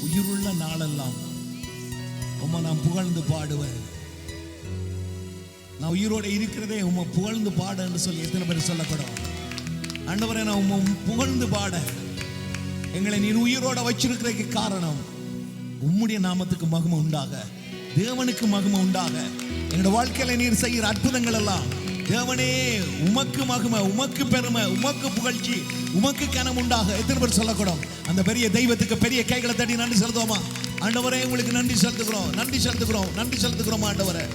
உயிருள்ள நாளெல்லாம் உம்மை நான் புகழ்ந்து பாடுவேன். நான் உயிரோட இருக்கிறதே உம்மை புகழ்ந்து பாடுன்னு சொல்லி எத்தனை பேர் சொல்லக்கூடும்? ஆண்டவரே, நான் உம்மை புகழ்ந்து பாட எங்களை நீர் உயிரோட வச்சிருக்கிறதுக்கு காரணம் உம்முடைய நாமத்துக்கு மகிமை உண்டாக, தேவனுக்கு மகிமை உண்டாக. எங்களோட வாழ்க்கையில நீர் செய்கிற அற்புதங்கள் எல்லாம் தேவனே உமக்கு மகிமை, உமக்கு பெருமை, உமக்கு புகழ்ச்சி, உமக்கு கனம் உண்டாக. எத்தனை பேர் சொல்லக்கூடும்? அந்த பெரிய தெய்வத்துக்கு பெரிய கைகளை தட்டி நன்றி செலுத்துவோமா? ஆண்டவரே, உங்களுக்கு நன்றி செலுத்துகிறோம், நன்றி செலுத்துகிறோம், நன்றி செலுத்துகிறோம். ஆண்டவரே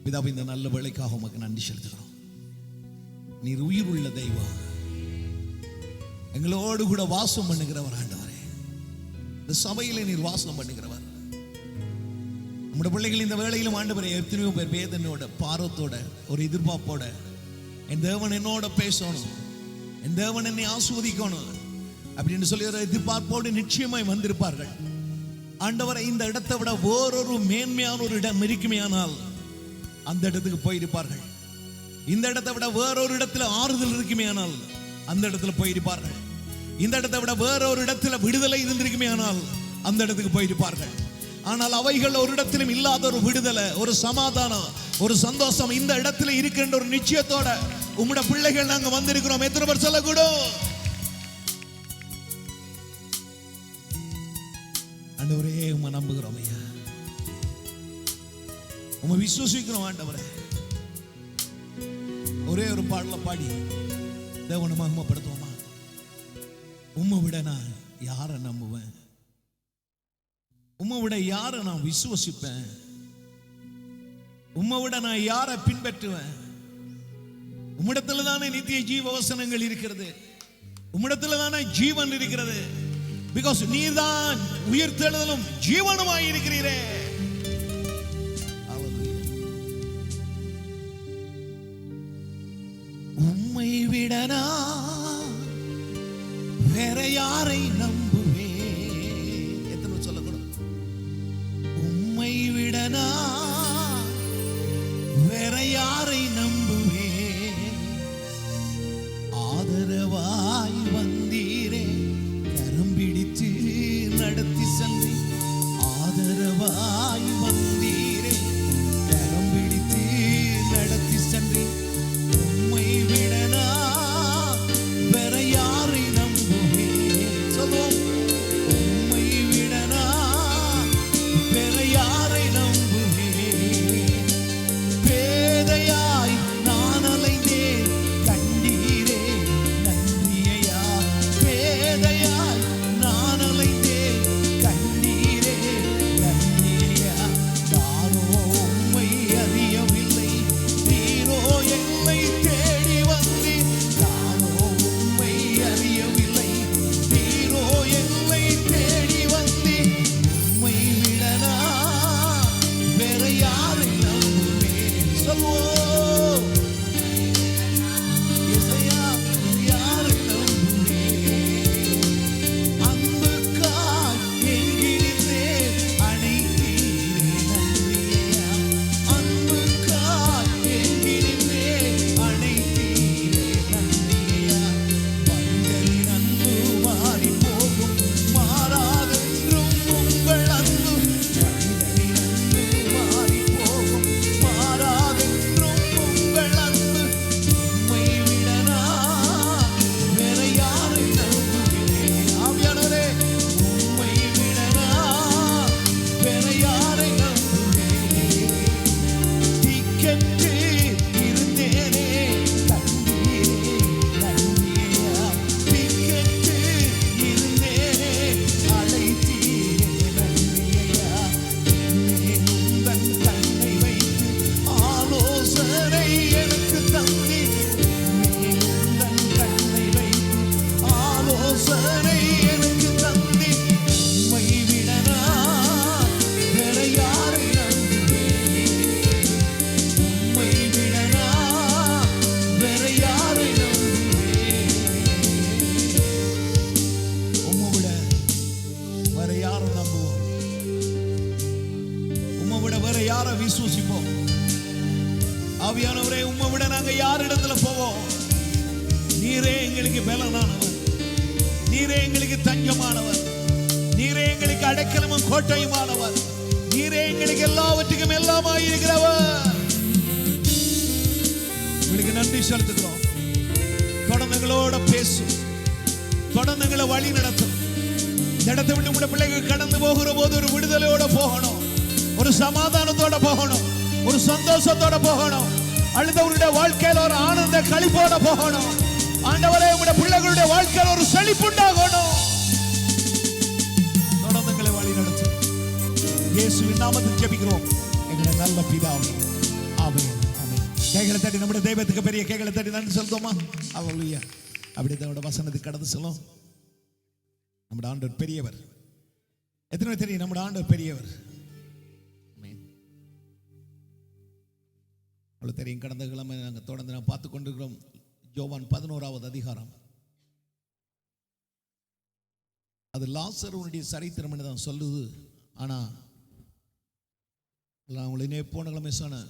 பிதாவே, இந்த நல்ல வேளைக்காக உமக்கு நன்றி செலுத்துகிறோம். நீர் உயிர் உள்ள தெய்வம், எங்களோடு கூட வாசம் பண்ணுகிறவர். ஆண்டவரே, இந்த சபையில நீர் வாசம் பண்ணுகிறவர். நம்முடைய பிள்ளைகள் இந்த வேளையிலும் ஆண்டவரே எத்தனையோ பேர் வேதனையோட, பாரத்தோட, ஒரு எதிர்பார்ப்போட, என் தேவன் என்னோட பேசணும், என் தேவன் என்னை ஆஸ்வதிக்கணும் அப்படின்னு சொல்லி ஒரு எதிர்பார்ப்போடு நிச்சயமாய் வந்திருப்பார்கள். ஆண்டவரை, இந்த இடத்தை விட வேறொரு மேன்மையான ஒரு இடம் இருக்குமேயானால் அந்த இடத்துக்கு போயிருப்பார்கள். இந்த இடத்தை விட வேறொரு இடத்துல ஆறுதல் இருக்குமேயானால் அந்த இடத்துல போயிருப்பார்கள். இந்த இடத்தை விட வேறொரு இடத்துல விடுதலை இருந்திருக்குமே ஆனால் அந்த இடத்துக்கு போயிருப்பார்கள். ஆனால் அவைகள் ஒரு இடத்திலும் இல்லாத ஒரு விடுதலை, ஒரு சமாதானம், ஒரு சந்தோஷம் இந்த இடத்துல இருக்கின்ற ஒரு நிச்சயத்தோட உம்முடைய பிள்ளைகள் நாங்க வந்திருக்கிறோம். எத்தனை பேர் சொல்லக்கூடும்? ஆண்டவரே, உம்மை நம்புகிறோம் ஐயா, உம்மை விசுவசிக்கிறோம். ஆண்டவரே, ஒரே ஒரு பாடல பாடி தேவனை மகிமைப்படுத்துவோமா? உம்மை விட நான் யாரை நம்புவேன்? உம்மை விட யாரை நான் விசுவசிப்பேன்? உம்மை விட நான் யாரை பின்பற்றுவேன்? உம்மிடத்துல தானே நித்திய ஜீவ வசனங்கள் இருக்கிறது, உம்மிடத்துல தானே ஜீவன் இருக்கிறது. பிகாஸ் நீர்தான் உயிர்த்தெழுதலும் ஜீவனுமாய் இருக்கிறீரே. உம்மை விட நான் வேற யாரை நம்புவேன்? எத்தனை சொல்லக்கூடும்? உம்மை விட நான் வேற யாரை நம்புவேன்? ஆதரவாய் வந்தீரே, கரம் பிடித்து நடத்தி சென்றி. ஆதரவாய் வந்தீரே, கரம் பிடித்து நடத்தி சென்றி. உம்மை விட நான் வேற யாரை நம்புவேன்? சொல்லுவோம். உம்மை விட நான் வேற யாரை நம்புவேன்? பேதையாய் நான் அலைந்தேன், கண்டீரே நன்றியா. பேதையாய் நான் அலைந்தேன், கண்டீரே நன்றியா. நானோ உம்மை அறியவில்லை, நீரோ என்னை தேடி வந்தீர். நானோ உம்மை அறியவில்லை, நீரோ என்னை தேடி வந்தீர். உம்மை விட நான் வேற யாரை நம்புவேன்? சொல்வோம். இசையா, யாரை நம்புவேன்? அன்புக்காய் எங்கிருந்தே அணைத்தீரே நன்றியா. அன்புக்காய் எங்கிருந்தே அணைத்தீரே நன்றியா. மனிதரின் அன்பு மாறி போகும், மாறாதென்றும் உங்கள் அன்பு. மனிதரின் அன்பு மாறி போகும், மாறாதென்றும் உங்கள் அன்பு. உம்மை விட நான் வேற யாரை நம்புவேன்? ஆவியானவரே, உம்மை விட நான் வேற யாரை நம்புவேன்? திக்கெட்டு இருந்தேனே, கண்டீரே நன்றியா. திக்கெட்டு இருந்தேனே, அழைத்தீரே நன்றியா. என்னே உந்தன் கண்ணை வைத்து ஆலோசனை எனக்கு தந்தீர். என்னே உந்தன் கண்ணை வைத்து ஆலோசனை எனக்கு தந்தீர். உம்மை விட நான் வேற யாரை நம்புவேன்? உம்மை விட நான் வேற யாரை நம்புவேன்? உம்மை விட வேற யாரை நம்புவோம்? உம்மை விட வேற யாரை விசுவசிப்போம்? ஆவியானவரே, உம்மை விட நாங்க யார் இடத்துல போவோம்? நீரே எங்களுக்கு பலனானவர், நீரே எங்களுக்கு தஞ்சமானவர், நீரே எங்களுக்கு அடைக்கலமும் கோட்டையுமானவர், நீரே எங்களுக்கு எல்லாவற்றுக்கும் எல்லாமாய் இருக்கிறவர். உங்களுக்கு நன்றி செலுத்துகிறோம். தொடர்ந்து எங்களோட பேசும், தொடர்ந்து எங்களை வழி நடத்தும். இந்த இடத்தை விட்டு உங்களுடைய பிள்ளைகள் கடந்து போகிற போது ஒரு விடுதலையோட போகணும், ஒரு சமாதானத்தோட போகணும், ஒரு சந்தோஷத்தோட போகணும். அழுதவருடைய வாழ்க்கையில் ஒரு ஆனந்த களிப்போட போகணும். ஆண்டவரே, உங்களுடைய பிள்ளைகளுடைய வாழ்க்கையில் ஒரு செழிப்புண்டாகணும். தொடர்ந்து எங்களை வழி நடத்தும். இயேசுவின் நாமத்தில் ஜெபிக்கிறோம் எங்களுடைய நல்ல பிதாவே, ஆமென். கைகளை தட்டி நம்முடைய தெய்வத்துக்கு பெரிய கைகளை தட்டி நன்றி சொல்லுவோமா? அல்லேலூயா. அப்படி தன்னோட வசனத்துக்கு கடந்து செல்லும். நம்முடைய ஆண்டவர் பெரியவர். எத்தனை தெரியும் நம்முடைய ஆண்டவர் பெரியவர்? அவ்வளவு தெரியும். கடந்த கிழமை நாங்கள் தொடர்ந்து நான் பார்த்து கொண்டிருக்கிறோம் யோவான் 11வது அதிகாரம். அது லாசருடைய சரித்திரம் என்று தான் சொல்லுது. ஆனா அவங்களை போன கிழமை சொன்ன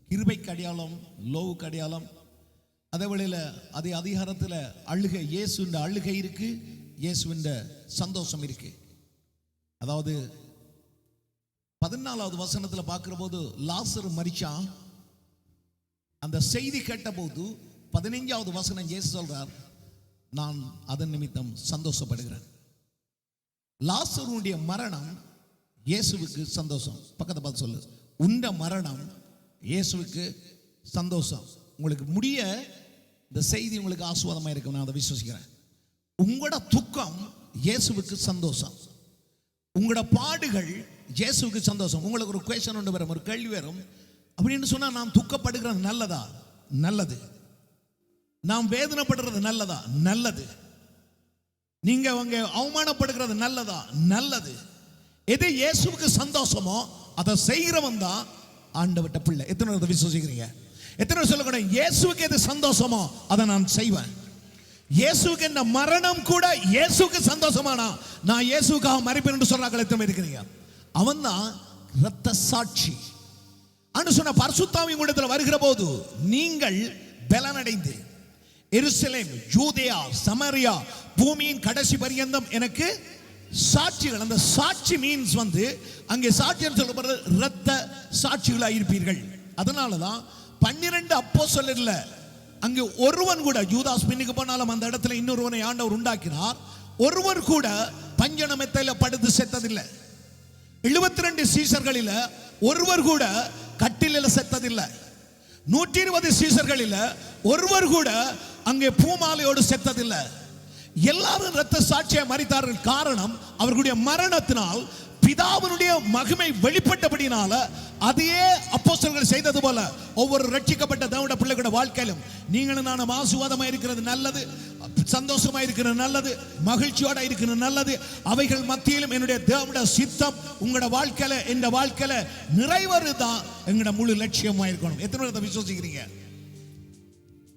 கிருபைக்கு அடையாளம், லோவுக்கு அடையாளம். அதே வேளையில் அதே அதிகாரத்தில் அழுகை, இயேசுவின் அழுகை இருக்கு, இயேசுவின் சந்தோஷம் இருக்கு. அதாவது 14வது வசனத்தில் பார்க்கிற போது லாசரு மரிச்சான். அந்த செய்தி கேட்ட போது 15வது வசனம் இயேசு சொல்றார், நான் அதன் நிமித்தம் சந்தோஷப்படுகிறேன். லாசருடைய மரணம் இயேசுவுக்கு சந்தோஷம். பக்கத்தை பார்த்து சொல்லு, உண்ட மரணம் இயேசுவுக்கு சந்தோஷம். உங்களுக்கு முடிய இந்த செய்தி உங்களுக்கு ஆசுவாதமாக இருக்கும், நான் அதை விசுவசிக்கிறேன். உங்களோட துக்கம் இயேசுவுக்கு சந்தோஷம், உங்களோட பாடுகள் இயேசுவுக்கு சந்தோஷம். உங்களுக்கு ஒரு குவெஸ்சன் ஒன்று வரும், ஒரு கேள்வி வரும். அப்படின்னு சொன்னா, நான் துக்கப்படுகிறது நல்லதா? நல்லது. நாம் வேதனைப்படுறது நல்லதா? நல்லது. நீங்க அவங்க அவமானப்படுகிறது நல்லதா? நல்லது. எது இயேசுவுக்கு சந்தோஷமோ அதை செய்கிறவன் தான் ஆண்டவட்ட பிள்ளை. எத்தனை பேர் விசுவசிக்கிறீங்க? எத்தனை பேர் சொல்லக்கூடாது, இயேசுவுக்கு எது சந்தோஷமோ அதை நான் செய்வேன். இயேசுவுக்கு இந்த மரணம் கூட இயேசுவுக்கு சந்தோஷமானா நான் இயேசுவுக்காக மரிப்பேன் என்று சொல்றாங்க. எத்தனை பேர் இருக்கிறீங்க? அவன் தான் இரத்த சாட்சி. அன்று சொன்ன பரிசுத்தாவி உங்களிடத்தில் வருகிற போது நீங்கள் பலனடைந்து எருசலேம், யூதேயா, சமரியா, பூமியின் கடைசி பரியந்தம் எனக்கு சாட்சிகள். அந்த சாட்சி மீன்ஸ் அங்கே சாட்சியம் சொல்லப்படுறது இரத்த சாட்சிகளாக இருப்பீர்கள். அதனால தான் 12 அப்போஸ்தலர்ல அங்கே ஒருவன் கூட, யூதாஸ் பின்னுக்கு போனாலும் அந்த இடத்துல இன்னொருவனை ஆண்டவர் உண்டாக்கினார், ஒருவர் கூட பஞ்சன மெத்தையில படுத்து செத்ததில்லை. 72 சீசர்களில் ஒருவர் கூட கட்டிலில் செத்ததில்லை. 120 சீசர்களில் ஒருவர் கூட அங்கே பூமாலையோடு செத்ததில்லை. எல்லாரும் இரத்த சாட்சியை மரித்தார்கள். காரணம், அவர்களுடைய மரணத்தினால் பிதாவினுடைய மகிமை வெளிப்பட்டபடினால. அதையே அப்போஸ்தலர்கள் செய்தது போல ஒவ்வொரு ரட்சிக்கப்பட்ட தேவனுடைய பிள்ளைகளுடைய வாழ்க்கையிலும் நீங்களும் நானும் ஆசீர்வாதமா இருக்கிறது நல்லது, சந்தோஷமா இருக்கிறது நல்லது, மகிழ்ச்சியோட இருக்கிறது நல்லது. அவைகள் மத்தியிலும் என்னுடைய தேவனுடைய சித்தம் உங்களோட வாழ்க்கையில, இந்த வாழ்க்கையில நிறைவேறுதான் எங்களோட முழு லட்சியமா இருக்கணும். எத்தனை பேர் விசுவசிக்கிறீங்க?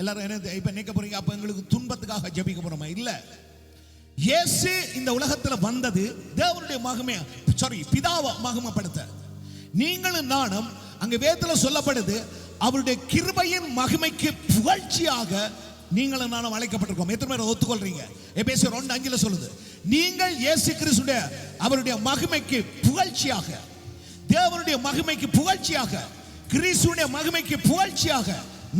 எல்லாரும் என்ன இப்ப நினைக்க போறீங்க, அப்ப எங்களுக்கு துன்பத்துக்காக ஜெபிக்க போறோமா? இல்ல. இயேசு இந்த உலகத்தில் வந்தது தேவனுடைய மகிமை, பிதாவை மகிமைப்படுத்த. நீங்களும் நானும் அங்க வேதத்துல சொல்லப்படுது அவருடைய கிருபையின் மகிமைக்கு புகழ்ச்சியாக நீங்களும் நானும் அழைக்கப்பட்டிருக்கோம். எத்தனை பேர் ஒத்துக்கொள்றீங்க? எபேசியர் 2:5 சொல்லுது, நீங்கள் இயேசு கிறிஸ்துடைய அவருடைய மகிமைக்கு புகழ்ச்சியாக, தேவனுடைய மகிமைக்கு புகழ்ச்சியாக, கிறிஸ்துடைய மகிமைக்கு புகழ்ச்சியாக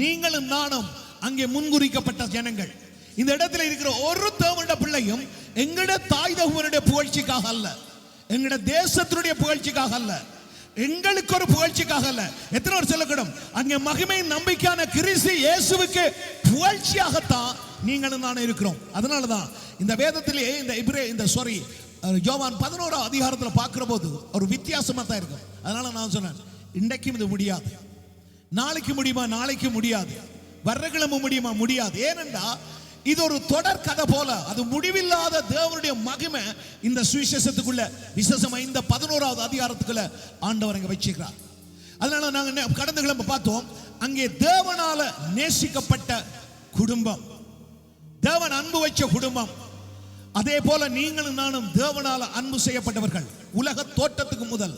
நீங்களும் நானும் அங்கே முன்குறிக்கப்பட்ட ஜனங்கள். இந்த இடத்துல இருக்கிற ஒரு தேவனுடைய பிள்ளையும் எங்களுடைய தாய் தகவனுடைய புகழ்ச்சிக்காக அல்ல, எங்களுடைய தேசத்தினுடைய புகழ்ச்சிக்காக அல்ல, எங்களுக்கு ஒரு புகழ்ச்சிக்காக அல்ல. எத்தனை பேர் சொல்லக்கூடும், அங்கே மகிமை நம்பிக்கையான கிறிஸ்து இயேசுவுக்கு புகழ்ச்சியாகத்தான் நீங்களும் நானும் இருக்கிறோம். அதனாலதான் இந்த வேதத்திலே இந்த யோவான் 11 அதிகாரத்தில் பார்க்கிற போது ஒரு வித்தியாசமா தான் இருக்கும். அதனால நான் சொன்னேன், இன்றைக்கும் இது முடியாது, நாளைக்கு முடியுமா? நாளைக்கு முடியாது, வர்றகிழமை முடியுமா? முடியாது. ஏனென்றா இது ஒரு தொடர் கதை போல, அது முடிவில்லாத தேவனுடைய மகிமை இந்த சுவிசேஷத்துக்குள்ள, விசேஷமா இந்த 11வது அதிகாரத்துக்குள்ள ஆண்டவர் அங்க வச்சிருக்கிறார். அதனால நாங்க கடந்த கிழமை பார்த்தோம், அங்கே தேவனால நேசிக்கப்பட்ட குடும்பம், தேவன் அன்பு வச்ச குடும்பம். அதே போல நீங்களும் நானும் தேவனால அன்பு செய்யப்பட்டவர்கள். உலக தோற்றத்துக்கு முதல்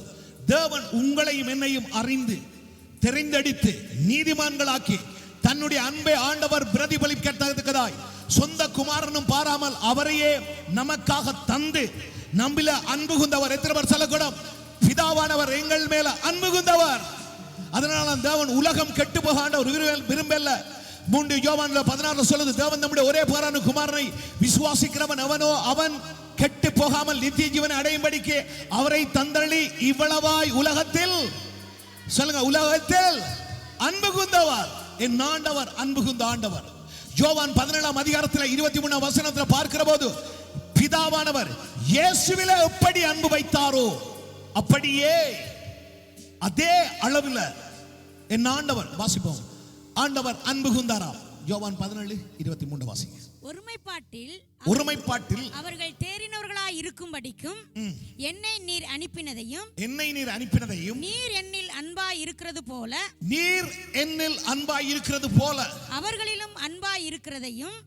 தேவன் உங்களையும் என்னையும் அறிந்து தெரிந்தெடுத்து நீதிமான்களாக்கி தன்னுடைய அன்பை ஆண்டவர் பிரதிபலிக்கத்தக்கதாய் சொந்த குமாரனும் பாராமல் அவரையே நமக்காக தந்து நம்மில அன்பு கூர்ந்தவர். எத்தனை பேர் சொல்லக்கூடும்? பிதாவானவர் எங்கள் மேல அன்பு கூர்ந்தவர். அதனால தேவன் உலகம் கெட்டு போக ஆண்டவர் விரும்பல. 3 யோவான்ல 16 சொல்லுது, தேவன் நம்முடைய ஒரே பேரான குமாரனை விசுவாசிக்கிறவன் எவனோ அவன் கெட்டு போகாமல் நித்திய ஜீவனை அடையும்படிக்கு அவரை தந்தள்ளி இவ்வளவாய் உலகத்தில், சொல்லுங்க, உலகத்தில் அன்பு கூர்ந்தவர். என் ஆண்டவர் அன்பு கூர்ந்த ஆண்டவர். யோவான் 17 அதிகாரத்தில் 23 வசனத்தில் பார்க்கிற போது பிதாவானவர் இயேசுவிலே எப்படி அன்பு வைத்தாரோ அப்படியே அதே அளவில் என் ஆண்டவர், வாசிப்போம், ஆண்டவர் அன்பு கூர்ந்தாராம். யோவான் 17:23 வாசிங்க. ஒருமைப்பாட்டில் அவர்கள் தேறினவர்களாய் இருக்கும்படிக்கும் என்னை நீர் அனுப்பினதையும் நீர் என்னில் அன்பாய் இருக்கிறது போல அவர்களிலும் அன்பாய் இருக்கிறதையும்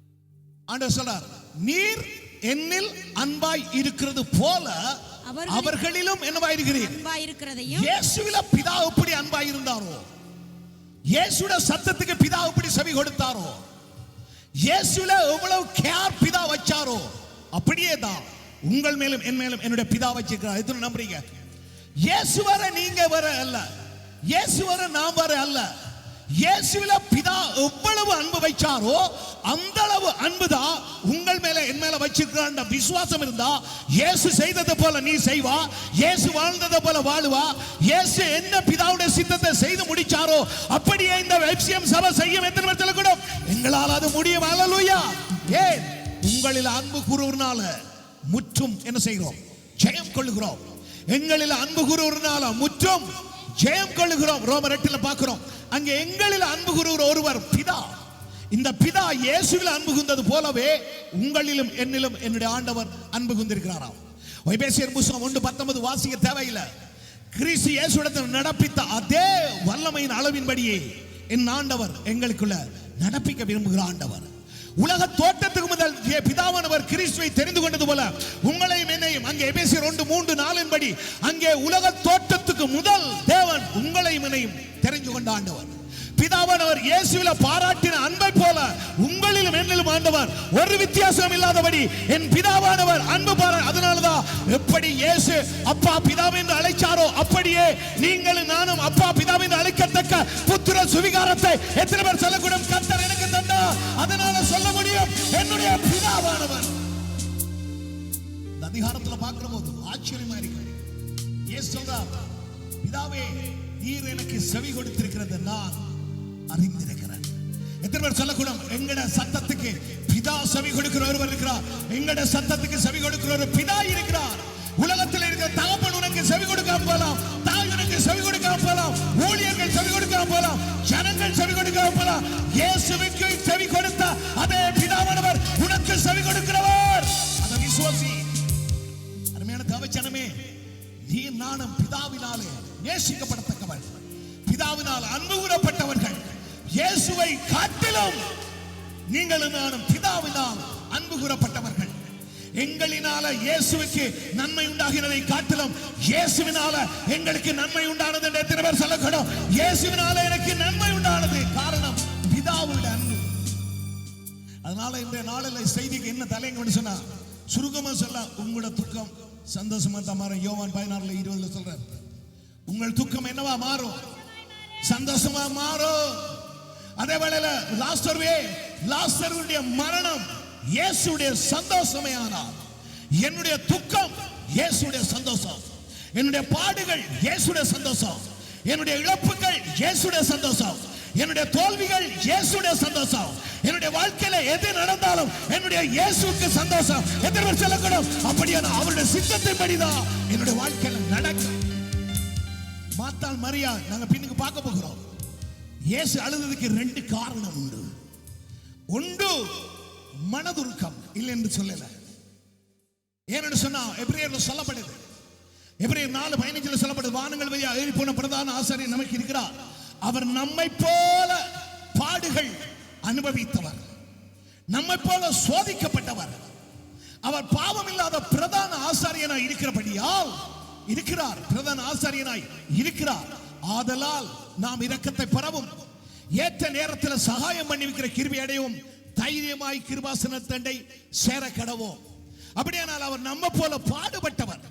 ஆண்டவர் சொல்றார். நீர் என்னில் அன்பாய் இருக்கிறது போல அவர்களிலும் என்னவாய் இருக்கிறதையும். இயேசுவில பிதா எப்படி அன்பாய் இருந்தாரோ, இயேசுடைய சத்தத்துக்கு பிதா எப்படி செவி கொடுத்தாரோ, இயேசுல எவ்வளவு கேர் பிதா வச்சாரோ அப்படியே தான் உங்கள் மேலும் என் மேலும் என்னுடைய பிதா வச்சிருக்கிறார். எத்தனை நம்புறீங்க? இயேசு வர நீங்க வர அல்ல, இயேசு வர நாம் வர அல்ல. இயேசுவில பிதா எவ்வளவு அன்பு வைச்சாரோ அந்த அளவு அன்புதான் உங்கள் மேல என் மேல வச்சிருக்கிற விசுவாசம் இருந்தா இயேசு செய்தது போல நீ செய்வா, இயேசு வாழ்ந்தது போல வாழுவா. இயேசு என்ன பிதாவுடைய சித்தத்தை செய்து முடிச்சாரோ அப்படியே இந்த எஃப்சிஎம் சபை செய்யும். எத்தனை பேர் சொல்லக்கூடும்? எங்களால் அது முடியும். அல்லேலூயா. ஏன்? உங்களில் அன்பு கூறுவதனால முற்றும் என்ன செய்கிறோம்? ஜெயம் கொள்ளுகிறோம். எங்களில் அன்பு கூறுவதனால முற்றும் ஜெயம் கொள்ளுகிறோம். ரோமர் 8 பார்க்கிறோம். அங்கே எங்களில் அன்பு கூறுகிற ஒருவர் பிதா. இந்த பிதா இயேசுவில் அன்பு கூர்ந்தது போலவே உங்களிலும் என்னிலும் என்னுடைய ஆண்டவர் அன்பு கூர்ந்திருக்கிறாராம். எபேசியர் புத்தகம் 1:19 வாசிக்க தேவையில்லை. கிறிஸ்து இயேசுவிடத்தில் நடப்பித்த அதே வல்லமையின் அளவின்படியே என் ஆண்டவர் எங்களுக்குள்ள நடப்பிக்க விரும்புகிற ஆண்டவர். உலக தோட்டத்துக்கு முதல் பிதாவானவர் கிறிஸ்துவை தெரிந்து கொண்டது போல உங்களையும் என்னையும் அங்கே எபேசியர் 1:3-4 படி அங்கே உலக தோட்டத்துக்கு முதல் தேவன் உங்களையும் என்னையும் தெரிந்து கொண்ட ஆண்டவர். பிதாவானவர் இயேசுவில பாராட்டின அன்பை போல உங்களிலும் என்னிலும் ஆண்டவர் ஒரு வித்தியாசம் இல்லாதபடி என் பிதாவானவர் அன்பு பாரா. அதனாலதான் எப்படி இயேசு அப்பா பிதாவை என்று அழைச்சாரோ அப்படியே நீங்களும் நானும் அப்பா பிதாவை என்று அழைக்கத்தக்க புத்திர சுவிகாரத்தை எத்தனை பேர் சொல்லக்கூடும்? கர்த்தர் எனக்கு தந்தா, அதனால சொல்ல முடியும் என்னுடைய பிதாவானவர். அதிகாரத்தில் பார்க்கிற போது ஆச்சரியமா இருக்கு. இயேசு சொல்றார், பிதாவே நீர் எனக்கு செவி கொடுத்திருக்கிறது நான் அறிந்திருக்கிறேன். எத்தனை பேர் சொல்லக்கூடும்? எங்கட சத்தத்துக்கு பிதா செவி கொடுக்கிற ஒருவர் இருக்கிறார். எங்கட சத்தத்துக்கு செவி கொடுக்கிற ஒரு பிதா இருக்கிறார். உலகத்தில் இருக்கிற தகப்பன் உனக்கு செவி கொடுக்காம போலாம், தாய் உனக்கு செவி கொடுக்காம போலாம், ஊழியர்கள் செவி கொடுக்காம போலாம், ஜனங்கள் செவி கொடுக்காம போலாம். இயேசுவுக்கு செவி கொடுத்த அதே பிதாவானவர் உனக்கு செவி கொடுக்கிறவர். அதை விசுவாசி. அருமையான தேவச்சனமே, நீ நானும் பிதாவினாலே நேசிக்கப்படத்தக்கவள், பிதாவினால் அன்பு கூறப்பட்டவர்கள். இயேசுவை காட்டிலும் நீங்களும் நானும் பிதாவினால் அன்பு கூறப்பட்டவர்கள். எங்களினால இயேசுவுக்கு நன்மை உண்டாகினதை காட்டிலும் இயேசுவினால எங்களுக்கு நன்மை உண்டானது என்று எத்தனை பேர் சொல்லக்கூடும்? இயேசுவினால எனக்கு நன்மை உண்டானது. காரணம் பிதாவுடைய அன்பு. அதனால இந்த நாளில் செய்திக்கு என்ன தலைங்க சொன்னா சுருக்கமா சொல்ல, உங்களோட துக்கம் சந்தோஷமா தான் மாறும். யோவான் 16:20 சொல்றார், உங்கள் துக்கம் என்னவா மாறும்? சந்தோஷமா மாறும். அதே வேளையில லாசருடைய மரணம் இயேசுடைய சந்தோஷமே ஆனார். என்னுடைய துக்கம் இயேசுடைய சந்தோஷம், என்னுடைய பாடுகள் இயேசுடைய சந்தோஷம், என்னுடைய இழப்புகள் இயேசுடைய சந்தோஷம், என்னுடைய தோல்விகள் இயேசுடைய சந்தோஷம். என்னுடைய வாழ்க்கையில எது நடந்தாலும் என்னுடைய இயேசுவுக்கு சந்தோஷம். எத்தனை பேர் சொல்லக்கூடும்? அப்படியான அவருடைய சித்தத்தின்படிதான் என்னுடைய வாழ்க்கையில நடக்கும். மாத்தாள் மரியா நாங்க பின்னுக்கு பார்க்க போகிறோம். இயேசு அழுததுக்கு 2 காரணம் உண்டு. ஒன்று மனதுருக்கம், இல்லை என்று சொல்லல. ஏன்னு சொன்னா எபிரேயர்ல சொல்லப்படுது, எபிரேயர் 4:15 சொல்லப்படுது, வானங்கள் வழியா ஏறி போன பிரதான ஆசாரியர் நமக்கு இருக்கிறார். அவர் நம்மை போல பாடுகள் அனுபவித்தவர், நம்மை போல சோதிக்கப்பட்டவர். அவர் பாவம் இல்லாத பிரதான ஆசாரியனாய் இருக்கிறபடியால் இருக்கிறார், பிரதான ஆசாரியனாய் இருக்கிறார். ஆதலால் நாம் இரக்கத்தை பெறவும் ஏற்ற நேரத்தில் சகாயம் பண்ணி வைக்கிற கிருபை அடையவும் தைரியமாய் கிருபாசனத்தண்டை சேர கடவோம். அப்படியானால் அவர் நம்ம போல பாடுபட்டவர்.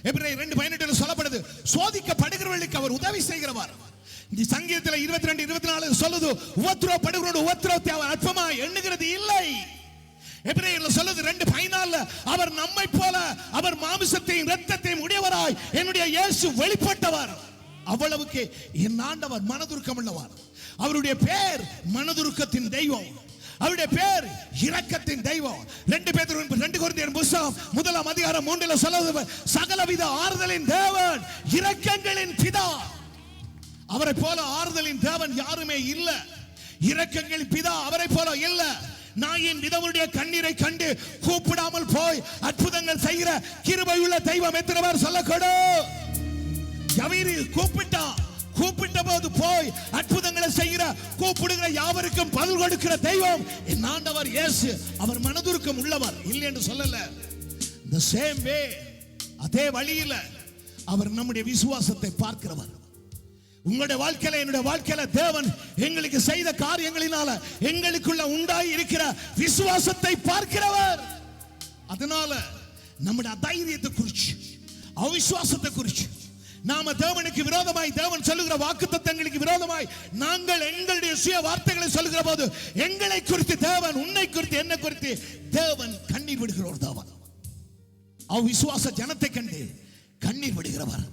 எபிரேயர் 2:18 சொல்லப்படுது, சோதிக்கப்படுகிறவர்களுக்கு அவர் உதவி செய்கிறவர். இந்த சங்கீதத்தில் 22:24 சொல்லுது, உபத்திரவப்படுகிறவரோட உபத்திரவத்தை அவர் அற்பமாய் எண்ணுகிறது இல்லை. எபிரேயர்ல சொல்லுது 2:14, அவர் நம்மை போல அவர் மாமிசத்தையும் இரத்தத்தையும் உடையவராய் என்னுடைய இயேசு வெளிப்பட்டவர். அவ்வளவுக்கு என் ஆண்டவர் மனதுருக்கம் உள்ளவர். அவருடைய பேர் மனதுருக்கத்தின் தெய்வம், அவருடைய பேர் இரக்கத்தின் தெய்வம். 2 கொரிந்தியர் புத்தகம் 1:3 சொல்லுது, சகலவித ஆறுதலின் தேவன், இரக்கங்களின் பிதா. அவரை போல ஆறுதலின் தேவன் யாருமே இல்ல. இரக்கங்களின் பிதா அவரை போல இல்ல. நாயின் விதவனுடைய கண்ணீரை கண்டு கூப்பிடாமல் போய் அற்புதங்கள் செய்கிற கிருபையுள்ள தெய்வம் எத்தனை பேர் சொல்லக்கூடும்? கூப்பிட்ட போது போய் அற்புதங்களை செய்கிற, கூப்பிடுகிற யாவருக்கும் பதில் கொடுக்கிற தெய்வம் என் ஆண்டவர் இயேசு. அவர் மனதுருக்கம் உள்ளவர், இல்லை என்று சொல்லல. the same way, அதே வழியில் அவர் நம்முடைய விசுவாசத்தை பார்க்கிறவர். உங்களுடைய வாழ்க்கையில என்னுடைய வாழ்க்கையில தேவன் எங்களுக்கு செய்த காரியங்களினால எங்களுக்குள்ள உண்டாய் இருக்கிற விசுவாசத்தை பார்க்கிறவர். அதனால நம்முடைய தைரியத்தை குறிச்சு, அவிசுவாசத்தை குறிச்சு, நாம தேவனுக்கு விரோதமாய், தேவன் சொல்லுகிற வாக்குத்தத்தங்களுக்கு விரோதமாய் நாங்கள் எங்களுடைய சுய வார்த்தைகளை சொல்லுகிற போது எங்களை குறித்து தேவன், உன்னை குறித்து, என்ன குறித்து தேவன் கண்ணீர் விடுகிறவர். தேவன் அவிசுவாச ஜனத்தை கண்டு கண்ணீர் விடுகிறவர்.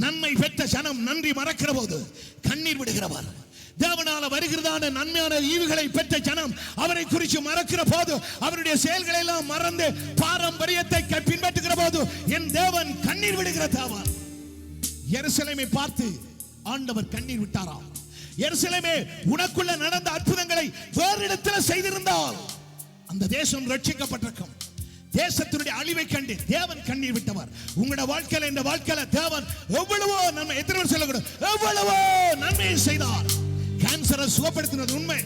நன்மை பெற்ற ஜனம் நன்றி மறக்கிற போது கண்ணீர் விடுகிறவர். தேவனால வருகிறதான நன்மையான ஈவுகளை பெற்ற ஜனம் அவரை குறித்து மறக்கிற போது, அவருடைய செயல்களை எல்லாம் மறந்து பாரம்பரியத்தை பின்பற்றுகிற போது என் தேவன் கண்ணீர் விடுகிற தேவன். எருசலேமை பார்த்து ஆண்டவர் கண்ணீர் விட்டாராம். எருசலேமே, உனக்குள்ள நடந்த அற்புதங்களை வேறு இடத்தில் செய்திருந்தால் அந்த தேசம் ரட்சிக்கப்பட்டிருக்கும். தேசத்தினுடைய அழிவை கண்டு தேவன் கண்ணீர் விட்டவர். உங்களுடைய வாழ்க்கையில, இந்த வாழ்க்கையில தேவன் எவ்வளவோ நன்மை, எத்தனை சொல்லக்கூடும், எவ்வளவோ நன்மையை செய்தார். கேன்சரை சுகப்படுத்தினது உண்மை,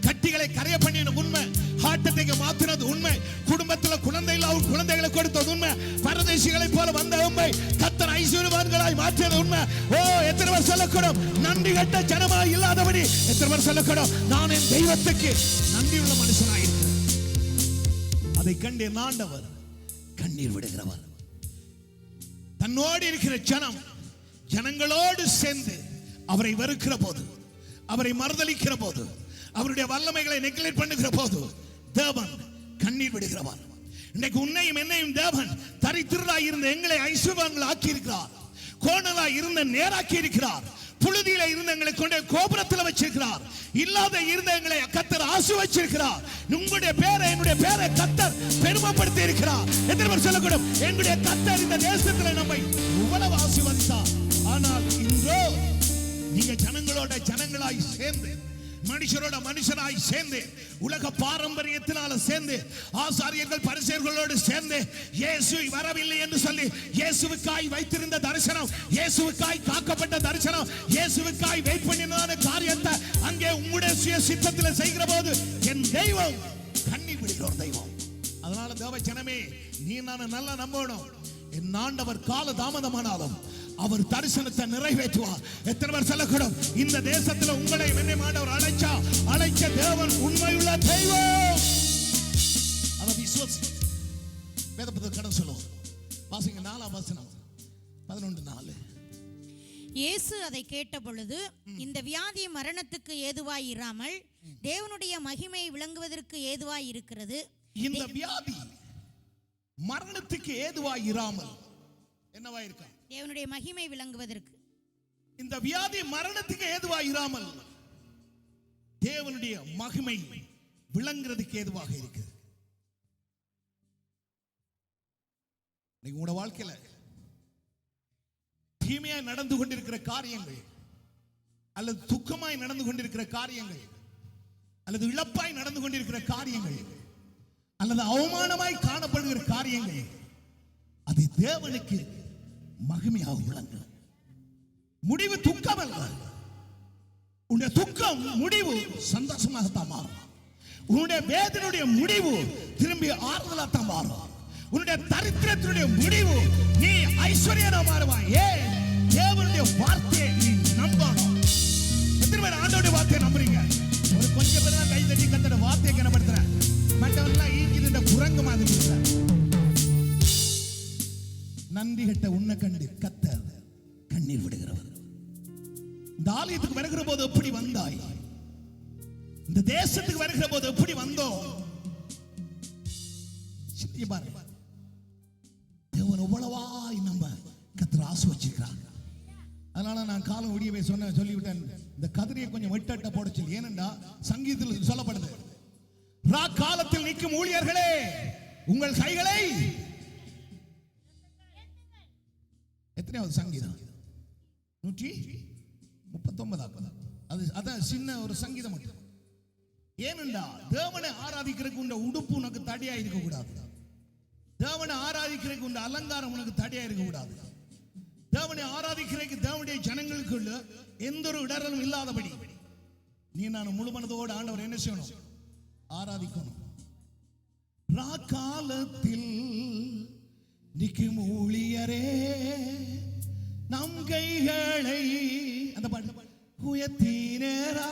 கட்டிகளை கரைய பண்ணினது உண்மை, ஹார்ட் அட்டாக் மாத்தினது உண்மை, குடும்பத்தில் குழந்தைகளை கொடுத்தது உண்மை, பரதேசிகளை போல வந்த உண்மை, கர்த்தர் ஐஸ்வர்யவான்களாய் மாற்றியது உண்மை. ஓ, எத்தனை பேர் சொல்லக்கூடும், நன்றி கட்ட ஜனமாய் இல்லாதபடி எத்தனை பேர் சொல்லக்கூடும், நான் என் தெய்வத்துக்கு நன்றியுள்ள மனுஷனாய் இருக்கிறேன். அதை கண்டு என் ஆண்டவர் கண்ணீர் விடுகிறவர். தன்னோடு இருக்கிற ஜனங்களோடு சேர்ந்து அவரை வெறுக்கிற போது, அவரை மறுதலிக்கிற போது, அவருடைய வல்லமைகளை நெக்லெக்ட் பண்ணுகிற போது தேவன் கண்ணீர் விடுகிறவர். இன்னைக்கு உன்னையும் என்னையும் தேவன் தரித்திரராய் இருந்த எங்களை ஐஸ்வர்யவான்கள் ஆக்கி இருக்கிறார். கோணலாய் இருந்த நேராக்கி இருக்கிறார். புழுதியில இருந்த எங்களை கொண்டு கோபுரத்தில் வச்சிருக்கிறார். இல்லாத இருந்த எங்களை கர்த்தர் ஆசீர்வதிச்சிருக்கிறார். உங்களுடைய பேரை, என்னுடைய பேரை கர்த்தர் பெருமைப்படுத்தி இருக்கிறார். எத்தனை பேர் சொல்லக்கூடும், எங்களுடைய கர்த்தர் இந்த தேசத்தில் நம்மை இவ்வளவு ஆசீர்வதித்தார். ஆனால் இன்றோ நீங்க ஜனங்களாய் சேர்ந்து, மனுஷரோட மனுஷராய் சேர்ந்து, உலக பாரம்பரியத்தினால சேர்ந்து, ஆசாரியர்கள் பரிசேயர்களோடு சேர்ந்து, இயேசு வரவில்லை என்று சொல்லி இயேசுவுக்காய் வைத்திருந்த தரிசனம், இயேசுவுக்காய் காக்கப்பட்ட தரிசனம், இயேசுவுக்காய் வெயிட் பண்ணின காரியத்தை அங்கே உங்களுடைய சுய சித்தத்தில் செய்கிற போது என் தெய்வம் கண்ணீர் விடுகிற தெய்வம். அதனால தேவ ஜனமே, நீ நான் நல்லா நம்பணும், என் ஆண்டவர் கால தாமதமானாலும் அவர் தரிசனத்தை நிறைவேற்றுவார். எத்தனை பேர் சொல்லக்கூடும், இந்த தேசத்தில் உங்களை என்னை ஆண்டவர் அழைச்ச தேவன் உண்மையுள்ள தெய்வம். அதை விசுவாசி. வேத புத்தகம் கடன் சொல்லுவோம், வாசிங்க 4ஆம் வசனம் 11:4. இயேசு அதை கேட்ட பொழுது, இந்த வியாதி மரணத்துக்கு ஏதுவாய் இராமல் தேவனுடைய மகிமை விளங்குவதற்கு ஏதுவாய் இருக்கிறது. இந்த வியாதி மரணத்துக்கு ஏதுவாய் இராமல் என்னவா இருக்கா? தேவனுடைய மகிமை விளங்குவதற்கு. இந்த வியாதி மரணத்துக்கு ஏதுவாய் இராமல் தேவனுடைய மகிமை விளங்குறதுக்கு ஏதுவாக இருக்கு. உங்களோட வாழ்க்கையில தீமையா நடந்து கொண்டிருக்கிற காரியங்கள், அல்லது துக்கமாய் நடந்து கொண்டிருக்கிற காரியங்கள், அல்லது இழப்பாய் நடந்து கொண்டிருக்கிற காரியங்கள், அல்லது அவமானமாய் காணப்படுகிற காரியங்கள், அது தேவனுக்கு மகிமையாக விளங்கு. முடிவு துக்கம் அல்ல. உன்னுடைய துக்கம் முடிவு சந்தோஷமாகத்தான் மாறும். உன்னுடைய வேதனையுடைய முடிவு திரும்பி ஆறுதலாகத்தான் மாறும். உன்னுடைய தரித்திரத்தினுடைய முடிவு நீ ஐஸ்வர்யனா மாறுவாய். ஏன்? தேவனுடைய வார்த்தையை நீ நம்பணும். எத்தனை பேர் ஆண்டவருடைய வார்த்தையை நம்புறீங்க? ஒரு கொஞ்சம் பேர் தான் கை தட்டி கத்தோட வார்த்தையை கனப்படுத்துறேன். மற்றவெல்லாம் ஈக்கிது இந்த குரங்கு மாதிரி இருக்கிறார். நன்றி கட்ட உன்னை கண்டு கத்தர் கண்ணீர் விடுகிறவர். இந்த ஆலயத்துக்கு வருகிற போது எப்படி வந்தாய்? இந்த தேசத்துக்கு வருகிற போது எப்படி வந்தோம்? பாருங்க, தேவன் எவ்வளவாய் நம்ம கத்தர் ஆசை வச்சிருக்கிறாங்க. அதனால நான் காலம் ஒடியவே சொல்லிவிட்டேன், இந்த கதிரியை கொஞ்சம் வெட்டட்ட போட சொல்லி. ஏனென்றா சங்கீதத்தில் சொல்லப்படுது, காலத்தில் நிற்கும் ஊழியர்களே உங்கள் கைகளை எத்தனையாவது சங்கீதம் 139. அதான் சின்ன ஒரு சங்கீதம் மட்டும். ஏனென்றா தேவனை ஆராதிக்கிறதுக்கு உண்ட உடுப்பு உனக்கு தடையா இருக்க கூடாது. தேவனை ஆராதிக்கிறதுக்கு உண்ட அலங்காரம் உனக்கு தடையா இருக்க கூடாது. தேவனை ஆராதிக்கிறதுக்கு தேவனுடைய ஜனங்களுக்குள்ள எந்த ஒரு இடரலும் இல்லாதபடி நீ நான் முழு மனதோடு ஆண்டவர் என்ன செய்யணும்? ஆராதிக்கணும். காலத்தில் நிற்கும் ஊழியரே நம் கைகளை அந்த பாட்டு உயர்த்தினரா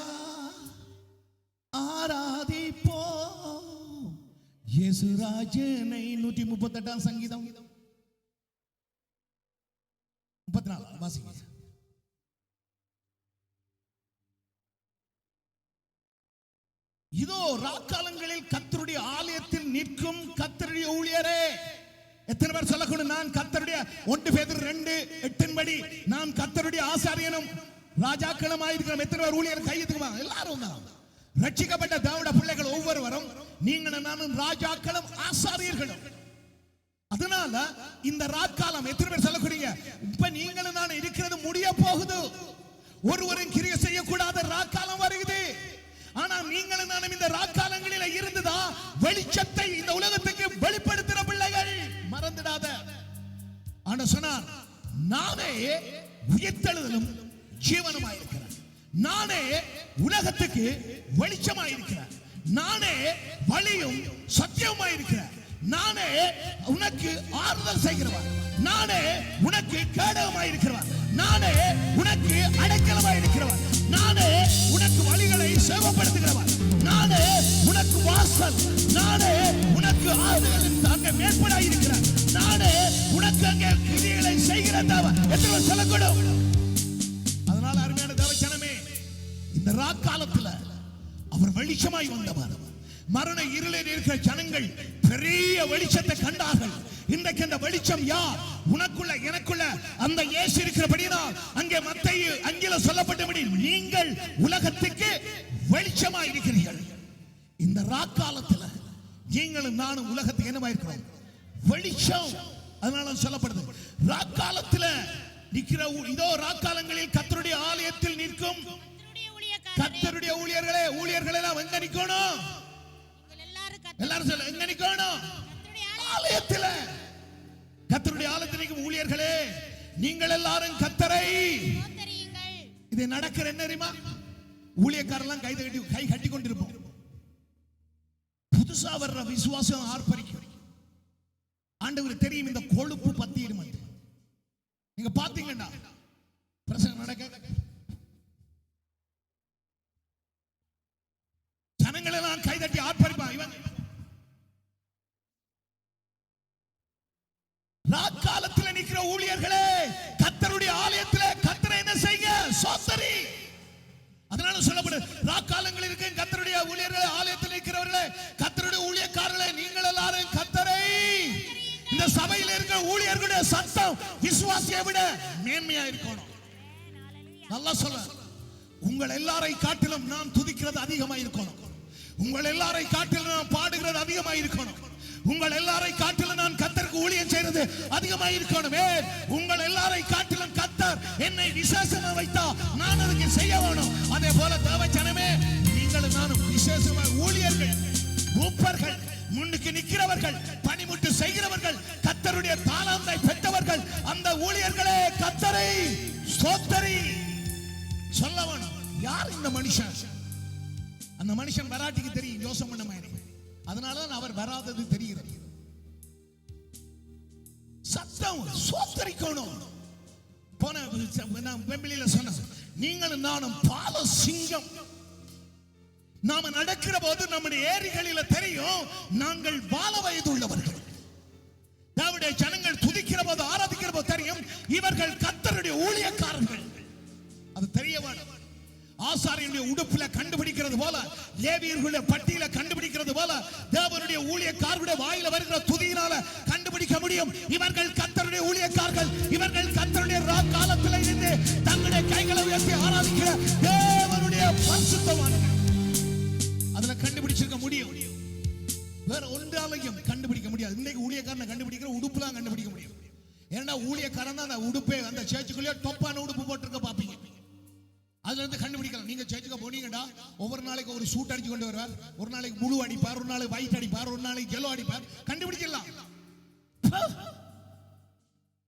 ஆராதிப்போ இயேசுராஜனை. 138 சங்கீதம் 34 வாசிங்க. இதோ ராக்காலங்களில் கர்த்தருடைய ஆலயத்தில் நிற்கும் கர்த்தருடைய ஊழியரே. எத்தனை பேர் சொல்லக்கூடும், நான் கர்த்தருடைய 1 பேதுரு 2:8 படி நான் கர்த்தருடைய ஆசாரியனும் ராஜாக்களும் ஆயிருக்கிறோம். எத்தனை பேர் ஊழியர் கையெழுத்துக்குமா? எல்லாரும் தான். ரட்சிக்கப்பட்ட தேவனுடைய பிள்ளைகள் ஒவ்வொருவரும் நீங்களும் நானும் ராஜாக்களும் ஆசாரியர்களும். அதனால இந்த ராக்காலம் எத்தனை பேர் சொல்லக்கூடிய, இப்ப நீங்களும் நான் இருக்கிறது முடிய போகுது. ஒருவரும் கிரியை செய்யக்கூடாத ராக்காலம் வருகிறது. ஆனா நீங்களும் நானும் இந்த ராக்காலங்களில இருந்துதா வெளிச்சத்தை இந்த உலகத்துக்கு வெளிப்படுத்துற பிள்ளைகள். மறந்துடாத. ஆனா சொன்னார், நானே உயிர்த்தெழுதலும் ஜீவனுமாயிருக்கிறேன். நானே உலகத்துக்கு வெளிச்சமாயிருக்கிறேன். நானே வழியும் சத்தியமாயிருக்கிறேன். நானே உனக்கு ஆறுதல் செய்கிறவன். நானே உனக்கு கேடகமாயிருக்கிறவன். நானே உனக்கு அடைக்கலமாயிருக்கிறவன். நானே உனக்கு வழிகளை சேவப்படுத்துகிறவன். நானே உனக்கு வாசல். நானே உனக்கு ஆறுதலின் அங்கே மேற்படாயிருக்கிறேன். நானே உனக்கு அங்கே கிரியைகளை செய்கிற தேவன். எத்தனை சொல்லக்கூடும். அதனால அருமையான தேவச்சனமே, இந்த ராக்காலத்தில் அவர் வெளிச்சமாய் வந்தவர். மரண இருளில் இருக்கிற ஜனங்கள் பெரிய வெளிச்சத்தை கண்டார்கள். இன்றைக்கு அந்த வெளிச்சம் யார்? உனக்குள்ள எனக்குள்ள அந்த இயேசு இருக்கிறபடியால் அங்கே மத்தேயு அங்கில சொல்லப்பட்டபடி நீங்கள் உலகத்துக்கு வெளிச்சமாய் இருக்கிறீர்கள். இந்த ராக்காலத்தில் நீங்களும் நானும் உலகத்துக்கு என்னவா இருக்கிறோம்? வெளிச்சம். அதனால சொல்லப்படுது, ராக்காலத்தில் நிற்கிற இதோ ராக்காலங்களில் கர்த்தருடைய ஆலயத்தில் நிற்கும் கர்த்தருடைய ஊழியர்களே. ஊழியர்கள் எல்லாம் எங்க நிக்கணும்? எல்லாரும் சொல்ல, எங்க நிக்கணும்? ஆலயத்தில். கர்த்தருடைய ஆலயத்தில் நிற்கும் ஊழியர்களே, நீங்கள் எல்லாரும் கர்த்தரை. இது நடக்கிற என்ன தெரியுமா? ஊழியக்காரெல்லாம் கை கட்டி கொண்டிருப்போம். புதுசா வர்ற விசுவாசம் ஆர்ப்பரிக்கும். ஆண்டவர் தெரியும் இந்த கொழுப்பு பத்தியிடும். நீங்க பாத்தீங்கன்னா பிரசங்கம் நடக்க ஜனங்கள் எல்லாம் கைதட்டி ஆர்ப்பரிப்பான். இவன் ராக்காலத்தில் நிற்கிற ஊழியர்களே, கர்த்தருடைய ஆலயத்தில் கர்த்தரை என்ன செய்ய? சோத்தரி. அதனால சொல்லப்படுது, ராக்காலங்களில் இருக்க கர்த்தருடைய ஊழியர்களே, ஆலயத்தில் நிற்கிறவர்களே, கர்த்தருடைய ஊழியக்காரர்களே, நீங்கள் எல்லாரும் கர்த்தரை. இந்த சபையில் இருக்கிற ஊழியர்களுடைய சத்தம் விசுவாசியை விட மேன்மையா இருக்கணும். நல்லா சொல்ல, உங்கள் எல்லாரை காட்டிலும் நாம் துதிக்கிறது அதிகமாக இருக்கணும். உங்கள் எல்லாரை காட்டிலும் நாம் பாடுகிறது அதிகமாக இருக்கணும். உங்கள் எல்லாரை காட்டிலும் நான் கர்த்தருக்கு ஊழியம் செய்கிறது அதிகமாக இருக்கணும். உங்கள் எல்லாரை காட்டிலும் கர்த்தர் என்னை விசேஷமா வைத்தா நான் அதுக்கு செய்ய வேணும். அதே போல தேவஜனமே, நீங்களும் நானும் விசேஷமா ஊழியர்கள், மூப்பர்கள், முன்னுக்கு நிற்கிறவர்கள், பணிமுட்டு செய்கிறவர்கள், கர்த்தருடைய தாளந்தை பெற்றவர்கள். அந்த ஊழியர்களே கர்த்தரை ஸ்தோத்திரி சொல்ல வேணும். யார் இந்த மனுஷன்? அந்த மனுஷன் வராட்டிக்கு தெரியும் யோசனை பண்ண மாதிரி. அதனாலதான் அவர் வராதது தெரிகிறது. சத்தம் சோத்தரிக்கணும். போன வெம்பிலியில சொன்ன, நீங்களும் நானும் பால சிங்கம். நாம நடக்கிற போது நம்முடைய ஏரிகளில தெரியும் நாங்கள் வாழ வயது உள்ளவர்கள். தேவனுடைய ஜனங்கள் துதிக்கிற போது ஆராதிக்கிற போது தெரியும் இவர்கள் கர்த்தருடைய ஊழியக்காரர்கள். அது தெரிய வேணும். ஆசாரியனுடைய உடுப்புல கண்டுபிடிக்கிறது போல, லேவியர்களுடைய பட்டியல கண்டுபிடிக்கிறது போல, தேவனுடைய ஊழியக்காரருடைய வாயில வருகிற துதியினால கண்டுபிடிக்க முடியும் இவர்கள் கர்த்தருடைய ஊழியக்காரர்கள். இவர்கள் கர்த்தருடைய காலத்தில் இருந்து தங்களுடைய கைகளை உயர்த்தி ஆராதிக்கிற தேவனுடைய பரிசுத்தவான்கள். அதுல கண்டுபிடிச்சிருக்க முடியும். வேற ஒன்றாலையும் கண்டுபிடிக்க முடியாது. இன்னைக்கு ஊழியக்காரனை கண்டுபிடிக்கிற உடுப்புலாம் கண்டுபிடிக்க முடியும். ஏன்னா ஊழியக்காரன் தான் அந்த உடுப்பே அந்த சேர்ச்சுக்குள்ளே டொப்பான உடுப்பு போட்டிருக்க பாப்பீங்க. அதுல இருந்து கண்டுபிடிக்கலாம். நீங்க சேர்ச்சுக்க போனீங்கடா ஒவ்வொரு நாளைக்கு ஒரு சூட் அடிச்சு கொண்டு வருவார், ஒரு நாளைக்கு ப்ளூ அடிப்பார், ஒரு நாளைக்கு ஒயிட் அடிப்பார், ஒரு நாளைக்கு yellow அடிப்பார். கண்டுபிடிக்கலாம்.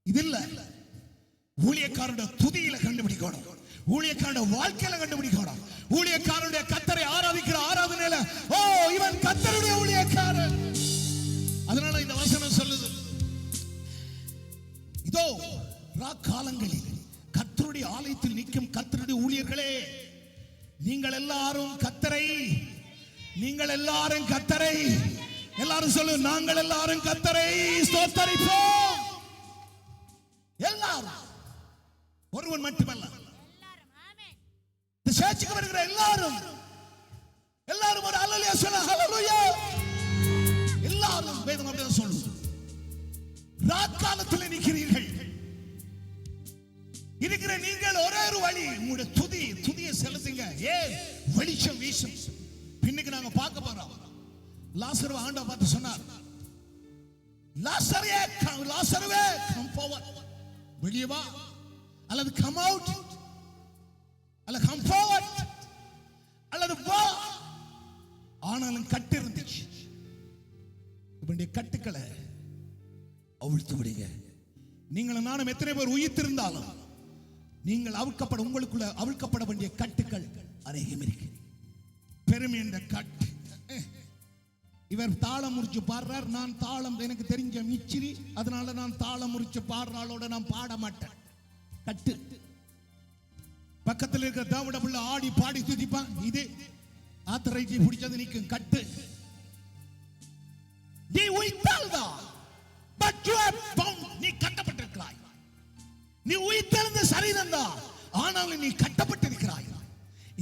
இது இல்ல. ஊழியக்காரனுடைய துதியில கண்டுபிடிக்கணும், ஊழியக்காரனுடைய வாழ்க்கையில கண்டுபிடிக்கணும், ஊழியக்காரனுடைய கர்த்தரை ஆராதிக்கிற ஆராதனையில ஓ இவன் கர்த்தருடைய ஊழியக்காரன். அதனால இந்த வசனம் சொல்லுது, இதோ காலங்களில் கர்த்தருடைய ஆலயத்தில் நிற்கும் கர்த்தருடைய ஊழியர்களே, நீங்கள் எல்லாரும் கர்த்தரை, நீங்கள் எல்லாரும் கர்த்தரை, எல்லாரும் சொல்லு, நாங்கள் எல்லாரும் கர்த்தரை ஸ்தோத்தரிப்போம். எல்லாரும், ஒருவன் மட்டுமல்ல, இந்த சர்ச்சுக்கு வருகிற எல்லாரும், எல்லாரும் ஒரு அல்லேலூயா சொல்ல, ஹல்லேலூயா. எல்லாரும் வேதம் அப்படிதான் சொல்லுது. ராக்காலத்தில் நிற்கிறீர்கள், இருக்கிற நீங்கள் ஒரே ஒரு வழி, உங்களுடைய துதியை செலுத்துங்க. வெளிச்சம் வீசும். பின்னுக்கு நாங்க பார்க்க போறோம். லாசருவை ஆண்டவர் பார்த்து சொன்னார், லாசருவே கம் ஃபார்வர்ட், வெளியே வா, அல்லது கம் அவுட், அல்லது கம் ஃபார்வர்ட், அல்லது வா. ஆனாலும் கட்டு இருந்துச்சு. இவனுடைய கட்டுக்களை அவிழ்த்து விடுங்க. நீங்களும் நானும் எத்தனை பேர் உயிர்த்திருந்தாலும் நீங்கள் உங்களுக்குள்ள அவிழ்க்கப்பட வேண்டிய கட்டுக்கள் அநேகம் இருக்கு. பெருமை என்ற கட்டு. இவர் தாளம் முறிச்சு பாடுறார், நான் தாளம் எனக்கு தெரிஞ்ச மிச்சிரி, அதனால நான் தாளம் முறிச்சு பாடுறாளோட நான் பாட மாட்டேன். கட்டு. பக்கத்தில் இருக்கிற தாவிட புள்ள ஆடி பாடி துதிப்பான், இது ஆத்தரைச்சி பிடிச்சது நிற்கும். கட்டு. நீ உயிர்த்தால்தான், but you are bound. நீ கட்டப்பட்டிருக்கிறாய். நீ உயிர்த்தெழுந்த சரீரம் தான், ஆனாலும் நீ கட்டப்பட்டிருக்கிறாய்.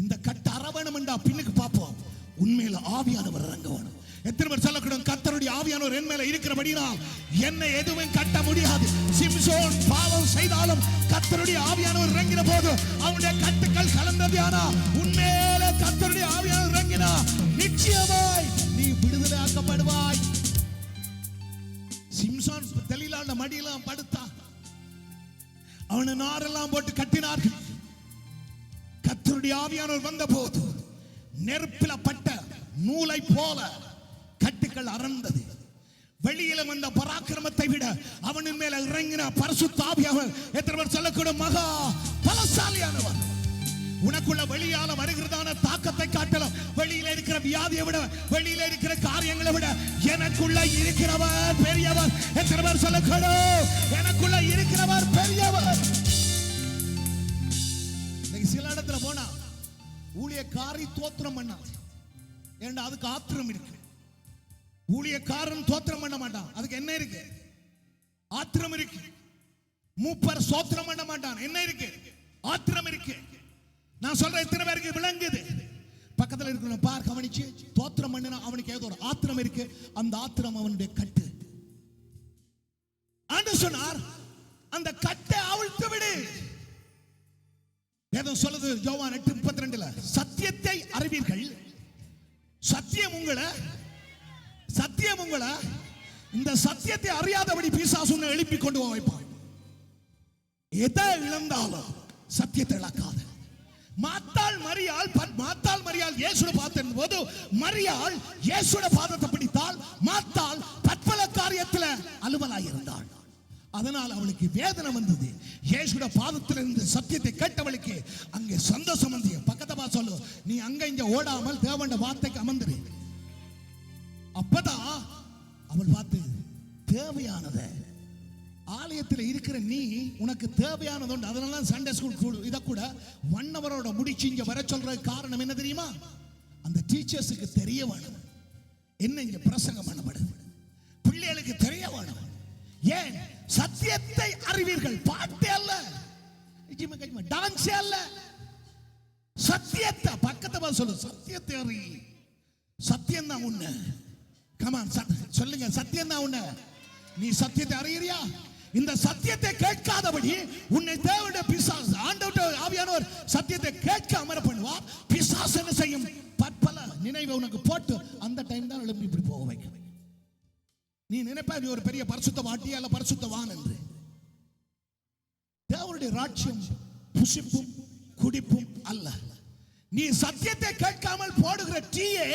இந்த கட்ட அரவணம் என்றா பின்னுக்கு பார்ப்போம். உண்மையில ஆவியானவர் இறங்க வேணும். எத்தனை பேர் சொல்லக்கூடும், கர்த்தருடைய ஆவியானவர் என் மேல இருக்கிறபடினால் என்னை எதுவும் கட்ட முடியாது. சிம்சோன் பாவம் செய்தாலும் கர்த்தருடைய ஆவியானவர் இறங்கின போது அவனுடைய கட்டுக்கள் கலந்தது. ஆனா உண்மையில கர்த்தருடைய ஆவியானவர் இறங்கினா நிச்சயமாய் நீ விடுதலை ஆக்கப்படுவாய். சிம்சோன் தெளிலான மடியெல்லாம் படுத்தான், அவனை நாரெல்லாம் போட்டு கட்டினார்கள். கர்த்தருடைய ஆவியானவர் வந்த போது நெருப்பில பட்ட நூலை போல கட்டுக்கள் அறந்தது. வெளியில வந்த பராக்கிரமத்தை விட அவனின் மேல இறங்கின பரிசுத்த ஆவியானவர் எத்தனை பேர் சொல்லக்கூடும், மகா பலசாலியானவர். உனக்குள்ள வெளியால வருகிறதான தாக்கத்தை காட்டலாம், வெளியில இருக்கிற வியாதியை விட, வெளியில இருக்கிற காரியங்களை விட எனக்குள்ள இருக்கிறவர் பெரியவர். எத்தனை பேர் சொல்லக்கூடும், எனக்குள்ள இருக்கிறவர் பெரியவர். சில இடத்துல போனா ஊழியக்காரி தோத்திரம் பண்ணா, ஏண்டா அதுக்கு ஆத்திரம் இருக்கு. ஊழியக்காரன் தோத்திரம் பண்ண மாட்டான், அதுக்கு என்ன இருக்கு? ஆத்திரம் இருக்கு. மூப்பர் சோத்திரம் பண்ண மாட்டான், என்ன இருக்கு? ஆத்திரம் இருக்கு. நான் சொல்ற எத்தனை பேருக்கு விளங்குது? பக்கத்துல இருக்கிற பார் கவனிச்சு, தோத்திரம் பண்ணினா அவனுக்கு ஏதோ ஒரு ஆத்திரம் இருக்கு. அந்த ஆத்திரம் அவனுடைய கட்டு. ஆண்டு சொன்னார், அந்த கட்டை அவிழ்த்து விடு. வேதம் சொல்லுது யோவான் 8:32, சத்தியத்தை அறிவீர்கள், சத்தியம் உங்களை இந்த சத்தியத்தை அறியாதபடி பிசாசு உன்னை எழுப்பி கொண்டு வைப்பான். எதை இழந்தாலும் சத்தியத்தை இழக்காத. மாத்தாள் மரியாள் இயேசுவை பார்த்த போது மரியாள் இயேசுவோட பாதத்தை பிடித்தாள். மாத்தாள் பற்பல காரியத்தில் அலுவலாய் இருந்தாள். அதனால் அவளுக்கு வேதனை வந்தது. இயேசுவோட பாதத்தில் இருந்து சத்தியத்தை கேட்டவளுக்கு அங்கே சந்தோஷம் வந்தது. பக்கத்தமா சொல்லு, நீ அங்க இங்க ஓடாமல் தேவனுடைய வார்த்தைக்கு அமர்ந்துரு. அப்பதான் அவள் பார்த்து தேவையானத ஆலயத்தில் இருக்கிற நீ உனக்கு தேவையானது உண்டு. அதனால சண்டே ஸ்கூல் இதை கூட 1 ஹவரோட முடிச்சு இங்க வர சொல்ற காரணம் என்ன தெரியுமா? அந்த டீச்சர்ஸுக்கு தெரிய வேணும் என்ன இங்க பிரசங்கம் பண்ணப்படுது. பிள்ளைகளுக்கு தெரிய வேணும். ஏன்? சத்தியத்தை அறிவீர்கள். பாட்டே அல்ல, டான்ஸே அல்ல, சத்தியத்தை. பக்கத்தை சொல்லு, சத்தியத்தை அறி. சத்தியம் தான் உன்னை. கமான் சொல்லுங்க, சத்தியம் தான் உன்னை. நீ சத்தியத்தை அறியறியா? இந்த சத்தியத்தை கேட்காதபடி உன்னை தேவனுடைய பிசாசு, ஆண்டவருடைய ஆவியானவர் சத்தியத்தை கேட்க அமர பண்ணுவார். பிசாசு என்ன செய்யும்? பற்பல நினைவை உனக்கு போட்டு அந்த டைம் தான் எழுப்பி இப்படி போக வைக்கும். நீ நினைப்பா நீ ஒரு பெரிய பரிசுத்தவாட்டி அல்ல பரிசுத்தவான் என்று. தேவனுடைய ராஜ்யம் புசிப்பும் குடிப்பும் அல்ல. நீ சத்தியத்தை கேட்காமல் போடுகிற டீயே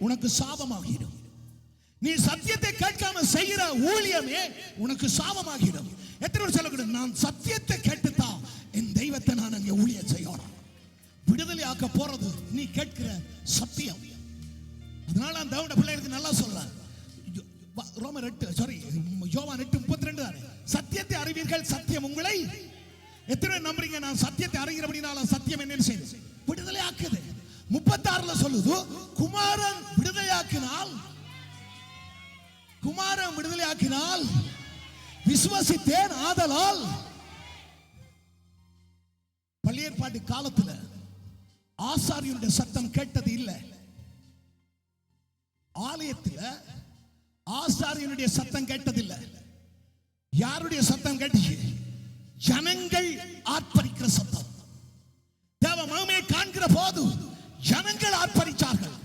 உனக்கு சாபமாகிடும். நீ சத்தியத்தை கேட்காம செய்கிற ஊழியமே உனக்கு சாபமாகிடும். எத்தனை பேர் சொல்லக்கூடாது, நான் சத்தியத்தை கேட்டுத்தான் என் தெய்வத்தை நான் அங்கே ஊழியம் செய்யணும். விடுதலை ஆக்க போறது நீ கேட்கிற சத்தியம். அதனால அந்த தேவனுடைய பிள்ளைகளுக்கு நல்லா சொல்றார். யோவான் 8:32 தானே, சத்தியத்தை அறிவீர்கள், சத்தியம் உங்களை. எத்தனை பேர் நம்புறீங்க? நான் சத்தியத்தை அறிகிறபடினால சத்தியம் என்ன செய்யுது? விடுதலை ஆக்குது. 36 சொல்லுது, குமாரன் விடுதலையாக்கினால், குமாரன் விடுதலையாக்கினால் விசுவாசித்தேன், ஆதலால். பழைய ஏற்பாட்டு காலத்துல ஆசாரியனுடைய சத்தம் கேட்டது இல்லை. ஆலயத்தில் ஆசாரியனுடைய சத்தம் கேட்டதில்லை. யாருடைய சத்தம் கேட்டுச்சு? ஜனங்கள் ஆர்ப்பரிக்கிற சத்தம். தேவ மகிமையை காண்கிற போது ஜனங்கள் ஆர்ப்பரிச்சார்கள்.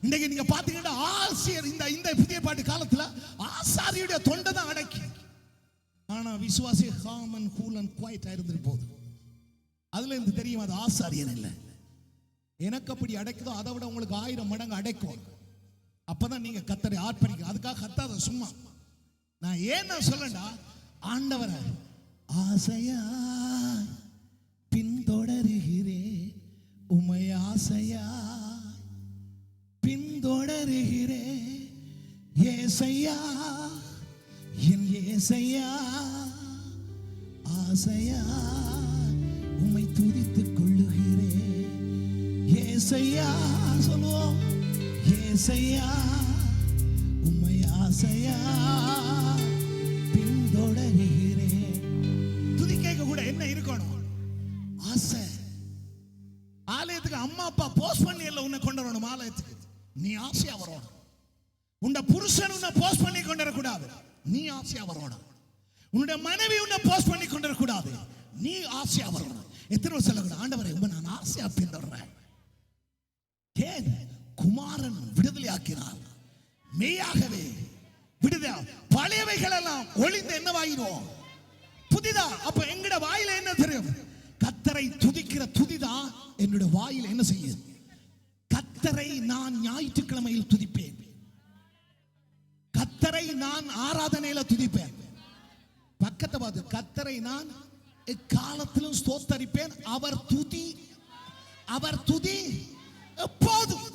இன்னைக்கு நீங்க பாத்தீங்கன்னா ஆசிரியர் இந்த புதிய பாட்டு காலத்துல ஆசாரியுடைய தொண்டை தான் அடக்கி. ஆனா விசுவாசி காமன் கூலன் குவைட்டா இருந்துட்டு போகுது. அதுல இருந்து தெரியும் அது ஆசாரியன் இல்லை. எனக்கு அப்படி அடைக்குதோ அதை விட உங்களுக்கு 1000 மடங்கு அடைக்கும். அப்பதான் நீங்க கத்தரை ஆர்ப்பரிக்க. அதுக்காக கத்தாத சும்மா. நான் ஏன் நான் சொல்லண்டா, ஆண்டவரை ஆசையா பின்தொடருகிறே, உமை ஆசையா பின்தொடருகிறே, ஏசையா என் ஏசையா, ஆசையா உம்மை துதித்துக் கொள்ளுகிறே, ஏசையா சொல்லுவோம், ஏசையா உம்மை ஆசையா பின்தொடருகிறே. துதிக்க கூட என்ன இருக்கணும்? ஆசை. ஆலயத்துக்கு அம்மா அப்பா போஸ்ட் பண்ணி இல்ல உன்னை கொண்டு வரணும். ஆலயத்துக்கு நீ ஆசையா வரணும். உன்னை புருஷன் உன்னை போஸ்ட் பண்ணி கொண்டு வரக்கூடாது, நீ ஆசையா வரணும். உன்னுடைய மனைவி உன்னை போஸ்ட் பண்ணி கொண்டு வரக்கூடாது, நீ ஆசையா வரணும். எத்தனை சொல்லக்கூடாது, ஆண்டவரை நான் ஆசையா பின்தொடர்றேன். ஏன்? குமாரன் விடுதலை ஆக்கினார். மெய்யாகவே விடுதலை. பழையவைகள் எல்லாம் ஒளிந்து என்னவாயிரும்? புதிதா. அப்ப எங்கட வாயில என்ன தெரியும்? கத்தரை துதிக்கிற துதிதான் என்னுடைய வாயில் என்ன செய்யும்? கத்தரை நான் ஞாயிற்றுக்கிழமையில் துதிப்பேன். கத்தரை நான் ஆராதனையில துதிப்பேன். பக்கத்தை பார்த்து, கத்தரை நான் எக்காலத்திலும் ஸ்தோத்தரிப்பேன். அவர் துதி எப்போதும்.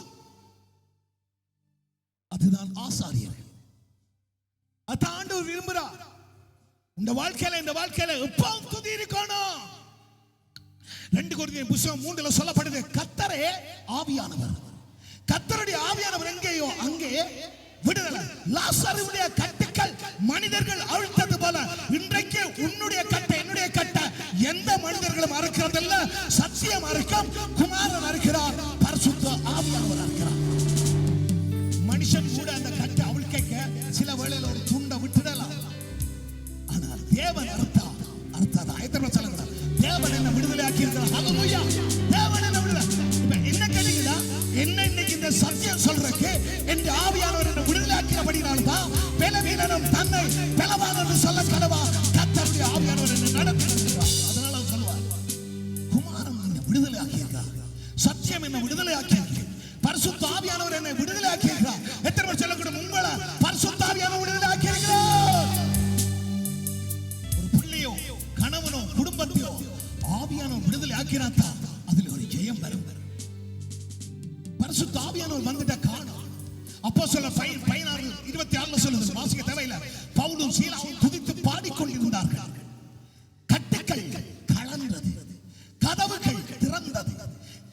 அதுதான் ஆசாரியர். அதான் ஆண்டவர் விரும்புகிறார். இந்த வாழ்க்கையில எப்பவும் துதி இருக்கணும். 2 கொரிந்தியர் புத்தகம் 3 சொல்லப்படுது, கர்த்தரே ஆவியானவர். கர்த்தருடைய ஆவியானவர் எங்கேயோ அங்கே விடுதலை. லாசருடைய கட்டுக்கள் மனிதர்கள் அழுத்தது போல இன்றைக்கு உன்னுடைய கட்டை என்னுடைய கட்டை எந்த மனிதர்களும் அறுக்கிறதில்ல. சத்தியம் அறுக்கும், குமாரன் அறுக்கிறார், பரிசுத்த ஆவியானவர் அறுக்கிறார். மனுஷன் கூட அந்த கட்டை அவிழ்க்க சில வேளையில ஒரு துண்டை விட்டுடலாம். ஆனால் தேவன் அறுத்தா சொல்லுங்க, தேவன் என்ன விடுதலை ஆக்கி இருக்கிறார். ஹல்லேலூயா. தேவன் என்ன விடுதலை. இப்ப என்ன கேட்டீங்களா, என்ன இன்னைக்கு இந்த சத்தியம் சொல்றதுக்கு என் ஆவியானவர் என்ன விடுதலை ஆக்கினபடினால தான் பலவீனனும் தன்னை பலவான் என்று சொல்ல கடவா கர்த்தருடைய ஆவியானவர் என்ன நடத்துகிறார். அதனால சொல்லுவார், குமாரன் என்ன விடுதலை ஆக்கி இருக்கிறார், சத்தியம் என்ன விடுதலை ஆக்கி இருக்கிறார், பரிசுத்த ஆவியானவர் என்னை விடுதலை ஆக்கி இருக்கிறார். எத்தனை பேர் சொல்லக்கூடும், உங்களை பரிசுத்த ஆவியானவர் விடுதலை ஆக்கி இருக்கிறார். ஒரு பிள்ளையோ கணவனோ குடும்பத்தையோ ஆவியானவர் விடுதலை ஆக்கிறாத்தா அதுல ஒரு ஜெயம் வரும். பரிசுத்த ஆவியானவர் வந்துட்ட காணோம். அப்போஸ்தலர் 16:26 சொல்லுது, வாசிக்க தேவையில்லை. பவுலும் சீலாவும் துதித்து பாடிக்கொண்டிருந்தார்கள். கட்டுக்கள் கலந்தது, கதவுகள் திறந்தது,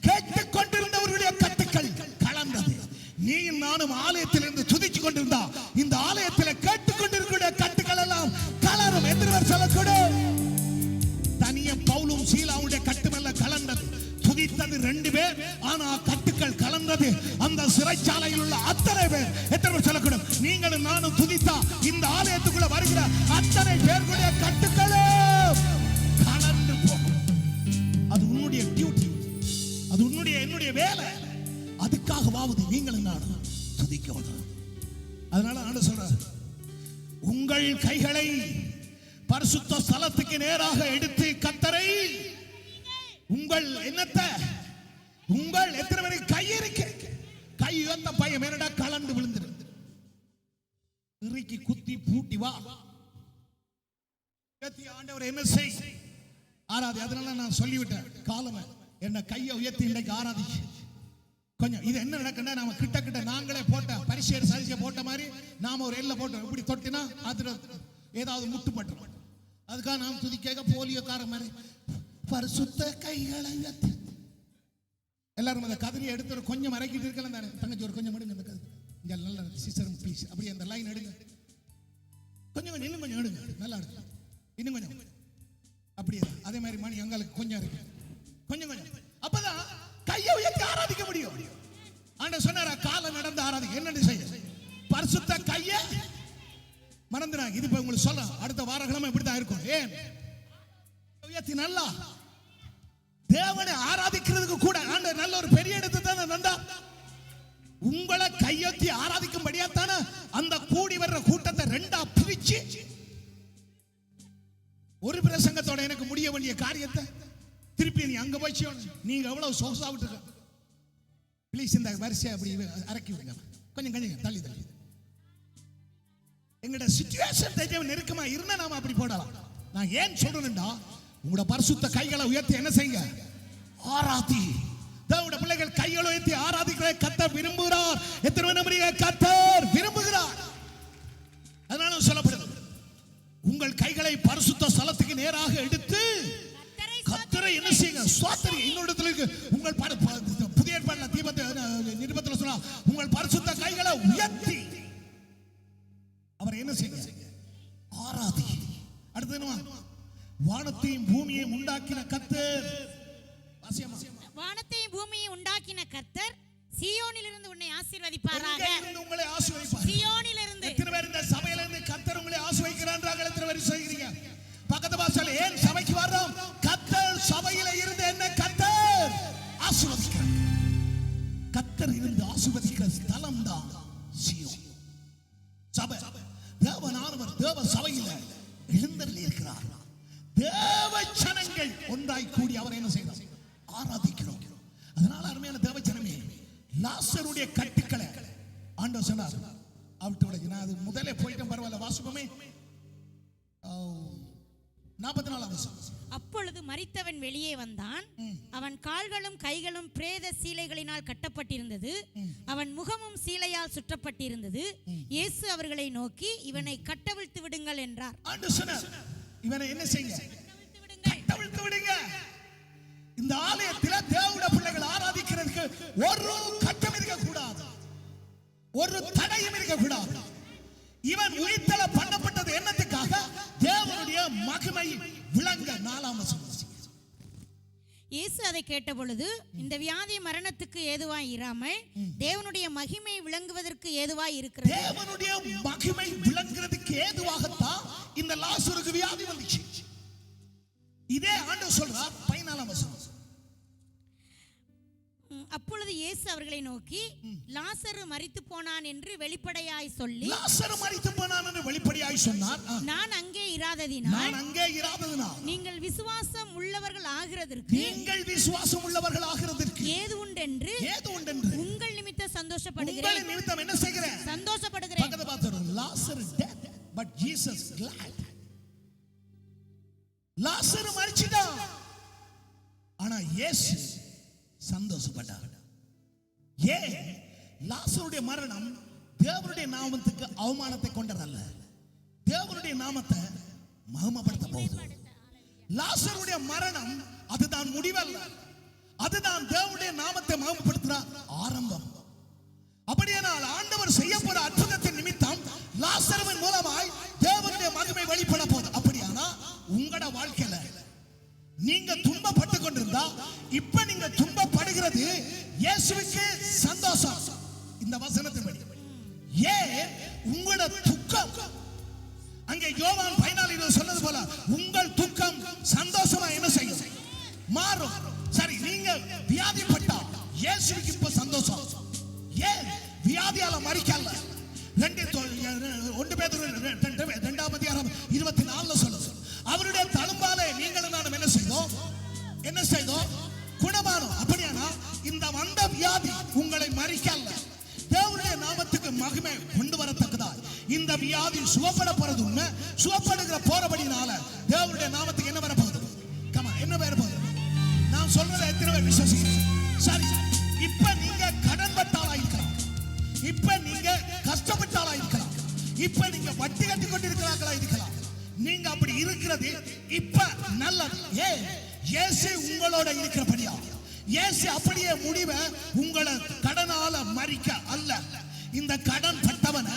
கேட்டுக் கொண்டிருந்தவர்களுடைய கட்டுக்கள் கலந்தது. கொண்டிருந்தா இந்த ஆலயத்தில் கேட்டுக்கொண்டிருக்கிற கட்டுகள் எல்லாம் கலரும். எத்தனை சொல்லக்கூடும்? தனியும் பவுலும் சீலாவுடைய கட்டுமல்ல கலந்தது. துதித்தது 2 பேர், ஆனா கட்டுக்கள் கலந்தது அந்த சிறைச்சாலையில் உள்ள அத்தனை பேர். எத்தனை பேர் சொல்லக்கூடும்? நீங்களும் நானும் துதித்தா இந்த ஆலயத்துக்குள்ள வருகிற அத்தனை பேர்களுடைய கட்டுக்களும் கலந்து போகும். அது உன்னுடைய டியூட்டி, அது உன்னுடைய என்னுடைய வேலை. அதுக்காகவாவது நீங்களும் நானும் துதிக்கணும். அதனால ஆண்டு சொல்றார், உங்கள் கைகளை பரிசுத்த ஸ்தலத்துக்கு நேராக எடுத்து கர்த்தரை உங்கள் என்னத்தை உங்கள் எத்தனை பேருக்கு கை இருக்கு? கை உயர்த்த பையன் என்னடா கலந்து விழுந்துரு. இறுக்கி குத்தி பூட்டி வா. ஆண்டவர் என்ன செய்? ஆராதி. அதனால நான் சொல்லிவிட்டேன், காலமே என்ன கையை உயர்த்தி இன்றைக்கு ஆராதிச்சு. கொஞ்சம் இது என்ன நடக்குன்னா, நாம கிட்ட நாங்களே போட்ட பரிசேர் சரிசிய போட்ட மாதிரி நாம ஒரு எல்லை போட்டோம். இப்படி தொட்டினா அது ஏதாவது முட்டுப்பட்டு, அதுக்காக நாம் துதிக்க போலியோக்கார மாதிரி பரிசுத்த கைகளை எல்லாரும் அந்த கதிரியை எடுத்து கொஞ்சம் மறைக்கிட்டு இருக்கலாம் தானே. தங்கச்சி ஒரு கொஞ்சம் எடுங்க, அந்த கதிரி இங்க நல்ல சிஸ்டர் ப்ளீஸ், அப்படி அந்த லைன் எடுங்க. கொஞ்சம் இன்னும் கொஞ்சம் எடுங்க, நல்லா இருக்கு. இன்னும் கொஞ்சம் அப்படியே அதே மாதிரி மணி அங்களுக்கு கொஞ்சம் இருக்கு, கொஞ்சம் அப்பதான் கையை உயர்த்தி ஆராதிக்க முடியும். ஆண்டவர் சொன்னாரா, காலை நடந்து ஆராதிக்க. என்னன்னு செய்ய? பரிசுத்த கையை மறந்துறாங்க. இது இப்ப உங்களுக்கு சொல்றேன், அடுத்த வாரக்கிழமை இப்படித்தான் இருக்கும். ஏன் உயர்த்தி நல்லா தேவனை ஆராதிக்கிறதுக்கு கூட ஆண்டவர் நல்ல ஒரு பெரிய இடத்தை தானே தந்தா. உங்களை கையெத்தி ஆராதிக்கும்படியா தானே அந்த கூடி வர்ற கூட்டத்தை 2ஆ பிரிச்சு ஒரு பிரசங்கத்தோட எனக்கு முடிய வேண்டிய காரியத்தை திருப்பி நீ அங்க போய் நீங்க எவ்வளவு சொகுசா விட்டுருக்க. ப்ளீஸ் இந்த வரிசையை அப்படி இறக்கி விடுங்க, கொஞ்சம் தள்ளி தள்ளி. எங்கட சிச்சுவேஷன் நெருக்கமா இருந்தா நாம அப்படி போடலாம். நான் ஏன் சொல்றேன்டா, உங்களோட பரிசுத்த கைகளை உயர்த்தி என்ன செய்யுங்க? ஆராதி. தேவனுடைய பிள்ளைகள் கைகளை உயர்த்தி ஆராதிக்கிற கர்த்தர் விரும்புகிறார். எத்தனை நம்புறீங்க? கர்த்தர் விரும்புகிறார். அதனால சொல்லப்படுது, உங்கள் கைகளை பரிசுத்த ஸ்தலத்துக்கு நேராக எடுத்து கர்த்தரை என்ன செய்யுங்க? ஸ்தோத்திரிங்க. இன்னொரு இடத்துல இருக்கு, உங்கள் புதிய ஏற்பாடுல தீபத்தை நிருபத்தில் சொன்னா, உங்கள் பரிசுத்த கைகளை உயர்த்தி அவர் என்ன செய்யுங்க? ஆராதி. அடுத்து வானத்தையும் பூமியையும் உண்டாக்கின கர்த்தர், வானத்தையும் பூமியையும் உண்டாக்கின கர்த்தர் சீயோனிலிருந்து உன்னை ஆசீர்வதிப்பாராக. உங்களை ஆசீர்வதிப்பார். சீயோனிலிருந்து. எத்தனை பேர் இந்த சபையில இருந்து கர்த்தர் உங்களை ஆசீர்வதிக்கிறார்கள்? எத்தனை பேர் சொல்றீங்க? பக்கத்து வாசல்ல ஏன் சபைக்கு வரோம்? கர்த்தர் சபையில இருந்து என்ன கர்த்தர் ஆசீர்வதிக்கிறார். கர்த்தர் இருந்து ஆசீர்வதிக்கிற ஸ்தலம் தான் சீயோன் சபை. தேவனானவர் தேவ சபையில எழுந்தருளி இருக்கிறார். தேவ ஜனங்கள் ஒன்றாய் கூடி அவர் என்ன செய்கிறார்? ஆராதிக்கிறோம். அதனால அருமையான தேவ ஜனமே, லாசருடைய கட்டுக்களை ஆண்டவர் சொன்னார் அவட்டோட. நான் அது முதல்ல போயிட்டேன், பரவாயில்ல, வாசுபமே 44. அப்பொழுது மரித்தவன் வெளியே வந்தான். அவன் கால்களும் கைகளும் பிரேத சீலைகளினால் கட்டப்பட்டிருந்தது, அவன் முகமும் சீலையால் சுற்றப்பட்டிருந்தது. இயேசு அவர்களை நோக்கி, இவனை கட்டவிழ்த்து விடுங்கள் என்றார். ஆண்டவர் சொன்னார், இவனை என்ன செய்யுங்க? கட்டவிழ்த்து விடுங்க. இந்த ஆலயத்தில் தேவனுடைய பிள்ளைகள் ஆராதிக்கிறதுக்கு ஒரு கட்டம் இருக்க கூடாது, ஒரு தடையும் இருக்க கூடாது. இவன் உயிர்த்தெழ பண்ணப்பட்டது என்னத்துக்காக? தேவனுடைய மகிமை விளங்க. 4ஆம் வசனம். இயேசு அதை கேட்டபொழுது, இந்த வியாதி மரணத்துக்கு ஏதுவாய் இராமல் தேவனுடைய மகிமை விளங்குவதற்கு ஏதுவாய் இருக்கிறது. தேவனுடைய மகிமை விளங்குறதுக்கு ஏதுவாகத்தான் இந்த லாசருக்கு வியாதி வந்துச்சு. இதே ஆண்டவர் சொல்றார் 14ஆம் வசனம். அப்பொழுது இயேசு அவர்களை நோக்கி, லாசரு மரித்து போனான் என்று வெளிப்படையாய் சொல்லி, லாசரு மரித்து போனான் என்று வெளிப்படையாய் சொன்னார். நான் அங்கே இராததினால் நீங்கள் விசுவாசம் உள்ளவர்கள் ஆகிறதற்கு ஏது உண்டென்று உங்கள் நிமித்தம் சந்தோஷப்படுகிறேன். உங்கள் நிமித்தம் என்ன செய்கிறேன்? சந்தோஷப்படுகிறேன். பக்கத்துல பார்த்தோம், லாசர் dead but Jesus glad. லாசர் மரிச்சிட்டான், ஆனா இயேசு சந்தோஷப்பட்டார். ஏன்? லாசருடைய மரணம் தேவனுடைய நாமத்துக்கு அவமானத்தை கொண்டதல்ல, தேவனுடைய நாமத்தை மகிமைப்படுத்த போகுது. லாசருடைய மரணம் அதுதான் முடிவல்ல, அதுதான் தேவனுடைய நாமத்தை மகிமைப்படுத்துற ஆரம்பம். அப்படியானால் ஆண்டவர் செய்ய போற அற்புதத்தின் நிமித்தம் லாசருவின் மூலமாய் தேவனுடைய மகிமை வெளிப்பட போகுது. அப்படியானா உங்களோட வாழ்க்கையில நீங்க துன்பப்பட்டு கொண்டிருந்தா இப்ப நீங்க துன்பப்படுகிறது இயேசுவுக்கு சந்தோஷம். இந்த வசனத்தின்படி ஏன் உங்களோட துக்கம் அங்கே யோவான் 14 சொன்னது போல உங்கள் துக்கம் சந்தோஷமா என்ன செய்யும்? மாறும். சரி, நீங்க வியாதிப்பட்டா இயேசுவுக்கு இப்ப சந்தோஷம். ஏன் வியாதியால மரிக்கல? 1 பேதுரு 2ஆம் அதிகாரம் 24 சொல்லுது, அவருடைய தழும்பாலே நீங்களும் நானும் என்ன செய்தோம்? குணமானோம். அப்படியானா இந்த வந்த வியாதி உங்களை மரிக்கல. தேவனுடைய நாமத்துக்கு மகிமை கொண்டு வரத்தக்கதா இந்த வியாதி சுகப்பட போறது உண்மை. சுகப்படுகிற போறபடினால தேவனுடைய நாமத்துக்கு என்ன வரப்போகுது? என்ன வரப்போகுது? நான் சொல்றதை எத்தனை பேர் விசுவாசிக்கிறீங்க? சரி, இப்ப நீங்க கடன் பட்டாளா இருக்கலாம், இப்ப நீங்க கஷ்டப்பட்டாளா இருக்கலாம், இப்ப நீங்க வட்டி கட்டி கொண்டிருக்கிறார்களா இருக்கலாம். நீங்க அப்படி இருக்கிறது இப்ப நல்லது. ஏன்? இயேசு உங்களோட இருக்கிறபடியா. இயேசு அப்படியே முடிவை உங்களை கடனால மறிக்க அல்ல. இந்த கடன் பட்டவன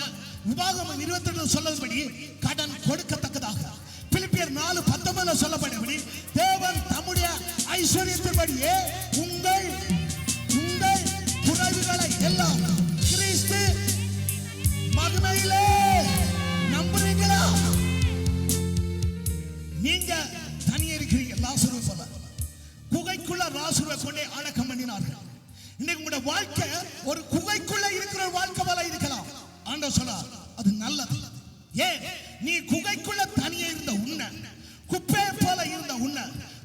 உபாகமம் 22 சொல்லபடி கடன் கொடுக்கத்தக்கதாக, பிலிப்பியர் 4:19 சொல்லப்பட்டபடி தேவன் தம்முடைய ஐஸ்வரியத்தின்படியே உங்கள் குறைவுகளை எல்லாம் கிறிஸ்து மகிமையிலே நம்புறீங்களா? நீங்க தனியே இருக்கிறீங்க. லாசருவை போல குகைக்குள்ள லாசருவை கொண்டே அடக்கம் பண்ணினார்கள். இன்னைக்கு உங்களுடைய வாழ்க்கை ஒரு குகைக்குள்ள இருக்கிற வாழ்க்கை போல இருக்கலாம். ஆண்டவர் சொன்னார் அது நல்லது. ஏன்? நீ குகைக்குள்ள தனியே இருந்த உன்னை, குப்பையை போல இருந்த உன்னை,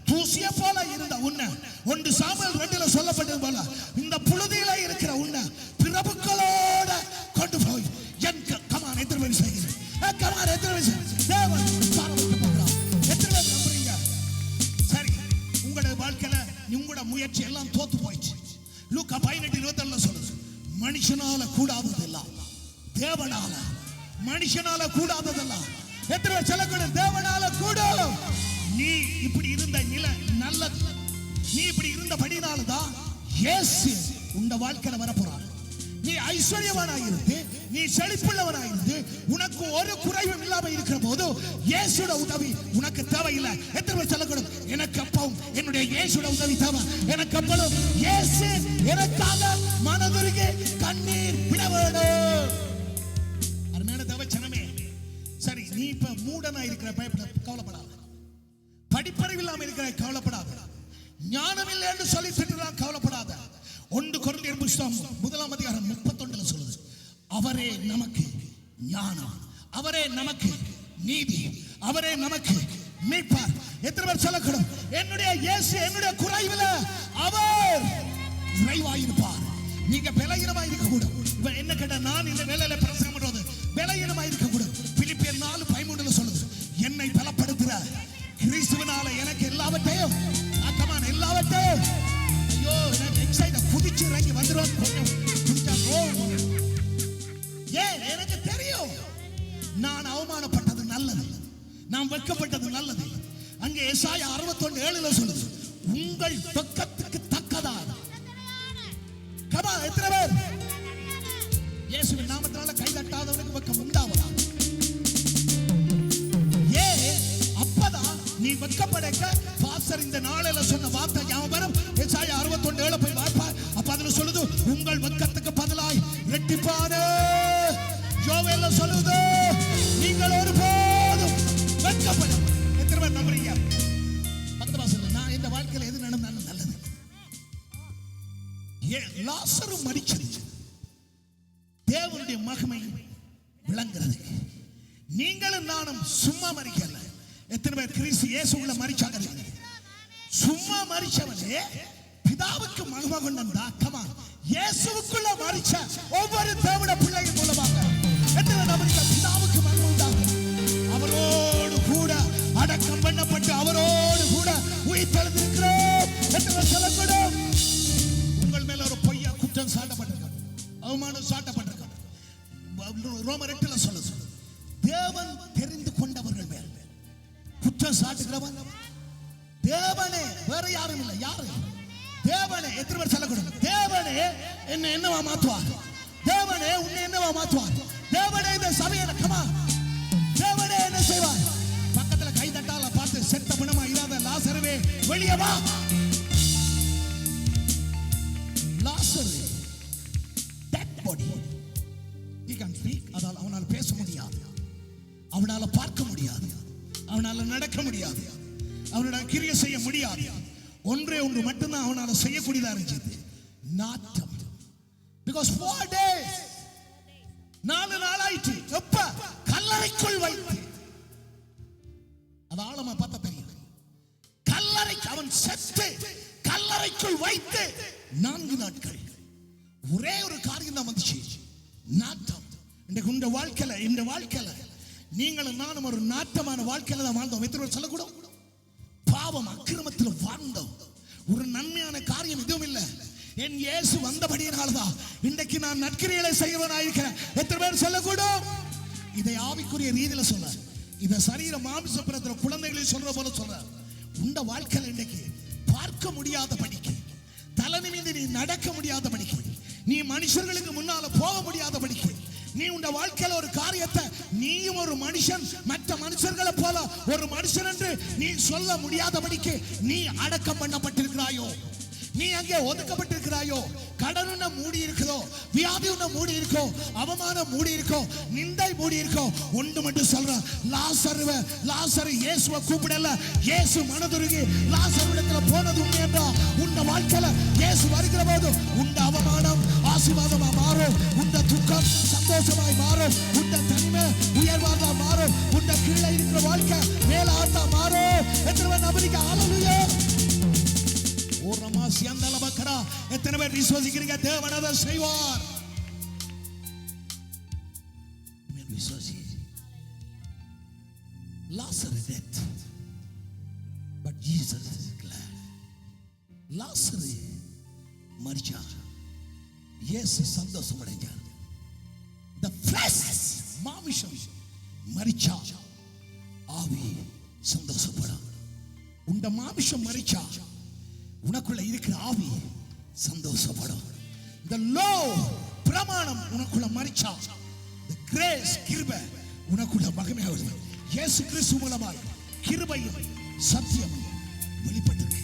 தூசியை போல இருந்த உன்னை, 1 சாமுவேல் 2 சொல்லப்பட்டது போல இந்த புழுதியில இருக்கிற உன்னை பிரபுக்களோட கொண்டு போய் என் கமான் எத்தனை பேர் செய்கிறேன்? கமான் எத்தனை பேர் தேவன் பாரம்பரிய போகிறார்? எத்தனை பேர் நம்புறீங்க? சரி, உங்களோட வாழ்க்கையில உங்களோட முயற்சி எல்லாம் தோத்து போயிடுச்சு. லூக்கா 18:27 சொல்லுது, மனுஷனால கூடாததெல்லாம் தேவனால, மனுஷனால கூடாததெல்லாம் எத்தனை பேர் சொல்லக்கூடாது? தேவனால கூடும். நீ இப்படி இருந்த நிலை நல்லது. நீ இப்படி இருந்தபடினால்தான் இயேசு உங்க வாழ்க்கையில வரப்போறார். நீ ஐஸ்வர்யவானாயிருந்து, நீ செழிப்புள்ளவனாயிருந்து, உனக்கு ஒரு குறைவும் இல்லாம இருக்கிற போது இயேசுட உதவி உனக்கு தேவையில்லை. எத்தனை பேர் சொல்லக்கூடாது? எனக்கு அப்பவும் என்னுடைய இயேசுட உதவி தேவை. எனக்கு அப்பளும் இயேசு எனக்காக மனதுருகி கண்ணீர் விட வேண்டும். அருமையான தேவச்சனமே, சரி, நீ இப்ப மூடனா இருக்கிற கவலைப்படாத, படிப்பறிவு இல்லாம இருக்கிற கவலைப்படாத, ஞானம் இல்லை என்று சொல்லி திட்டுறான் கவலைப்படாத. 1 கொரிந்தியர் புத்தகம் 1ஆம் அதிகாரம் 31 சொல்லுது, அவரே நமக்கு ஞானம், அவரே நமக்கு நீதி, அவரே நமக்கு மீட்பார். எத்தனை பேர் சொல்லக்கூடும்? என்னுடைய இயேசு என்னுடைய குறைவில அவர் நிறைவாயிருப்பார். நீங்க பலகீனமா இருக்க கூடும். என்ன கேட்ட, நான் இந்த வேலையில பிரசங்கம் பண்றது பலகீனமா இருக்க கூடும். பிலிப்பியர் 4:13 சொல்லுது, என்னை பலப்படுத்துற கிறிஸ்துவினால எனக்கு எல்லாவற்றையும் எல்லாவற்றையும். ஐயோ, எனக்கு எக்ஸைட் குதிச்சு இறங்கி வந்துடும். ஏன்? எனக்கு தெரியும் நான் அவமானப்பட்டது நல்லது, நான் வெட்கப்பட்டது நல்லது. அங்கே எசாயா 61:7 சொல்லுது, உங்கள் வெட்கத்துக்கு தக்கதா. கமா, எத்தனை பேர் இயேசுவின் நாமத்தினால கை தட்டாதவனுக்கு வெட்கம் உண்டாவதா? அப்பதான் நீ வெட்கப்படக்க பாஸ்டர் இந்த நாளில சொன்ன வார்த்தை ஞாபகம். எசாயா 61:7 போய் வாய்ப்பா. அப்ப அதுல சொல்லுது, உங்கள் வெட்கத்துக்கு பதிலாய் இரட்டிப்பான. யோவேல்ல சொல்லுது, நீங்கள் ஒருபோதும் வெட்கப்பட. எத்தனை பேர் நம்புறீங்க? பக்கத்துல சொல்லு, நான் இந்த வாழ்க்கையில எது நடந்தாலும் நல்லது. லாசரு மரிச்சது தேவனுடைய மகிமை விளங்குறது. நீங்களும் நானும் சும்மா மரிக்கல. எத்தனை பேர் கிறிஸ்து இயேசுவுல மரிச்சாங்க? சும்மா மரிச்சவனே பிதாவுக்கு மகிமை கொண்டா. கமா, இயேசுவுக்குள்ள மரிச்ச ஒவ்வொரு தேவனுடைய பிள்ளைகள் மூலமாக எத்தனை நபருக்கு பிதாவுக்கு மகிமை உண்டாக, அவரோடு கூட அடக்கம் பண்ணப்பட்டு அவரோடு கூட உயிர் தெழுந்திருக்கிறோம். எத்தனை சொல்லக்கூடும்? உங்கள் மேல ஒரு பொய்யா குற்றம் சாட்டப்பட்டிருக்கிறது, அவமானம் சாட்டப்பட்டிருக்கிறது. ரோமர் 8 சொல்லுது, தேவன் தெரிந்து கொண்டவர்கள் மேல் குற்றம் சாட்டுகிறவன் தேவனே, வேற யாரும் இல்லை. யாரு? தேவனே. எத்தனை பேர் சொல்லக்கூடாது? தேவனே என்னவா மாத்துவார்? தேவனே உன்னை என்னவா மாற்றுவார்? தேவனே இந்த சபையை கமா தேவனே என்ன செய்வார்? பக்கத்துல கை தட்டால பார்த்து செத்த பிணமா இல்லாத லாசருவே வெளியே வா. லாசரு dead body. He can speak. அதால் அவனால் பேச முடியாது, அவனால பார்க்க முடியாது, அவனால நடக்க முடியாது, அவனால கிரியை செய்ய முடியாது. ஒன்றே ஒன்று மட்டும்தான் அவனால செய்யக்கூடியதா இருந்துச்சு, நாட்டம். Because 4 days 4 நாள் ஆயிற்று. எப்ப? கல்லறைக்குள் வைத்து. அது ஆழமா பார்த்தா தெரியும். கல்லறைக்கு அவன் செத்து கல்லறைக்குள் வைத்து 4 நாட்கள். ஒரே ஒரு காரியம் தான் வந்துச்சு, நாட்டம். இந்த வாழ்க்கையில நீங்களும் நானும் ஒரு நாட்டமான வாழ்க்கையில தான் வாழ்ந்தோம். எத்தனை சொல்லக்கூடும்? பாவம் அக்கிரமத்தில் வாழ்ந்தோம். ஒரு நன்மையான காரியம் எதுவும் இல்லை. என் இயேசு வந்தபடியினால்தான் இன்றைக்கு நான் நற்கிரியலை செய்கிறவனாயிருக்கிறேன். எத்தனை பேர் சொல்லக்கூடும்? இதை ஆவிக்குரிய ரீதியில சொல்ல, இதை சரீர மாம்சப்புறத்தில் குழந்தைகளை சொல்ற போல சொல்ற. உண்ட வாழ்க்கையில இன்றைக்கு பார்க்க முடியாத படிக்க, தலை நிமிந்து நீ நடக்க முடியாத படிக்க, நீ மனுஷர்களுக்கு முன்னால போக முடியாத படிக்க, நீ உண்ட வாழ்க்கையில ஒரு காரியத்தை நீயும் ஒரு மனுஷன் மற்ற மனுஷர்களை போல ஒரு மனுஷன் என்று நீ சொல்ல முடியாதபடிக்கு நீ அடக்கம் பண்ணப்பட்டிருக்கிறாயோ, நீ அங்கே ஒதுக்கப்பட்டிருக்கிறாயோ, கடன் உன்னை மூடி இருக்கோ, வியாதி உன்னை மூடி இருக்கோ, அவமானம் மூடி இருக்கோ, நிந்தை மூடி இருக்கோ, ஒன்று மட்டும் சொல்ற, லாசரு இயேசுவை கூப்பிடல, இயேசு மனதுருகி லாசருவிடத்துல போனது உண்மை என்றா உண்ட வாழ்க்கையில இயேசு வருகிற போது உண்ட அவமானம் ஆசீர்வாதமா மாறும், உண்ட துக்கம் சந்தோஷமாய் மாறும், உண்ட தனிமை உயர்வாதா மாறும், உண்ட கீழே இருக்கிற வாழ்க்கை மேல ஆட்டா மாறும். எத்தனை நபருக்கு ஹல்லேலூயா. எத்தனை பேர் விசுவாசிக்கிறீங்க? தேவன் அதை செய்வார். Lazarus dead, but Jesus is glad. Lazarus மரிச்சார், இயேசு சந்தோஷம் அடைஞ்சார். The flesh மாமிசம் மரிச்சா, ஆவி சந்தோஷப்படும். உண்ட மாமிசம் மரிச்சா, உனக்குள்ள இருக்கிற ஆவி சந்தோஷப்படும். The law பிரமாணம் உனக்குள்ள மரிச்சா, the grace கிருபை உனக்குள்ள மகிமையாகுது. இயேசு கிறிஸ்து மூலமாய் கிருபையும் சத்தியமும் வெளிப்பட்டிருக்கு.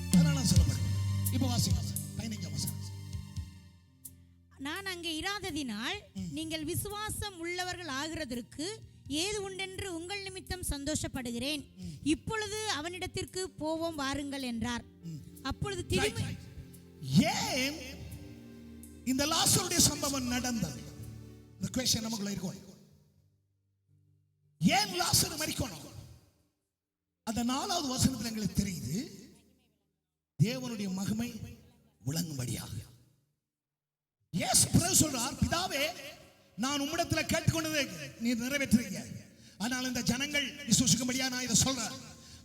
அதனால சொல்லப்படுது. இப்போ வாசிங்க 15ஆம் வசனம். நான் அங்கே இராததினால் நீங்கள் விசுவாசம் உள்ளவர்கள் ஆகிறதற்கு ஏது உண்டென்று உங்கள் நிமித்தம் சந்தோஷப்படுகிறேன். இப்பொழுது அவனிடத்திற்கு போவோம் வாருங்கள் என்றார். அப்பொழுது திரும்பி ஏன் இந்த லாசருடைய சம்பவம் நடந்தது? இந்த क्वेश्चन நமக்குள்ள இருக்கும். ஏன் லாசரு மரிக்கணும்? அந்த 4வது வசனத்துல எங்களுக்கு தெரியுது, தேவனுடைய மகிமை விளங்கும்படியாக. இயேசு பிறகு சொல்றார், பிதாவே நான் உம்மிடத்துல கேட்டுக்கொண்டதை நீர் நிறைவேற்றுறீங்க, ஆனால் இந்த ஜனங்கள் விசுவாசிக்கும்படியா நான் இதை சொல்றேன்.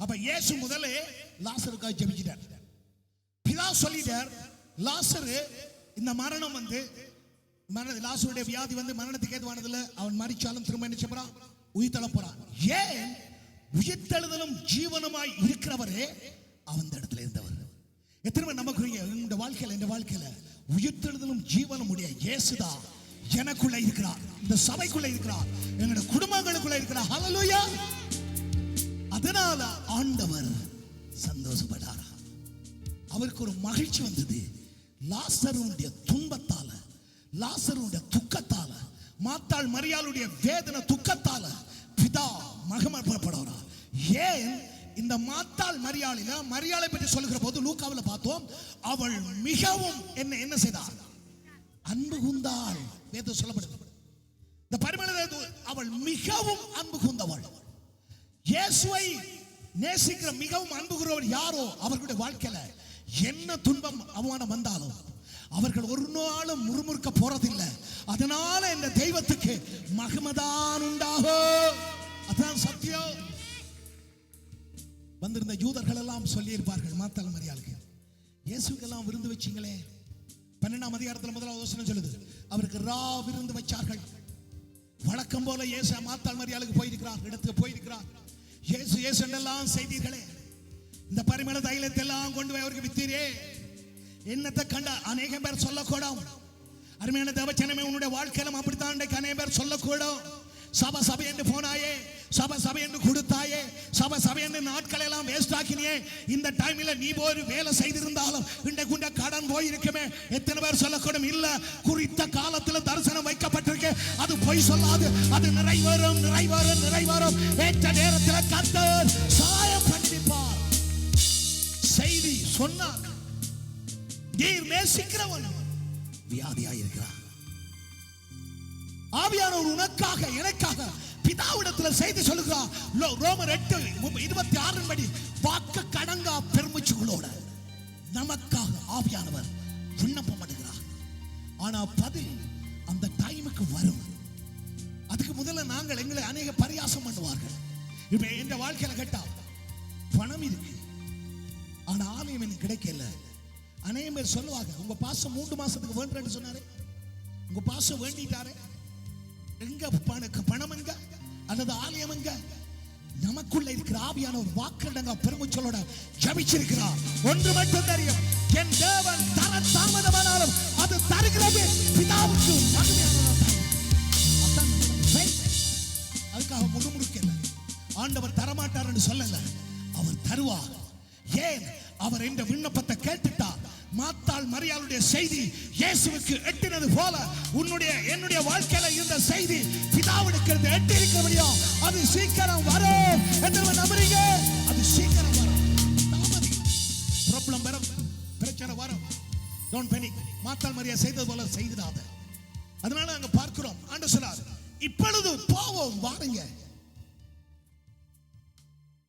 அப்ப இயேசு முதல்ல லாசருக்காக ஜெபிச்சிட்டார். பிதா சொல்லிட்டார், லாசரு இந்த மரணம் வந்து லாசருடைய வியாதி வந்து மரணத்துக்கு ஏதுவானதில்லை, அவன் மரிச்சாலும் திரும்ப என்ன செய்யறான்? உயிர்த்தெழ போறான். ஏன்? உயிர்த்தெழுதலும் ஜீவனுமாய் இருக்கிறவரே அவன் இடத்துல இருந்தவர். எத்தனை பேர் நமக்குரிய இந்த வாழ்க்கையில உயிர்த்தெழுதலும் ஜீவனும் உடைய இயேசுதான் எனக்குள்ள இருக்கிறார், இந்த சபைக்குள்ள இருக்கிறார், எங்களுடைய குடும்பங்களுக்குள்ள இருக்கிறார். ஹல்லேலூயா. அதனால ஆண்டவர் சந்தோஷப்பட்டார். அவருக்கு ஒரு மகிழ்ச்சி வந்தது. லாசருடைய துன்பத்தால, லாசருடைய துக்கத்தால, மாத்தாள் மரியாளுடைய வேதனை துக்கத்தால பிதா மகிமைப்படுறார். ஏன்? இந்த மாத்தாள் மரியாளை பற்றி சொல்லுகிற போது லூக்காவில் பார்த்தோம், அவள் மிகவும் என்ன செய்தாள்? அன்பு கூர்ந்தாள். வேதம் சொல்லப்படுது. இந்த பரிமள அவள் மிகவும் அன்பு கூர்ந்தவள். இயேசுவை நேசிக்கிற மிகவும் அன்பு கூர்ந்தவர் யாரோ அவர்களுடைய வாழ்க்கையில என்ன துன்பம் அவமானம் வந்தாலும் அவர்கள் ஒரு நாளும் முறுமுறுக்க போறதில்லை. அதனால இந்த தெய்வத்துக்கு மகிமைதான் உண்டாகும். அதான் சத்தியம். வந்திருந்த யூதர்கள் எல்லாம் சொல்லி இருப்பார்கள், மாத்தாள் மரியாளுக்கு இயேசுக்கெல்லாம் விருந்து வச்சீங்களே. 12ஆம் அதிகாரத்தில் 1வது வசனம் சொல்லுது, அவருக்கு விருந்து வச்சார்கள். வழக்கம் போல இயேசு மாத்தாள் மரியாளுக்கு போயிருக்கிறார், இடத்துக்கு போயிருக்கிறார். இயேசு என்றெல்லாம் செய்தீர்களே, இந்த பரிமள தைலத்தை எல்லாம் கொண்டு போய் அவருக்கு வித்தீரே, என்னத்தை கண்ட அநேகம் பேர் சொல்லக்கூடாது. அருமையான தேவச்சனமே, உன்னுடைய வாழ்க்கையிலும் அப்படித்தான் அநேக பேர் சொல்லக்கூடும். சபை என்று போனாயே, சபை என்று கொடுத்தாயே, சபை என்று நாட்களை எல்லாம் வேஸ்ட் ஆக்கினியே. இந்த டைம்ல நீ போய் வேலை செய்திருந்தாலும் இந்த கடன் போயிருக்குமே. எத்தனை பேர் சொல்லக்கூடும், இல்ல குறித்த காலத்தில் தரிசனம் வைக்கப்பட்டிருக்கு, அது பொய் சொல்லாது, அது நிறைவேறும் நிறைவேறும் நிறைவேறும். ஏற்ற நேரத்தில் கர்த்தர் சாயம் கண்டிப்பார். செய்தி சொன்னார். நீர் நேசிக்கிறவன் வியாதியாயிருக்கிறார். ஆவியானவர் உனக்காக எனக்காக பிதாவிடத்தில் செய்தி சொல்லுகிறார். ரோமர் 8:26 படி வாக்கு கடங்கா பெருமிச்சுகளோட நமக்காக ஆவியானவர் விண்ணப்பம் பண்ணுகிறார். ஆனா பதில் அந்த டைமுக்கு வரும். அதுக்கு முதல்ல நாங்கள் எங்களை அநேக பரியாசம் பண்ணுவார்கள். இப்ப என் வாழ்க்கையில கேட்டா பணம் இருக்கு, ஆனா ஆலயம் எனக்கு கிடைக்கல. அநேக பேர் சொல்லுவாங்க, உங்க பாசம் 3 மாசத்துக்கு வேண்டுன்னு சொன்னாரு, உங்க பாசம் வேண்டிட்டாரு, எங்க பணம் எங்க அல்லது ஆலயம் எங்க? நமக்குள்ள இருக்கிற ஆவியான ஒரு வாக்குடங்க பெருமுச்சலோட ஜெபிச்சிருக்கிறார். ஒன்று மட்டும் தெரியும், என் தேவன் தர தாமதமானாலும் அது தருகிறது பிதாவுக்கு மகிமையானது. அதுக்காக முடுமுடுக்கல. ஆண்டவர் தரமாட்டார் என்று சொல்லல, அவர் தருவார். ஏன்? அவர் இந்த விண்ணப்பத்தை கேட்டுட்டார். மாத்தாள் மரியாளுடைய செய்தி இயேசுவுக்கு எட்டினது போல உன்னுடைய என்னுடைய வாழ்க்கையில இருந்த செய்தி பிதாவுக்கு எட்டி இருக்கிறபடியா அது சீக்கிரம் வரும் என்று நம்புறீங்க. அது சீக்கிரம் வரும். ப்ராப்ளம் வரும், பிரச்சனை வரும். Don't panic. மாத்தாள் மரியா செய்தது போல செய்திடாத. அதனால அங்க பார்க்கிறோம், ஆண்டவர் சொல்றார், இப்பொழுது போவோம் வாருங்க.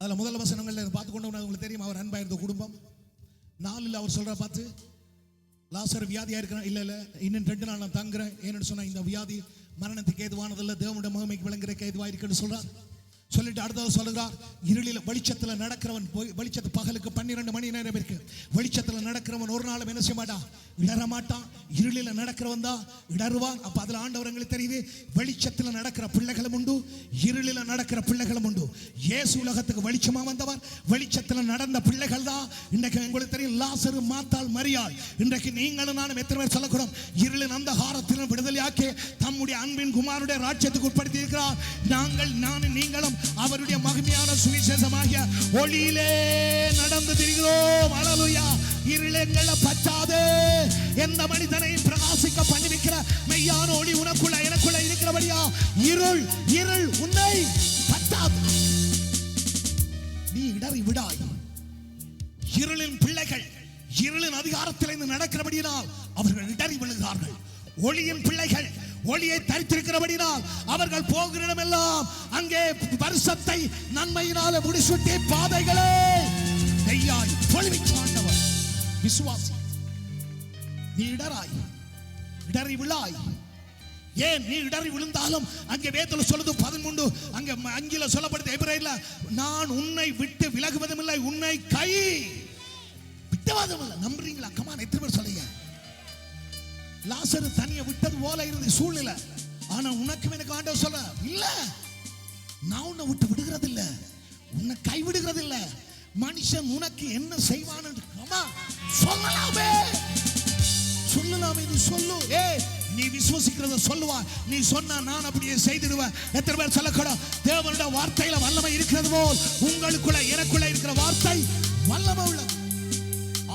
அதுல முதல் வசனங்கள்ல பார்த்து கொண்டு உங்களுக்கு தெரியும், அவர் அன்பா இருந்த குடும்பம். 4 அவர் சொல்ற பார்த்து, லாசர் வியாதியா இருக்கிறான். இல்ல இன்னும் 2 நாள் நான் தங்குறேன். ஏன்னு சொன்னா இந்த வியாதி மரணத்துக்கு ஏதுவானதில்லை, தேவனுடைய மகிமைக்கு விளங்குறதுக்கு ஏதுவா இருக்குன்னு சொல்றார். சொல்லிட்டு அடுத்தது சொல்லுகிறார், இருளில் வெளிச்சத்தில் நடக்கிறவன் வெளிச்சத்து பகலுக்கு 12 மணி நேரம் இருக்கு. வெளிச்சத்தில் நடக்கிறவன் ஒரு நாளும் என்ன செய்ய மாட்டான், இடற மாட்டான். இருளில் நடக்கிறவன் தான் இடறுவான். அப்ப அதுல ஆண்டவர் எங்களுக்கு தெரியுது, வெளிச்சத்தில் நடக்கிற பிள்ளைகளும் உண்டு, இருளில் நடக்கிற பிள்ளைகளும் உண்டு. இயேசு உலகத்துக்கு வெளிச்சமா வந்தவர். வெளிச்சத்தில் நடந்த பிள்ளைகள் தான் இன்றைக்கு உங்களுக்கு தெரியும், லாசரு, மாத்தாள், மரியாள். இன்றைக்கு நீங்களும் நானும் எத்தனை பேர் சொல்லக்கூடும், இருளின் அந்த ஹாரத்திலும் விடுதலையாக்கி தம்முடைய அன்பின் குமாரனுடைய ராஜ்யத்துக்கு உட்படுத்தி இருக்கிறார். நானும் நீங்களும் அவருடைய மகிமையான சுவிசேஷமாகிய ஒளியிலே நடந்து திரிகிறோம். அல்லேலூயா. இருளெங்கள பற்றாது. எந்த மனிதனையும் பிரகாசிக்க பண்ணி வைக்கிற மெய்யான ஒளி உனக்குள்ள எனக்குள்ள இருக்கிறபடியா இருள் உன்னை பற்றாது. நீ இடறி விடாய். இருளின் பிள்ளைகள் இருளின் அதிகாரத்தில் நடக்கிறபடியால் அவர்கள் இடறி விழுகிறார்கள். ஒளியின் பிள்ளைகள் ஒளியை தரித்திருக்கிறபடினால் அவர்கள் போகிற இடமெல்லாம் அங்கே வருஷத்தை நன்மையினால முடிசூட்டி பாதைகளே நெய்யாய் பொழிவிச்சாண்டவர். விசுவாசி, நீ இடறி விழாய். ஏன் நீ இடறி விழுந்தாலும் அங்கே வேதத்தில் சொல்லுது 13 அங்கே அங்கில சொல்லப்படுது எபிரேயர்ல, நான் உன்னை விட்டு விலகுவதும் இல்லை, உன்னை கை விட்டுவதும் இல்லை. நம்புறீங்களா? கமான், எத்தனை பேர் சொல்லுங்க. லாசரு தனியை விட்டது போல இருந்த சூழ்நிலை. ஆனா உனக்கு எனக்கு ஆண்டவர் சொல்ல, இல்ல நான் உன்னை விட்டு விடுகிறது இல்ல, உன்னை கை விடுகிறது இல்ல. மனுஷன் உனக்கு என்ன செய்வான் சொல்லலாமே, இது சொல்லு. நீ விசுவசிக்கிறத சொல்லுவா. நீ சொன்னா நான் அப்படியே செய்திடுவேன். எத்தனை பேர் சொல்லக்கூடாது, தேவனுடைய வார்த்தையில வல்லமை இருக்கிறது போல் உங்களுக்குள்ள எனக்குள்ள இருக்கிற வார்த்தை வல்லமை உள்ளது.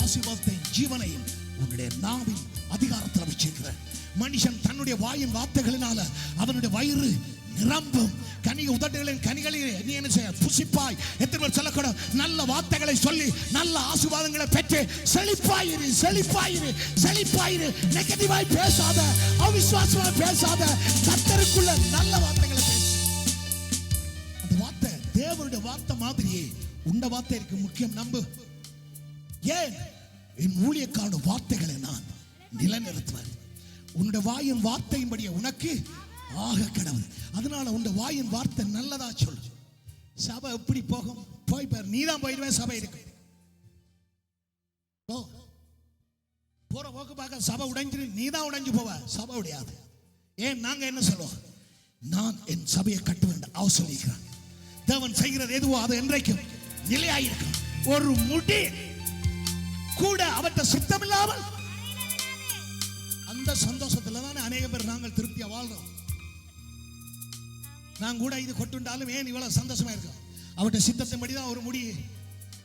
ஆசீர்வாதத்தை ஜீவனையும் உன்னுடைய நாவின் அதிகாரத்தில் வச்சிருக்கிற மனுஷன் தன்னுடைய வாயின் வார்த்தைகளினால அவனுடைய வயிறு நிரம்பும். உதடுகளின் கனிகளை நீ என்ன செய்ய புசிப்பாய். எத்தனை பேர் சொல்லக்கூடாது, நல்ல வார்த்தைகளை சொல்லி நல்ல ஆசீர்வாதங்களை பெற்று செழிப்பாயிரு செழிப்பாயிரு செழிப்பாயிரு. நெகட்டிவாய் பேசாத, அவிசுவாசமாய் பேசாத, கர்த்தருக்குள்ள நல்ல வார்த்தைகளை பேசு. அந்த வார்த்தை தேவனுடைய வார்த்தை மாதிரியே உண்ட வார்த்தை இருக்கு. முக்கியம் நம்பு. ஏன்? என் ஊழியக்கான வார்த்தைகளை நான் நிலைநிறுத்துவேன். உன்னுடைய வாயின் வார்த்தையின்படியே உனக்கு ஆக கடவுள். அதனால உன்னுடைய வாயின் வார்த்தை நல்லதா சொல்லு. சபை எப்படி போகும்? போய் பாரு, நீ தான் போயிடுவேன். சபை இருக்கு போற போக்கு பார்க்க சபை உடைஞ்சு நீ தான் உடைஞ்சு போவ. சபை உடையாது. ஏன்? நாங்க என்ன சொல்லுவோம், நான் என் சபையை கட்டுவேன் அவசரிக்கிறான். தேவன் செய்கிறது எதுவோ அது என்றைக்கும் நிலையாயிருக்கும். ஒரு முடி கூட அவற்றை சுத்தம் இல்லாமல் அந்த அந்த சந்தோஷத்துல தானே அநேக பேர் நாங்கள் திருப்தியா வாழ்றோம். நான் கூட இது கொட்டுண்டாலும் ஏன் இவ்வளவு சந்தோஷமா இருக்கோம்? அவருடைய சித்தத்தின்படி தான் ஒரு முடி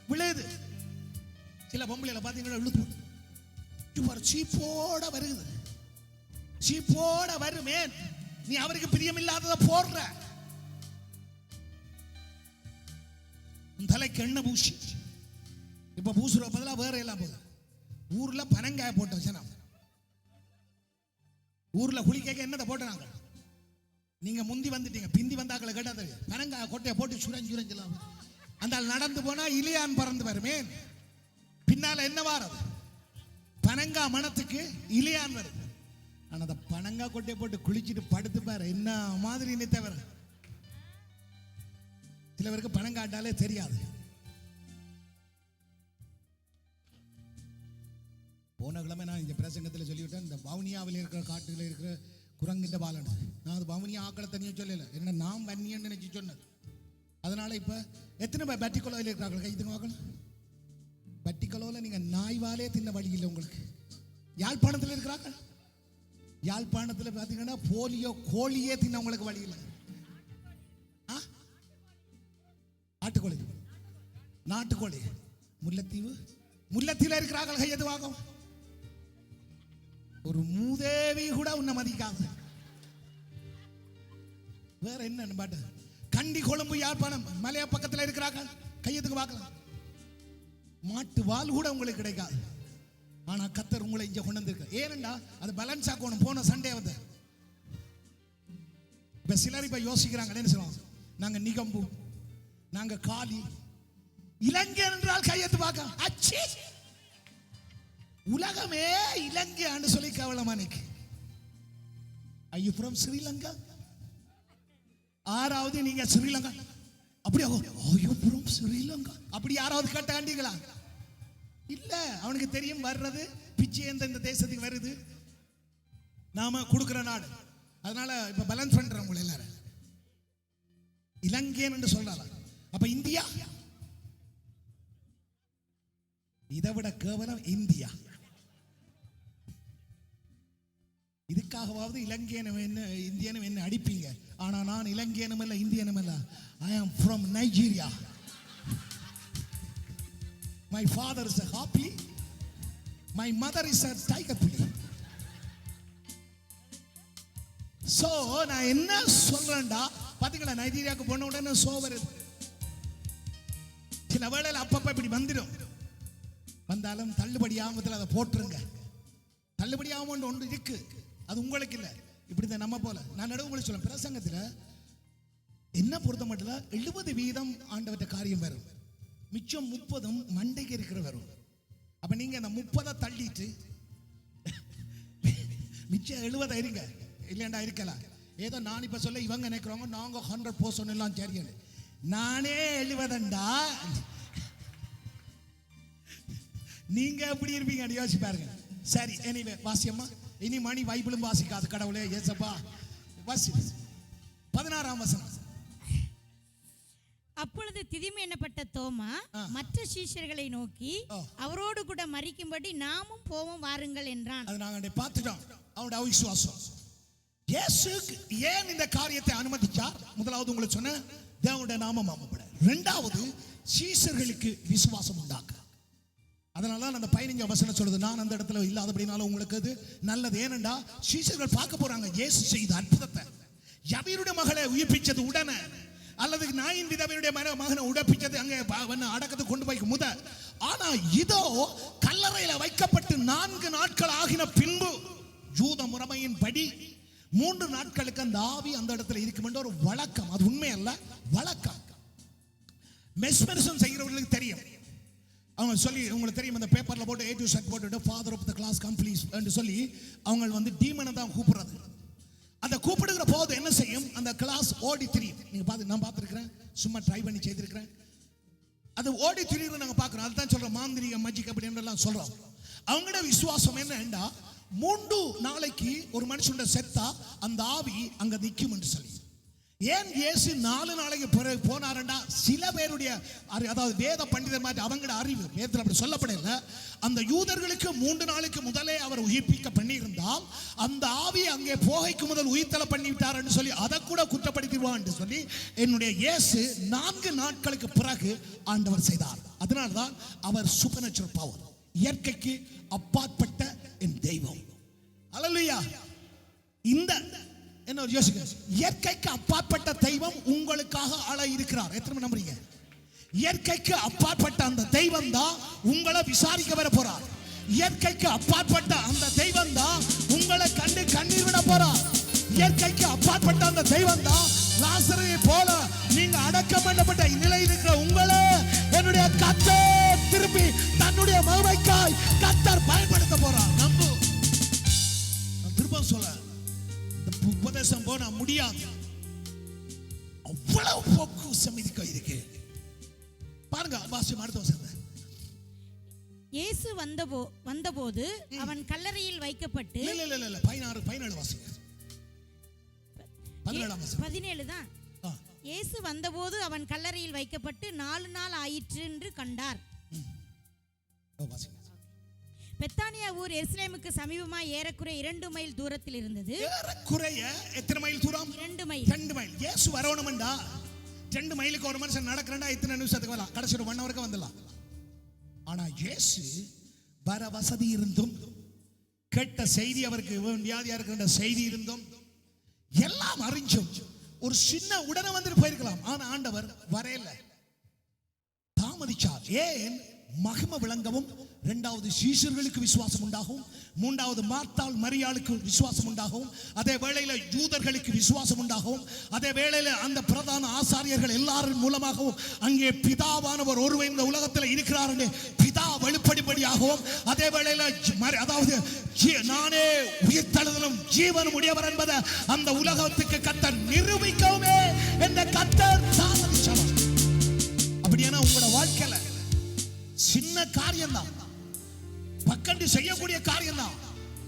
விழுது. சில பொம்பளையில பாத்தீங்கன்னா இழுத்து சீப்போட வருது, சீப்போட வருமே. நீ அவருக்கு பிரியமில்லாததை போடுற. தலைக்கு எண்ணெய் பூசி இப்ப பூசுற பதிலா வேற எல்லாம் போகுது. ஊர்ல பனங்காய போட்ட வச்சா, ஊர்ல குளிக்க என்னதை போட்டாங்க? நீங்க முந்தி வந்துட்டீங்க, பிந்தி வந்தாக்களை கேட்டாது. பனங்காய கொட்டையை போட்டு சுரஞ்சலாம். அந்த நடந்து போனா இலியான் பறந்து வருமே. பின்னால என்ன வாரது? பனங்கா மனத்துக்கு இலியான் வருது. ஆனா அந்த பனங்கா கொட்டையை போட்டு குளிச்சுட்டு படுத்து பாரு என்ன மாதிரி நீ தவிர. சில பேருக்கு பனங்காட்டாலே தெரியாது. போன கிழமை நான் இந்த பிரசங்கத்தில் சொல்லிவிட்டேன், இந்த வவுனியாவில் இருக்கிற காட்டுல இருக்கிற குரங்கிட்ட பாலன். நான் அது வவுனியா ஆக்களை தனியாக சொல்லல, என்ன நாம் வன்னியன்னு நினைச்சு சொன்னது. அதனால இப்ப எத்தனை பேர் பட்டிக்குளவில் இருக்கிறார்கள்? கைதுங்க பார்க்கணும். பட்டிக்குளவில் நீங்க நாய்வாலே தின்ன வழி இல்லை உங்களுக்கு. யாழ்ப்பாணத்தில் இருக்கிறாங்க. யாழ்ப்பாணத்தில் பார்த்தீங்கன்னா போலியோ கோழியே தின்ன உங்களுக்கு வழி இல்லை. ஆட்டுக்கோழி, நாட்டுக்கோழி. முல்லைத்தீவு, முல்லைத்தீவுல இருக்கிறார்கள். கையது வாங்கும். ஒரு மூதேவி கூட உன்னை மதிக்காது. வேற என்ன பாட்டு? கண்டி, கொழும்பு, யாழ்ப்பாணம், மலையா பக்கத்தில் இருக்கிறாங்க. கையத்துக்கு பார்க்கலாம். மாட்டு வால் கூட உங்களுக்கு கிடைக்காது. ஆனா கத்தர் உங்களை இங்க கொண்டு வந்திருக்க. ஏனண்டா அது பேலன்ஸ் ஆக்கணும். போன சண்டே வந்து இப்ப சிலர் இப்ப யோசிக்கிறாங்க, என்ன சொல்லுவாங்க? நாங்க நிகம்பு, நாங்க காலி. இலங்கை என்றால் கையெழுத்து பார்க்க அச்சி, உலகமே இலங்கைன்னு சொல்லி கவலமானிக்கு. Are you from Sri Lanka? ஆறாவது நீங்க ஸ்ரீலங்கா. அப்படியா? Are you from Sri Lanka? அப்படி யாராவது கேட்டாண்டீங்களா? இல்ல. அவனுக்கு தெரியும் வர்றது பிச்சை இந்த தேசத்துக்கு வருது, நாம கொடுக்கிற நாடு. அதனால இப்ப பேலன்ஸ் பண்றோம் உங்களை எல்லாரும். இலங்கையன் என்று சொல்லலாம். அப்ப இந்தியா இதை விட கேவலம் இந்தியா. இதுக்காகவாவது இலங்கையனும் என்ன இந்தியனும் என்ன அடிப்பீங்க. ஆனா நான் இலங்கையனும் இல்ல இந்தியனும் இல்ல. I am from Nigeria. My father is a happy, my mother is a tiger pulley. So நான் என்ன சொல்றேன்டா, பாத்தீங்களா நைஜீரியாவுக்கு போன உடனே சோ வருது. சில வேளையில அப்பப்ப இப்படி வந்துடும். வந்தாலும் தள்ளுபடி ஆமத்தில் அதை போட்டுருங்க. தள்ளுபடி ஆகும் ஒன்று இருக்கு, அது உங்களுக்கு இல்லை. இப்படி தான் நம்ம போல. நான் நடுவுமொழி சொல்ல பிரசங்கத்தில் என்ன பொறுத்த மட்டும் 70% ஆண்டவற்ற காரியம் வரும், மிச்சம் 30 மண்டைக்கு இருக்கிற வரும். அப்ப நீங்க அந்த 30 தள்ளிட்டு மிச்சம் 70 இருங்க. இல்லைண்டா இருக்கலாம். ஏதோ நான் இப்ப சொல்ல இவங்க நினைக்கிறவங்க நாங்க 100% எல்லாம் சரியான. நானே 70டா, நீங்க எப்படி இருப்பீங்க யோசிச்சு பாருங்க. சரி, எனிவே வாசியம்மா. இனி மணி பைபிளும் வாசிக்காது. கடவுளே ஏசப்பா. வாசி 16ஆம் வசனம். அப்பொழுது திதிமை என்னப்பட்ட தோமா மற்ற சீஷர்களை நோக்கி அவரோடு கூட மரிக்கும்படி நாமும் போவோம் வாருங்கள் என்றான். அது நாங்க பார்த்துட்டோம். அவருடைய அவிசுவாசம். இயேசு ஏன் இந்த காரியத்தை அனுமதிச்சார்? முதலாவது உங்களுக்கு சொன்ன தேவனுடைய நாமம் மாமப்பட. இரண்டாவது சீஷர்களுக்கு விசுவாசம் உண்டாக்க. அதனால அந்த 15 வசனம் சொல்லுது, நான் அந்த இடத்துல இல்லாதபடினாலும் உங்களுக்கு அது நல்லது. ஏனென்றா சீஷர்கள் பார்க்க போறாங்க இயேசு செய்த அற்புதத்தை. யவீருடைய மகளை உயிர்ப்பிச்சது உடனே, அல்லது நாயின் விதவையுடைய மகனை உடப்பிச்சது அங்கே அடக்கத்துக்கு கொண்டு போய் முத. ஆனா இதோ கல்லறையில வைக்கப்பட்டு 4 நாட்கள் ஆகின பின்பு யூத முறைமையின் படி 3 நாட்களுக்கு அந்த ஆவி அந்த இடத்துல இருக்கும் என்ற ஒரு வழக்கம். அது உண்மை அல்ல, வழக்கம். மெஸ்மரிசம் செய்கிறவர்களுக்கு தெரியும். அவங்க சொல்லி உங்களுக்கு தெரியும், அந்த பேப்பர்ல போட்டு A to Z போட்டுட்டு father of the class complete என்று சொல்லி அவங்க வந்து டீமனை தான் கூப்பிடுறது. அந்த கூப்பிடுகிற போது என்ன செய்யும், அந்த கிளாஸ் ஓடி திரியும். நீங்க பார்த்து, நான் பார்த்துருக்கிறேன், சும்மா ட்ரை பண்ணி செய்திருக்கிறேன். அது ஓடி திரியும் நாங்க பார்க்குறோம். அதுதான் சொல்றோம் மாந்திரிக மஜிக் அப்படின்றலாம் சொல்றோம். அவங்களோட விசுவாசம் என்னன்னா 3 நாளைக்கு ஒரு மனுஷனோட செத்தா அந்த ஆவி அங்க நிற்கும் என்று சொல்லி. ஏன் இயேசு 4 நாளைக்கு பிறகு போனாருண்டா, சில பேருடைய அதாவது வேத பண்டிதர் மாதிரி அவங்களோட அறிவு வேதத்தில் அப்படி சொல்லப்படல. அந்த யூதர்களுக்கு 3 நாளுக்கு முதலே அவர் உயிர்ப்பிக்க பண்ணியிருந்தால் அந்த ஆவி அங்கே போகைக்கு முதல் உயிர்த்தலை பண்ணிவிட்டார்னு சொல்லி அதை கூட குற்றப்படுத்திடுவான்னு சொல்லி என்னுடைய இயேசு 4 நாட்களுக்கு பிறகு ஆண்டவர் செய்தார். அதனால்தான் அவர் சூப்பர்நேச்சுரல் பவர், இயற்கைக்கு அப்பாற்பட்ட என் தெய்வம். அல்லேலூயா. இந்த என்ன யோசிக்க, இயற்கைக்கு அப்பாற்பட்ட தெய்வம் உங்களுக்காக ஆள இருக்கிறார். எத்தனை நம்புறீங்க? இயற்கைக்கு அப்பாற்பட்ட அந்த தெய்வம் தான் உங்களை விசாரிக்க வர போறார். இயற்கைக்கு அப்பாற்பட்ட அந்த தெய்வம் தான் உங்களை கண்டு கண்ணீர் விட போறார். இயற்கைக்கு அப்பாற்பட்ட அந்த தெய்வம் தான் லாசருவை போல நீங்க அடக்கம் பண்ணப்பட்ட நிலையில் இருக்கிற உங்களை என்னுடைய கர்த்தர் திருப்பி தன்னுடைய மகிமைக்காய் கர்த்தர் பயன்படுத்த போறார். நம்பு. திரும்ப சொல்ல, உபதேசம் போனா முடியாது, அவ்வளவு போக்கு சமிதிக்க இருக்கு. பாருங்க வாசியம் அடுத்த வசனம். இயேசு வந்தபோது அவன் கல்லறையில் வைக்கப்பட்டு, இல்ல 17 வாசிங்க. 17 தான். இயேசு வந்தபோது அவன் கல்லறையில் வைக்கப்பட்டு 4 நாள் ஆயிற்று என்று கண்டார். பெத்தானியா ஊர் எருசலேமுக்கு சமீபமாய் ஏறக்குறைய 2 மைல் தூரத்தில் இருந்தது. ஏறக்குறைய எத்தனை மைல் தூரம்? 2 மைல். 2 மைல். இயேசு வரணும்டா 2 மைலுக்கு ஒரு மனுஷன் நடக்கிறண்டா இத்தனை நிமிஷத்துக்கு வரலாம், கடைசி 1 ஹவருக்கு வந்துடலாம். ஆனா இயேசு வர வசதி இருந்தும், கேட்ட செய்தி அவருக்கு வியாதியா இருக்கின்ற செய்தி இருந்தும், எல்லாம் அறிஞ்சும் ஒரு சின்ன உடனே வந்துட்டு போயிருக்கலாம். ஆனா ஆண்டவர் வரையில தாமதிச்சார். ஏன்? மகிமை விளங்கவும், 2வது சீஷர்களுக்கு விசுவாசம் உண்டாகும், 3வது மார்த்தாள் மரியாளுக்கு விசுவாசம் உண்டாகும், அதே வேளையில யூதர்களுக்கு விசுவாசம் உண்டாகும், அதே வேளையில அந்த பிரதான ஆசாரியர்கள் எல்லாரின் மூலமாகவும் அங்கே பிதாவானவர் ஒருவர் இந்த உலகத்தில் இருக்கிறார் என்று பிதா வெளிப்படியாகவும், அதே வேளையில அதாவது நானே உயிர்த்தெழுதலும் ஜீவனும் உடையவர் என்பதை அந்த உலகத்துக்கு கர்த்தர் நிரூபிக்கவுமே என்ற கர்த்தர் தாமதிச்சார். அப்படியான உங்களோட வாழ்க்கையில சின்ன காரியம் தான், பக்கண்டு செய்யக்கூடிய காரியம் தான்.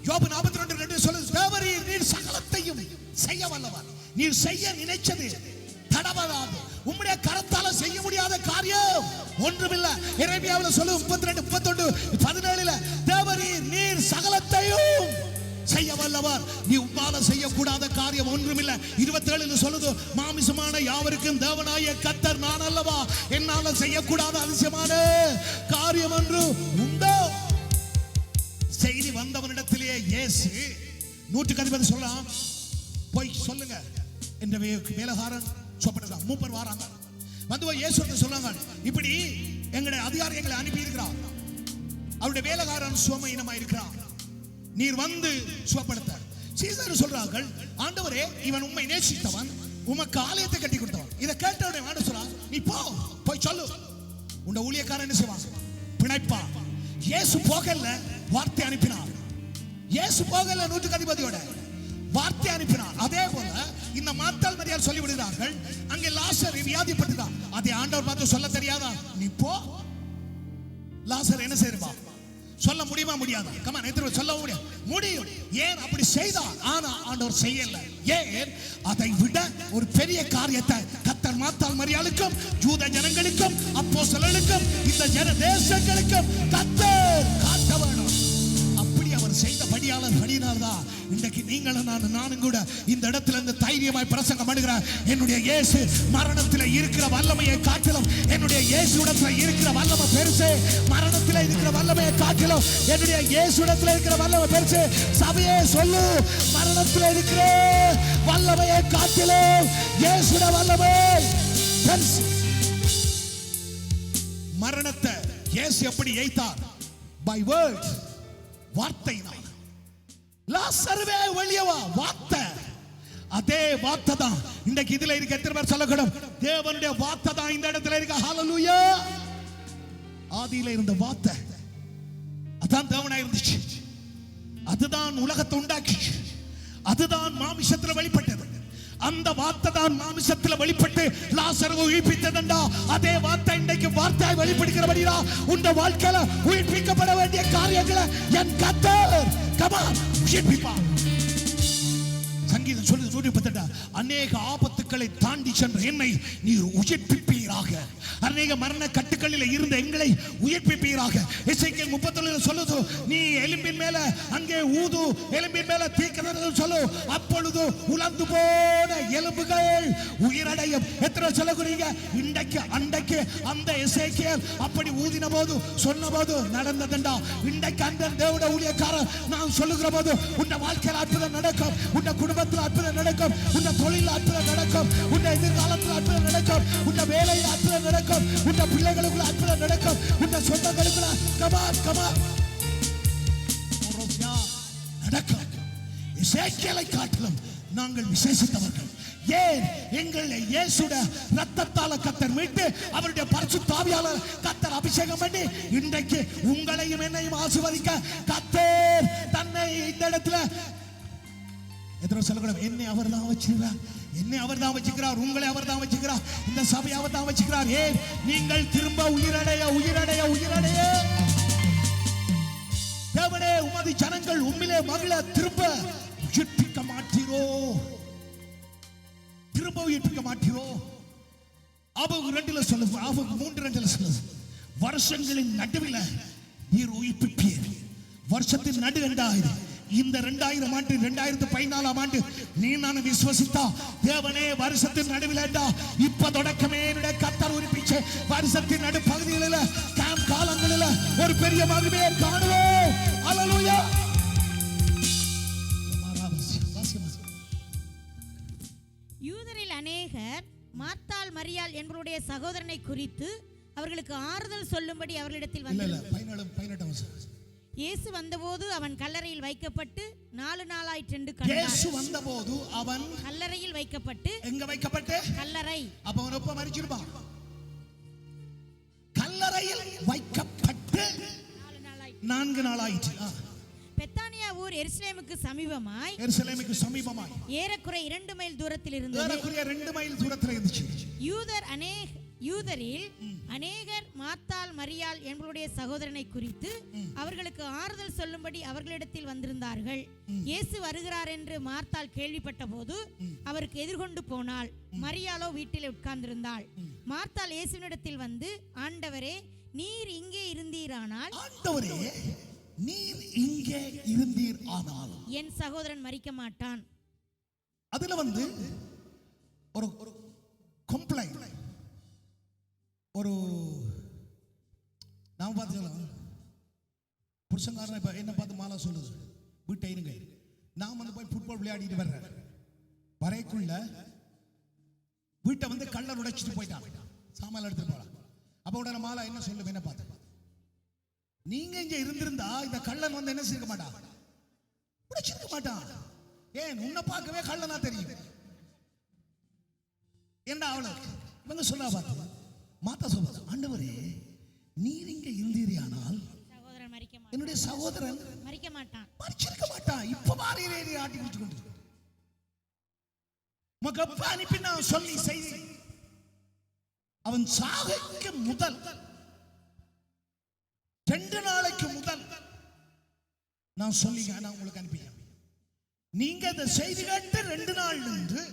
யோபு 42:2 சொல்லுது, தேவரீர் நீர் சகலத்தையும் செய்ய வல்லவர், நீர் செய்ய நினைச்சது தடவராது, உம்முடைய கரத்தால செய்ய முடியாத காரியம் ஒன்றுமில்லை. எரேமியாவுல சொல்லுது 32:31-17 தேவரீர் நீர் சகலத்தையும் செய்ய வல்லவர், நீ உம்மால செய்யக்கூடாத காரியம் ஒன்றுமில்லை. 27 சொல்லுது, மாமிசமான யாவருக்கும் தேவனாய கர்த்தர் நான் அல்லவா, என்னால செய்யக்கூடாத அதிசயமான காரியம் ஒன்று உண்டோ? செய்தி வந்தவனிடத்திலேயே இயேசு 150 சொல்லலாம், போய் சொல்லுங்க என்ற வேலைக்காரன் சொப்பனதான். மூப்பர் வராங்க, வந்து இயேசு சொல்றாங்க, இப்படி எங்களுடைய அதிகாரி எங்களை அனுப்பி இருக்கிறார், அவருடைய வேலைக்காரன் சுவமயினமா இருக்கிறார், நீர் வந்து சுவப்படுத்த. சீசர் சொல்றார்கள், ஆண்டவரே இவன் உம்மை நேசித்தவன், உமக்கு ஆலயத்தை கட்டி கொடுத்தவன். இதை கேட்டவுடனே ஆண்டவர் சொல்றார், நீ போய் சொல்லு, உன்னை ஊழியக்காரன் என்ன செய்வான்? பிணைப்பா. இயேசு போகல, வார்த்தை அனுப்பினார். இயேசு போகல, 150 வார்த்தை அனுப்பினார். அதே போல இந்த மார்த்தாள் மரியாள் சொல்லி விடுகிறார்கள், அங்கே லாசர் வியாதிப்பட்டுதான். அதை ஆண்டவர் பார்த்து சொல்ல தெரியாதா? நீ போ. லாசர் என்ன செய்யறா? சொல்ல முடியுமா? முடியாதா? கமான், எத்தனை சொல்ல முடியும்? ஏன் அப்படி செய்தார்? ஆனா ஆண்டவர் செய்யல. ஏன்? அதை விட ஒரு பெரிய காரியத்தை கர்த்தர் மார்த்தாள் மரியாளுக்கும் யூத ஜனங்களுக்கும் அப்போஸ்தலர்களுக்கும் இந்த தேசங்களுக்கும் கர்த்தர் காட்ட வேணும். அப்படி அவர் செய்த படியினால்தான் இன்றைக்கு நீங்களும் நானும் கூட இந்த இடத்துல இருந்து தைரியமாய் பிரசங்கம் பண்ணுகிறேன். என்னுடைய இயேசு மரணத்தில் இருக்கிற வல்லமையை காட்டிலும், என்னுடைய இயேசுடத்தில் இருக்கிற வல்லமை பெருசு. மரணத்தில் இருக்கிற வல்லமையை காட்டிலும் என்னுடைய இயேசுடத்தில் இருக்கிற வல்லமை பெருசு. சபையே சொல்லு, மரணத்தில் இருக்கிற வல்லமையை காட்டிலும் இயேசுட வல்லமை பெருசு. மரணத்தை இயேசு எப்படி ஜெயித்தார்? பை வேர்ட்ஸ், வார்த்தையினால். லாசருவே வெளியே வா, வார்த்தை. அதே வார்த்தை தான் இன்றைக்கு இதுல இருக்க. எத்தனை பேர் சொல்லக்கூடும், தேவனுடைய வார்த்தை தான் இந்த இடத்துல இருக்க. ஹல்லேலூயா. ஆதியில இருந்த வார்த்தை அதான் தேவனாய் இருந்துச்சு, அதுதான் உலகத்தை உண்டாக்கிச்சு, அதுதான் மாமிசத்துல வெளிப்பட்டது. அந்த வார்த்தை தான் மாமிசத்தில் வெளிப்பட்டு லாசருவை உயிர்ப்பித்ததா. அதே வார்த்தை இன்றைக்கு வார்த்தையாய் வெளிப்படுகிறபடியா உங்க வாழ்க்கையில உயிர்ப்பிக்கப்பட வேண்டிய காரியங்களை என் கர்த்தர் கமான் உயிர்ப்பிப்பார். சங்கீதம் சொல்லி 138 அநேக ஆபத்துக்களை தாண்டி சென்ற என்னை நீர் உயிர்ப்பிப்பீராக, அநேக மரண கட்டுக்களில் இருந்த எங்களை உயிர்ப்பிப்பீராக. எசேக்கியேல் 31 சொல்லுது, நீ எலும்பின் மேல அங்கே ஊது, எலும்பின் மேல தீர்க்கதரிசனம் சொல்லு, அப்பொழுது உலர்ந்து போன எலும்புகள் உயிரடையும். எத்தனை சொல்லக்கூடிய இன்றைக்கு அன்றைக்கு அந்த எசேக்கியேல் அப்படி ஊதின போது சொன்ன போது நடந்ததுண்டா. இன்றைக்கு அந்த தேவனுடைய ஊழியக்காரர் நான் சொல்லுகிற போது உன் வாழ்க்கையில் அற்புதம் நடக்கும், உன் குடும்பத்தில் அற்புதம் நடக்கும், உன் தொழில் அற்புதம் நடக்கும், உன் எதிர்காலத்தில் அற்புதம் நடக்கும், உன் வேலையில் அற்புதம் நடக்கும், உன் பிள்ளைகளுக்குள்ள அற்புதம் நடக்கும், உன் சொந்தங்களுக்குள்ள நடக்கும். எசேக்கியேலை காட்டிலும் நாங்கள் விசேஷித்தவர்கள். ஏன்? எங்களை இயேசுடைய ரத்தத்தால கர்த்தர் மீட்டு அவருடைய பரிசுத்த ஆவியால கர்த்தர் அபிஷேகம் பண்ணி இன்றைக்கு உங்களையும் என்னையும் ஆசீர்வதிக்க கர்த்தர் தன்னை இந்த இடத்துல எத்தனை சொல்லக்கூடாது, என்னை அவர் தான் வச்சிருக்கிறார், என்னை அவர் தான் வச்சுக்கிறார், உங்களை அவர் தான் வச்சுக்கிறார், இந்த சபையை அவர் தான் வச்சுக்கிறார். ஏன்? நீங்கள் திரும்ப உயிரடைய உயிரடைய உயிரடைய தேவனே உமது ஜனங்கள் உம்மிலே மகிழ திரும்ப உயிர்ப்பிக்க மாட்டீரோ, திரும்ப உயிர்ப்பிக்க மாட்டீரோ. ஆபகு 2 சொல்லுது, ஆபகு 3:2 சொல்லுது, வருஷங்களின் நடுவில் நீர் உயிர்ப்பிப்பீர். வருஷத்தின் நடு 2000, இந்த 2000 ஆண்டு 2014 ஆண்டு நீ நான் விசுவசித்தா தேவனே வருஷத்தின் நடுவில் இப்ப தொடக்கமே கர்த்தர் உயிர்ப்பிச்ச வருஷத்தின் நடு பகுதிகளில் கேம்ப் காலங்களில் ஒரு பெரிய மகிமையை காணுவோம். அல்லேலூயா. யூதரில் அநேகர் மார்த்தாள் மரியாள் என்பவருடைய சகோதரனை குறித்து அவர்களுக்கு ஆறுதல் சொல்லும்படி அவர்களிடத்தில் வந்தார்கள். இயேசு வந்தபோது அவன் கல்லறையில் வைக்கப்பட்டு 4 நாளாயிற்றென்று கண்டார். இயேசு வந்தபோது அவன் கல்லறையில் வைக்கப்பட்டு, எங்க வைக்கப்பட்டு? கல்லறை. அப்ப அவன் எப்ப மரிச்சிருப்பான்? கல்லறையில் வைக்கப்பட்டு 4 நாளாயிற்று. பெத்தானியா ஊர் எருசலேமுக்கு சமீபமாய் ஏறக்குறைய 2 மைல் தூரத்தில் இருந்தது. யூதரில் அநேகர் மார்த்தாள் மரியாள் என்பவருடைய சகோதரனை குறித்து அவர்களுக்கு ஆறுதல் சொல்லும்படி அவர்களிடத்தில் வந்திருந்தார்கள். இயேசு வருகிறார் என்று மார்த்தாள் கேள்விப்பட்ட போது அவருக்கு எதிர்கொண்டு போனாள். மரியாளோ வீட்டில் உட்கார்ந்திருந்தாள். மார்த்தாள் இயேசுவினிடத்தில் வந்து, ஆண்டவரே, நீர் இங்கே இருந்தீரானால் என் சகோதரன் மரிக்க மாட்டான். அதுல வந்து ஒரு கம்ப்ளைண்ட், ஒரு நான் பார்த்து சொல்லலாம், புருஷங்காரன் இப்ப என்ன பார்த்து மாலா சொல்லுது, வீட்டை இருங்க, நான் வந்து போய் ஃபுட்பால் விளையாடிட்டு வர்றேன், வரைக்குள்ள வீட்டை வந்து கள்ளர் உடைச்சிட்டு போயிட்டான், சாமான் எடுத்துட்டு போறான். அப்ப உடனே மாலா என்ன சொல்லுவேன், என்ன பார்த்து, நீங்க இங்க இருந்திருந்தா இந்த கள்ளன் வந்து என்ன செய்ய மாட்டான், உடைச்சிருக்க மாட்டான். ஏன்? உன்னை பார்க்கவே கள்ளனா தெரியும். என்ன அவளுக்கு இவங்க சொல்ல பார்த்து மாதா சொல்றது, ஆண்டவரே, நீர் இங்க இருந்தீரானால் என்னுடைய சகோதரன் மரிக்க மாட்டான், மரிச்சிருக்க மாட்டான். இப்ப மாறி ஆட்டி குடிச்சு கொண்டு மகப்ப அனுப்பி நான் சொல்லி செய்தி, அவன் சாகைக்கு முதல் 2 நாளைக்கு முதல் நான் சொல்லி நான் உங்களுக்கு அனுப்பி, நீங்க இந்த செய்தி கேட்டு 2 நாள் நின்று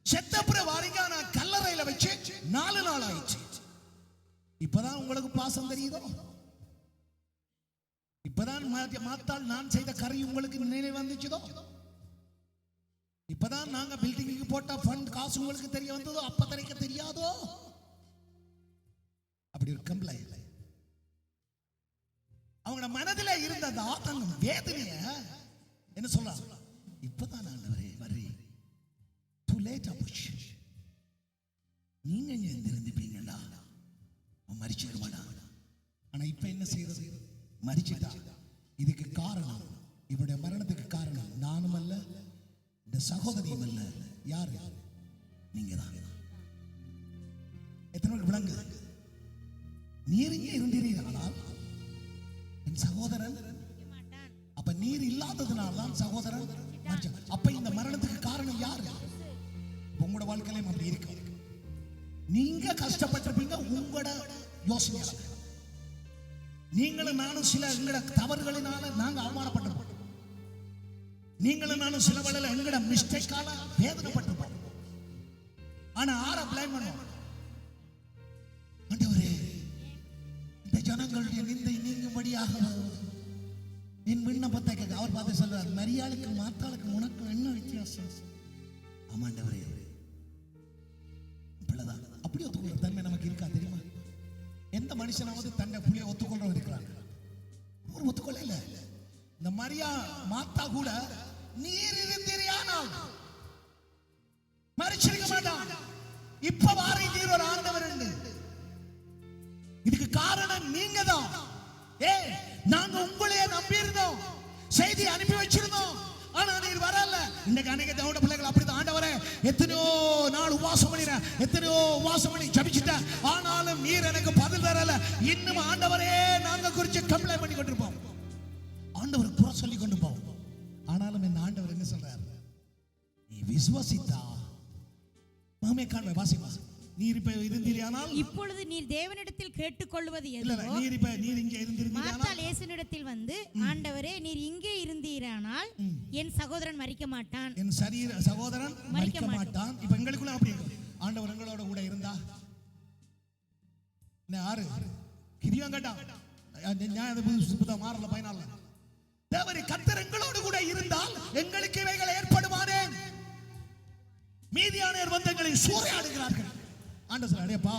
செத்தப்புற வாரிங்க நான் கல்லறையில வச்சு 4 நாள் ஆயிடுச்சு. இப்பதான் உங்களுக்கு பாசம் தெரியுதோ? இப்பதான் மாத்தாள் நான் செய்த கரை உங்களுக்கு நினைவு வந்துச்சதோ? இப்பதான் நாங்க பில்டிங்க்கு போட்ட ஃபண்ட் காசு உங்களுக்கு தெரிய வந்ததோ? அப்ப தரைக்க தெரியாதோ? அப்படி ஒரு கம்ப்ளைண்ட் அவங்க மனதில் இருந்த அந்த ஆதங்கம், வேதனைய என்ன சொல்றாங்க, இப்பதான் ஆண்டவரே வர்றீ, too late ஆச்சு, நீங்க இங்க இருந்திருப்பீங்கடா, மரிச்சிருக்க மாட்டான். ஆனா இப்ப என்ன செய்யறது, மரிச்சிட்டா. இதுக்கு காரணம், இவருடைய மரணத்துக்கு காரணம் நானும் அல்ல, இந்த சகோதரியும் அல்ல, யாரு? நீங்க தான். எத்தனை பேருக்கு விளங்குது? நீர் இங்கே இருந்தீர்கள், என் சகோதரன், அப்ப நீர் இல்லாததுனால தான் சகோதரன். அப்ப இந்த மரணத்துக்கு காரணம் யாரு? உங்களோட வாழ்க்கையிலும் அப்படி இருக்கு. நீங்க கஷ்டப்பட்டிருப்பீங்க, உங்களோட யோசனை. நீங்களும் நானும் சில எங்களோட தவறுகளினால நாங்க அவமானப்பட்டிருப்போம். நீங்களும் நானும் சில வேளையில எங்கட மிஸ்டேக்கால வேதனைப்பட்டிருப்போம். ஆனா ஆர பிளேம் பண்ணுவோம்? ஆண்டவரே, இந்த ஜனங்களுடைய நிந்தை நீங்கும்படியாக என் விண்ணப்பத்தை கேட்க அவர் பார்த்து சொல்றார், மரியாளுக்கு மாத்தாளுக்கு உனக்கு என்ன வித்தியாசம்? ஆமாண்டவரே, பிள்ளைதான் அப்படி ஒத்துக்கொள்ள தன்மை நமக்கு இருக்கா தெரியுமா? எந்த மனுஷனாவது தன்னை புள்ளிய ஒத்துக்கொள்றவன் இருக்கிறாங்க? ஒரு ஒத்துக்கொள்ள இல்ல. இந்த மரியா மாத்தா கூட நீர் இருந்தீரியானால் மரிச்சிருக்க மாட்டான். இப்ப வாரி நீர் ஒரு ஆண்டவர் உண்டு. இதுக்கு காரணம் நீங்க தான். நாங்க உங்களையே நம்பி இருந்தோம், செய்தி அனுப்பி வச்சிருந்தோம், ஆனா நீர் வரல. இன்னைக்கு அநேக தேவனுடைய பிள்ளைகள் அப்படிதான். ஆண்டவரே, எத்தனையோ நாள் உபவாசம் பண்ணினேன், எத்தனையோ உபவாசம் பண்ணி ஜெபிச்சிட்டேன், ஆனாலும் நீர் எனக்கு பதில் தரல. இன்னும் ஆண்டவரே நாங்க குறிச்சு கம்ப்ளைண்ட் பண்ணி கொண்டிருப்போம், ஆண்டவர் குறை சொல்லி கொண்டு போவோம். ஆனாலும் இந்த ஆண்டவர் என்ன சொல்றாரு? நீ விசுவாசித்தா மாமே காண்பை வாசி வாசி. நீர் இப்ப இருந்தீரியானால், இப்பொழுது நீர் தேவனிடத்தில் கேட்டுக்கொள்வது இல்ல, எதுவோ, நீர் இங்கே இருந்தீரியானால், மார்த்தாள் இயேசுவினிடத்தில் வந்து, ஆண்டவரே நீர் இங்கே இருந்தீரானால் என் சகோதரன் மரிக்க மாட்டான், என் சகோதரன் மரிக்க மாட்டான். இப்ப எங்களுக்குள்ள அப்படி இருக்கு. ஆண்டவர் எங்களோட கூட இருந்தா ஆறு கிரியம் கேட்டா மாறல பயனால தேவரி கர்த்தர் எங்களோடு கூட இருந்தால் எங்களுக்கு இவைகள் ஏற்படுமானே. மீதியானவர் வந்து எங்களை சூறையாடுகிறார்கள். ஆண்டவர் அடேப்பா,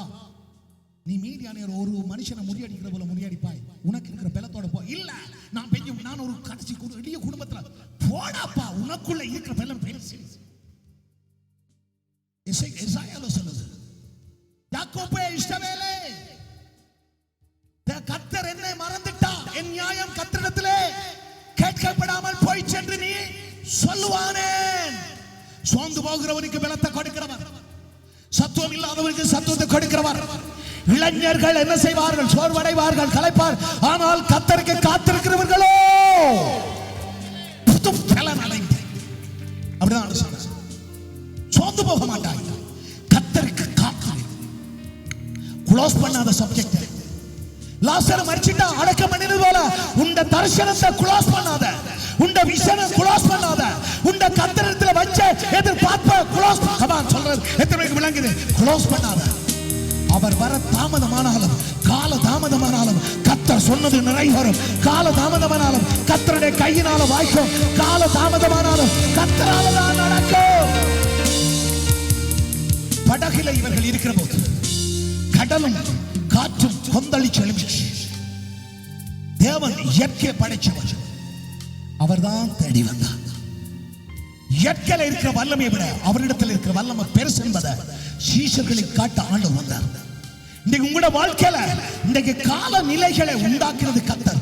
நீ மீதியானவர் ஒரு மனுஷனை முறியடிக்கிற போல முறியடிப்பாய், உனக்கு இருக்கிற பலத்தோட போ. இல்ல, நான் ஒரு கடைசி எளிய குடும்பத்துல போடாப்பா, உனக்குள்ள இருக்கிற பலம் பெருசு. எசாயால சொல்லுது, யாக்கோபே இஸ்ரவேலே, கர்த்தர் என்னை மறந்துட்டா, என் நியாயம் கர்த்தரிடத்திலே கேட்கப்படாமல் போயிற்று என்று நீ சொல்லுவானேன். சோர்ந்து போகிறவனுக்கு பலத்தை கொடுக்கிறவர், சத்துவம் இல்லாதவனுக்கு சத்துவத்தை கொடுக்கிறவர். இளைஞர்கள் என்ன செய்வார்கள்? சோர்வடைவார்கள், களைப்பார். ஆனால் கர்த்தருக்கு காத்திருக்கிறவர்களோ புது பலன் அடைந்து, அப்படிதான் சோர்ந்து போக மாட்டாங்க. கர்த்தருக்கு காத்து. க்ளோஸ் பண்ணாத சப்ஜெக்ட். லாசர் மரிச்சிட்டா, அடக்கம் பண்ணினது போல உண்ட தரிசனத்தை க்ளோஸ் பண்ணாத, உண்ட விஷனை க்ளோஸ் பண்ணாத, உண்ட கர்த்தரிடத்தில் வச்ச எதிர்பார்ப்ப க்ளோஸ் கமான் சொல்றது எத்தனை பேருக்கு விளங்குது? க்ளோஸ் பண்ணாத. அவர் வர தாமதமானாலும், கால தாமதமானாலும் கர்த்தர் சொன்னது நிறைவேறும். கால தாமதமானாலும் கர்த்தருடைய கையினால வாய்க்கும். கால தாமதமானாலும் கர்த்தரால தான் நடக்கும். படகில இவர்கள் இருக்கிற போது கடலும் காற்றும் கொந்தளிச்சு எழும்பிச்சு. தேவன் இயற்கை படைச்சவர், அவர்தான் தேடி வந்தார். இயற்கையில் இருக்கிற வல்லமை விட அவரிடத்தில் இருக்கிற வல்லமை பெருசு என்பதை சீஷர்களை காட்ட ஆண்டவர் வந்தார். இன்னைக்கு உங்களோட வாழ்க்கையில இன்றைக்கு கால நிலைகளை உண்டாக்குறது கர்த்தர்.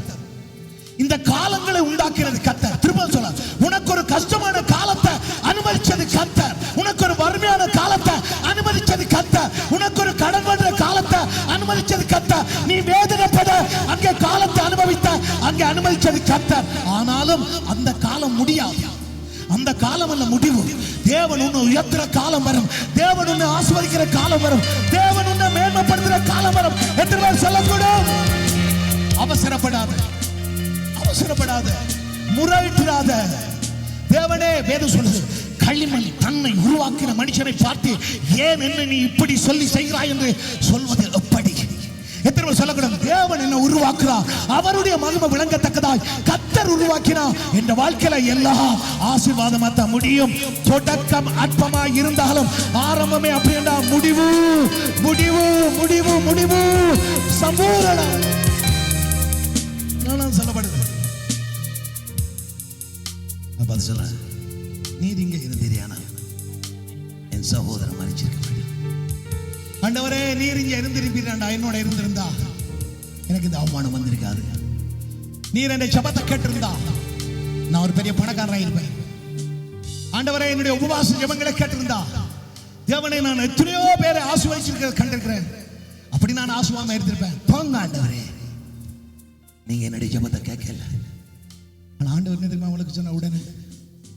இந்த காலங்களை உண்டாக்குறது கர்த்தர். திரும்ப சொல்ல, உனக்கு ஒரு கஷ்டமான காலத்தை அனுமதிச்சது கர்த்தர், உனக்கு ஒரு வறுமையான காலத்தை அனுமதிச்சது கர்த்தர், உனக்கு ஒரு கடன் பண்ற காலத்தை அனுமதிச்சது கர்த்தர், நீ வேதனைப்பட அங்கே காலத்தை அனுபவித்த அங்கே அனுமதிச்சது கர்த்தர். ஆனாலும் அந்த காலம் முடியாது. அந்த காலம் அல்ல முடிவு. தேவன் உன்னை உயர்த்துற காலம் வரும், தேவன் உன்னை ஆசீர்வதிக்கிற காலம் வரும், தேவன் உன்னை மேன்மைப்படுத்துற காலம் வரும் என்று சொல்லக்கூடும். அவசரப்படாத, அவசரப்படாத, முறையிடாத. தேவனே வேதம் சொல்லுது, களிமண் தன்னை உருவாக்கின மனுஷனை பார்த்து ஏன் என்ன நீ இப்படி சொல்லி செய்கிறாய் என்று சொல்வது எப்படி? எத்தனை சொல்லக்கூடாது? தேவன் என்ன உருவாக்குறார், அவருடைய மகிமை விளங்கத்தக்கதாய் கர்த்தர் உருவாக்கினார். என்ற வாழ்க்கையில எல்லாம் ஆசீர்வாதமா தான் முடியும். தொடக்கம் அற்பமாய் இருந்தாலும் ஆரம்பமே அப்படி என்றா முடிவு முடிவு முடிவு முடிவு சம்பூரணம் சொல்லப்படுது. சொல்ல, நீர் இங்க இருந்தீரியானா என் சகோதரன் மரிச்சிருக்க மாட்டான். ஆண்டவரே, நீர் இங்க இருந்திருப்பீராண்டா, என்னோட இருந்திருந்தா எனக்கு இந்த அவமானம் வந்திருக்காது. நீர் என்னுடைய ஜெபத்தை கேட்டிருந்தா நான் ஒரு பெரிய பணக்காரனாக இருப்பேன். ஆண்டவரே, என்னுடைய உபவாச ஜெபங்களை கேட்டிருந்தா, தேவனை நான் எத்தனையோ பேரை ஆசீர்வதிச்சிருக்கிறத கண்டிருக்கிறேன், அப்படி நான் ஆசீர்வாதமா இருந்திருப்பேன். போங்க ஆண்டவரே, நீங்க என்னுடைய ஜெபத்தை கேட்கல. ஆனா ஆண்டவர் என்ன தெரியுமா உங்களுக்கு சொன்ன? உடனே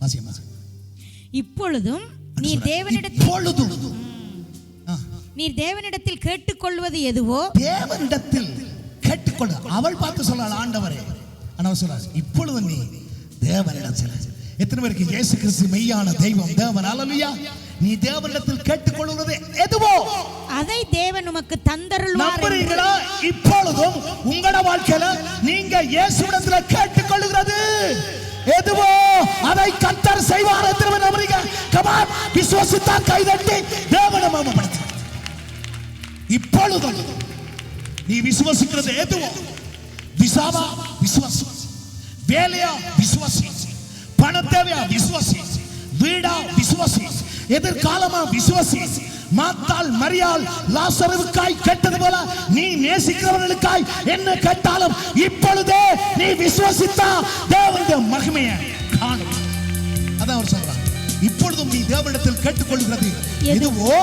வாசியமா, இப்பொழுதும் நீர் தேவனிடத்தில் கேட்டுக்கொள்வது எதுவோ, தேவனிடத்தில் கேட்டுக்கொள்ள அவள் பார்த்து சொல்றாள் ஆண்டவரே. ஆனா சொல்றாள், இப்பொழுது நீ தேவனிடத்தில் எத்தனை பேருக்கு இயேசு கிறிஸ்து மெய்யான தெய்வம் தேவன்? அல்லேலூயா. நீ தேவனிடத்தில் கேட்டுக்கொள்கிறது எதுவோ அதை தேவன் உமக்கு தந்தருள்வார். நம்புறீங்களா? இப்பொழுதும் உங்களோட வாழ்க்கையில நீங்க இயேசுவிடத்தில் கேட்டுக்கொள்கிறது எதுவோ அதை கர்த்தர் செய்வார். எத்தனை நம்புறீங்க? கமான், விசுவாசித்தால் கைதட்டி தேவனை மகிமைப்படுத்து. இப்பொழுதும் நீ விசுவாசிக்கிறது எதுவோ, விசாவா விசுவாசி, வேலையா விசுவாசி, பண தேவையா விசுவாசி, வீடா விசுவாசி, எதிர்காலமா விசுவாசி. மாத்தாள் மரியாள் லாசருவுக்காய் கேட்டது போல நீ நேசிக்கிறவர்களுக்காய் என்ன கேட்டாலும் இப்பொழுதே நீ விசுவாசித்தா தேவனுடைய மகிமையை காணும். அதான் அவர் சொல்றார். இப்பொழுதும் நீ தேவனிடத்தில் கேட்டுக்கொள்கிறது எதுவோ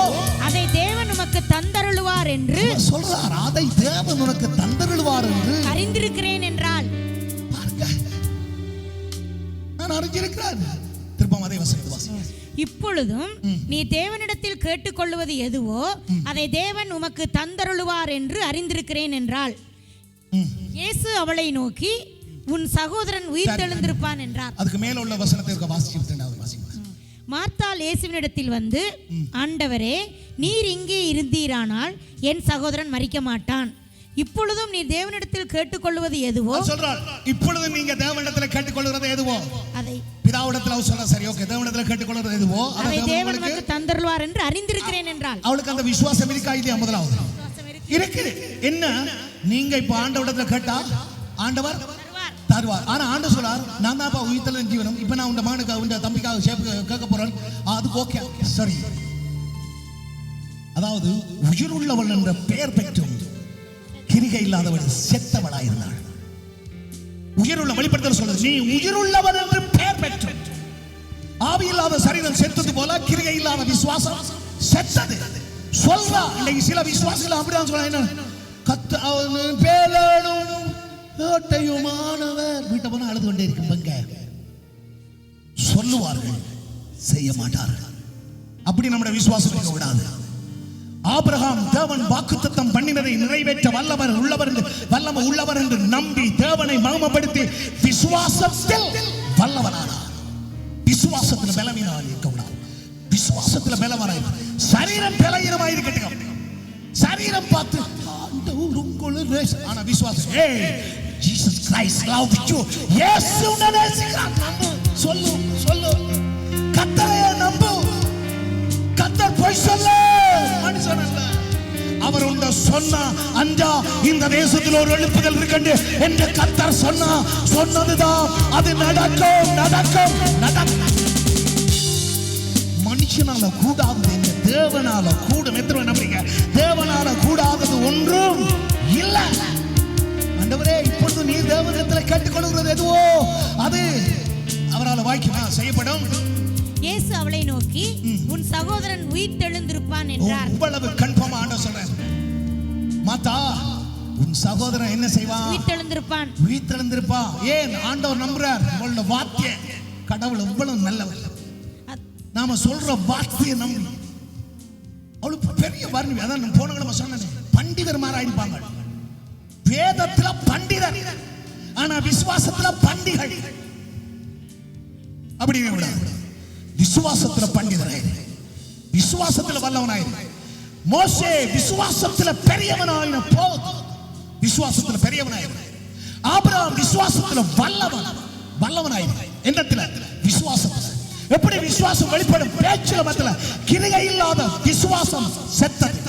அதை தேவன் உமக்கு தந்தருள்வார் என்று சொல்றார். அதை தேவன் உனக்கு தந்தருள்வார் என்று அறிந்திருக்கிறேன் என்றால் பாருங்க, நான் அறிந்திருக்கிறேன். திருப்பம் அதே வசனத்தை வாசிங்க. இப்பொழுதும் நீ தேவனிடத்தில் கேட்டுக்கொள்வது எதுவோ அதை தேவன் உமக்கு தந்தருள்வார் என்று அறிந்திருக்கிறேன் என்றால், இயேசு அவளை நோக்கி உன் சகோதரன் உயிர் தெழுந்திருப்பான் என்றார். அதுக்கு மேல உள்ள வசனத்தை வாசிங்க. மார்த்தாள் இயேசுவினிடத்தில் வந்து, ஆண்டவரே, நீர் இங்கே இருந்தீரானால் என் சகோதரன் மரிக்க மாட்டான். இப்பொழுதும் நீ தேவனிடத்தில் கேட்டுக்கொள்வது எதுவோ சொல்றார். இப்பொழுது நீங்க தேவனிடத்தில் கேட்டுக்கொள்வது எதுவோ அதை பிதாவிடத்தில் அவர் சொல்ற. சரி, ஓகே. தேவனிடத்தில் கேட்டுக்கொள்வது எதுவோ அதை தேவன் உனக்கு தந்தருள்வார் என்று அறிந்திருக்கிறேன் என்றால், அவளுக்கு அந்த விசுவாசம் இருக்கா இல்லையா? முதலாவது இருக்கு. என்ன, நீங்க இப்ப ஆண்டவரிடத்தில் கேட்டா ஆண்டவர் தருவார். ஆனா ஆண்டவர் சொல்றார், நான் தான் உயிர்த்தெழும் ஜீவனம். இப்ப நான் உங்க மகனுக்கு உங்க தம்பிக்காக கேட்க போறேன். அதுக்கு ஓகே, சரி. அதாவது உயிர் உள்ளவள் என்ற பெயர் பெற்றும் கிரிகை இல்லாதவள் செத்தவளாயிருந்தாள். உயிருள்ள வெளிப்படுத்தல் சொல்றது, நீ உயிருள்ளவன் என்று பெயர் பெற்று ஆவி இல்லாத சரீரம் செத்தது போல கிரிகை இல்லாத விசுவாசம் செத்தது சொல்றா. இன்னைக்கு சில விசுவாசிகள் அப்படிதான் சொல்றாங்க. கத்த பேலனும் ஓட்டையுமானவர் வீட்டை போனா அழுது கொண்டே இருக்குங்க. சொல்லுவார்கள், செய்ய மாட்டார்கள். அப்படி நம்முடைய விசுவாசம் இருக்க விடாது. ஆபிரகாம் தேவன் வாக்குத்தத்தம் பண்ணினதை நிறைவேற்ற வல்லவர் உள்ளவர் என்று நம்பி தேவனை மகிமைப்படுத்தி விசுவாசத்தில் வல்லவனானார். விசுவாசத்தில் பலவீனமாக இருக்கக்கூடாது. விசுவாசத்தில் பலவனாய் சரீரம் பலவீனமாக இருக்கட்டும். சரீரம் பார்த்து ஆனா விசுவாசம், ஜீசஸ் கிரைஸ்ட் லவ் யூ, இயேசு உன்னை நேசிக்கிறார். சொல்லு சொல்லு, கர்த்தரை நம்பு. கர்த்தர் போய் சொல்லு, மனுஷன் அல்ல. அவர் உண்ட சொன்னா அஞ்சா இந்த தேசத்தில் ஒரு எழுப்புதல் இருக்கண்டு என்று கர்த்தர் சொன்னதுதான் அது நடக்கும் நடக்கும் நடக்கும். மனுஷனால கூடாதது என்ன, தேவனால கூடும். எத்தனை நம்புறீங்க? தேவனால கூடாதது ஒன்றும் இல்லை. ஆண்டவரே, இப்பொழுது நீ தேவனிடத்தில் கேட்டுக்கொள்கிறது எதுவோ அது அவரால் வாய்க்குமா செய்யப்படும். இயேசு அவளை நோக்கி உன் சகோதரன் உயிர் தெழுந்திருப்பான் என்றார். இவ்வளவு கன்ஃபார்மா ஆண்டவர் சொல்றார். மாதா, உன் சகோதரன் என்ன செய்வான்? உயிர் தெழுந்திருப்பான். உயிர் தெழுந்திருப்பான். ஏன் ஆண்டவர் நம்புறார்? உங்களோட வார்த்தை கடவுள் எவ்வளவு நல்லவர். நாம சொல்ற வார்த்தையை நம்பி அவளுக்கு பெரிய வர்ணி. அதான் போன நம்ம சொன்னேன், பண்டிதர் மாறாயிருப்பாங்க. வேதத்துல பண்டிதர், ஆனா விசுவாசத்துல பண்டிகள். அப்படி விசுவாசத்துல பண்டிதர், விசுவாசத்துல வல்லவனாயிரு. மோசே விசுவாசத்துல பெரியவனாயின போது, விசுவாசத்துல பெரியவனாயிரு. ஆபிரகாம் விசுவாசத்துல வல்லவனாயிரு. என்னத்துல? விசுவாசத்துல. எப்படி விசுவாசம் வெளிப்படும்? பேச்சுல மத்தில கிரியை இல்லாத விசுவாசம் செத்தது.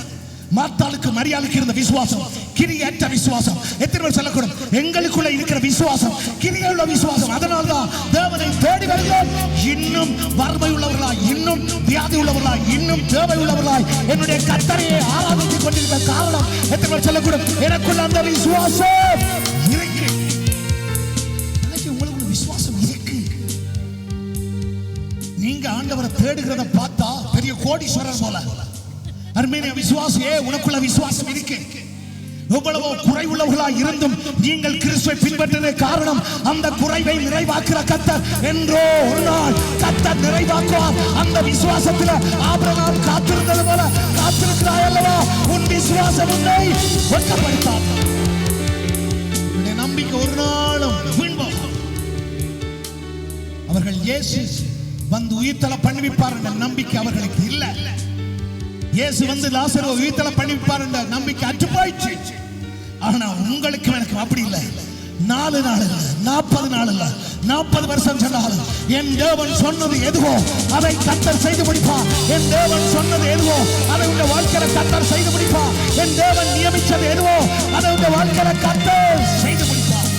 மார்த்தாளுக்கு மரியாளுக்கு இருந்த விசுவாசம் கிரியையற்ற விசுவாசம். எத்தனை பேர் சொல்லக்கூடும், எங்களுக்குள்ள இருக்கிற விசுவாசம் கிரியையுள்ள விசுவாசம். அதனால்தான் தேவனை தேடி வருகிறோம். இன்னும் வறுமை உள்ளவர்களாய், இன்னும் வியாதி உள்ளவர்களாய், இன்னும் தேவை உள்ளவர்களாய் என்னுடைய கர்த்தரையை ஆராதித்துக் கொண்டிருக்கிற காரணம் எத்தனை பேர் சொல்லக்கூடும், எனக்குள்ள அந்த விசுவாசம் இருக்கு. உங்களுக்கு விசுவாசம் இருக்கு. நீங்க ஆண்டவரை தேடுகிறத பார்த்தா பெரிய கோடீஸ்வரர் போல. அருமையான விசுவாசியே, உனக்குள்ள விசுவாசம் இருக்கு. எவ்வளவோ குறைவுள்ளவர்களாய் இருந்தும் நீங்கள் கிறிஸ்துவை பின்பற்றின காரணம் அந்த குறைவை நிறைவாக்குற கர்த்தர் என்றோ ஒரு நாள் கர்த்தர் நிறைவாக்குவார். அந்த விசுவாசத்தில் ஆபிரகாம் காத்திருந்தது போல காத்திருக்கிறாய் அல்லவா? உன் விசுவாசம் உன்னை வெட்கப்படுத்தாது. உன்னுடைய நம்பிக்கை ஒரு நாளும் வீண்போகும். அவர்கள் இயேசு வந்து உயிர்த்தல பண்ணிவிப்பார் என்ற நம்பிக்கை அவர்களுக்கு இல்ல. இயேசு வந்து லாசருவை உயிர்த்தல பண்ணிவிப்பார் என்ற நம்பிக்கை அற்று போயிடுச்சு. ஆனா உங்களுக்கு எனக்கு அப்படி இல்லை. 4 நாள் இல்ல, 40 நாள் இல்ல, 40 வருஷம் சொன்னாலும் என் தேவன் சொன்னது எதுவோ அதை கர்த்தர் செய்து முடிப்பார். என் தேவன் சொன்னது எதுவோ அதை உங்க வாழ்க்கையில கர்த்தர் செய்து முடிப்பார். என் தேவன் நியமிச்சது எதுவோ அதை உங்க வாழ்க்கையில கர்த்தர் செய்து முடிப்பார்.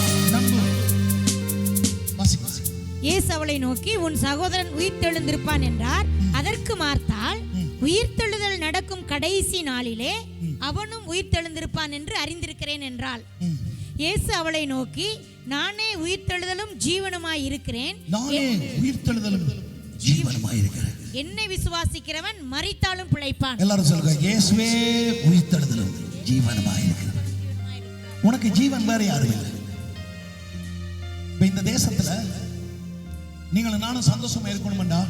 இயேசு அவளை நோக்கி, உன் சகோதரன் உயிர்த்தெழுந்திருப்பான் என்றார். அதற்கு மார்த்தாள், உயிர்த்தெழுதல் நடக்கும் கடைசி நாளிலே அவனும் உயிர்த்தெழுந்திருப்பான் என்று அறிந்திருக்கிறேன் என்றாள். இயேசு அவளை நோக்கி, நானே உயிர்த்தெழுதலும் ஜீவனுமாய் இருக்கிறேன். நானே உயிர்த்தெழுதலும் ஜீவனுமாய் இருக்கிறேன். என்னை விசுவாசிக்கிறவன் மரித்தாலும் பிழைப்பான். எல்லாரும் சொல்லுங்க, இயேசுவே உயிர்த்தெழுதலும் ஜீவனுமாய் இருக்கிறார். உனக்கு ஜீவன் வேற யாரும் இல்லை. இந்த தேசத்துல நீங்களும் நானும் சந்தோஷமா இருக்கணும்டா,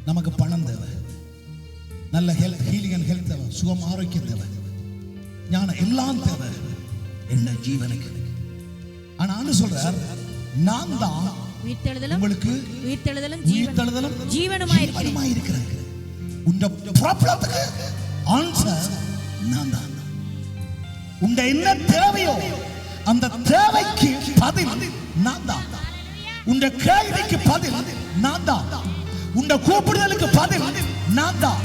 நமக்கு பணம் தேவை, நல்ல ஹெல்த், ஹீலிங் அண்ட் ஹெல்த் தேவை, சுகம் ஆரோக்கியம் தேவை, ஞானம் எல்லாம் தேவை என்ன ஜீவனுக்கு. ஆனா ஆண்டு சொல்றார், நான் தான் உயிர்த்தெழுதலும் உங்களுக்கு உயிர்த்தெழுதலும் ஜீவனுமாய் இருக்கிறேன். உங்க ப்ராப்ளத்துக்கு ஆன்சர் நான் தான். உங்க என்ன தேவையோ அந்த தேவைக்கு பதில் நான் தான். உங்க கேள்விக்கு பதில் நான் தான். உங்க கூப்பிடுதலுக்கு பதில் நான் தான்.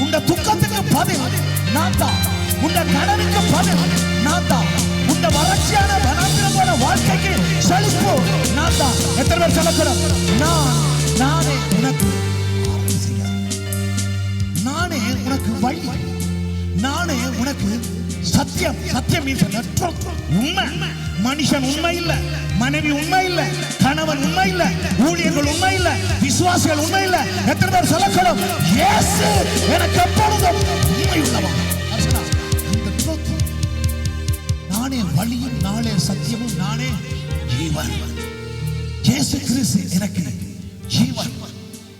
உங்க துக்கத்துக்கு பதில் நான் தான். உங்க கடனுக்கு பதில் நான் தான். உங்க வறட்சியான வனாந்திரமான வாழ்க்கைக்கு செழிப்பு நான் தான். எத்தனை பேர் சொல்லக்கூடாது? நானே உனக்கு நானே உனக்கு வழி, நானே உனக்கு சத்தியம். சத்தியம் உண்மை. மனுஷன் உண்மை இல்ல, மனைவி உண்மை இல்ல, கணவன் உண்மை இல்ல, ஊழியர்கள் உண்மை இல்ல, விசுவாசிகள் உண்மை இல்ல. எத்தனை பேர் சொல்லக்கூடாது? இயேசு எனக்கு எப்பொழுதும் உண்மை உள்ளவன். நானே வழியும், நானே சத்தியமும், நானே ஜீவன். இயேசு கிறிஸ்து எனக்கு ஜீவன்.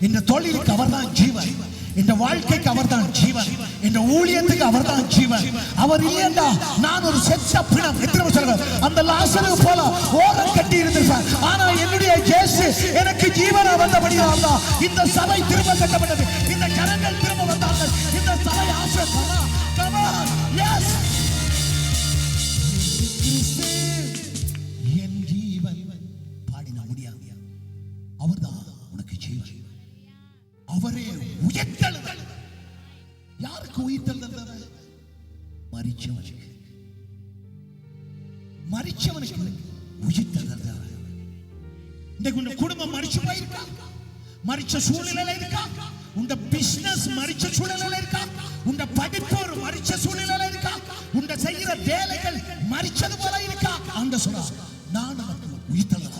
இந்த தொழிலுக்கு அவர்தான் ஜீவன், இந்த வாழ்க்கைக்கு அவர்தான் ஜீவன், இந்த ஊழியத்துக்கு அவர்தான் ஜீவன். அவர் இல்லையா நான் ஒரு செத்த பிணம். எத்தனை சொல்ற அந்த லாசரு போல ஓரம் கட்டி இருந்திருப்பார். ஆனா என்னுடைய இயேசு எனக்கு ஜீவனா வந்தபடியால் தான் இந்த சபை திரும்ப கட்டப்பட்டது. இந்த ஜனங்கள் திரும்ப வந்தார்கள். இந்த சபை ஆசீர்வாதமா. come on yes என் ஜீவன் பாடின முடியாது. அவர்தான் உனக்கு ஜீவன். அவரே உயிர்த்தெழுதல். யாருக்கு உயிர்த்தெழுதல்? மரிச்சவனுக்கு. மரிச்சவனுக்கு உயிர்த்தெழுதல். இன்னைக்கு உங்க குடும்பம் மரிச்சு போயிருக்கா? மரிச்ச சூழ்நிலையில இருக்கா? உங்க பிசினஸ் மரிச்ச சூழ்நிலையில இருக்கா? உங்க படிப்பு ஒரு மரிச்ச சூழ்நிலையில இருக்கா? உங்க செய்யற வேலைகள் மரிச்சது போல இருக்கா? அந்த சொல்றா, நான் நமக்கு உயிர்த்தெழுதல்.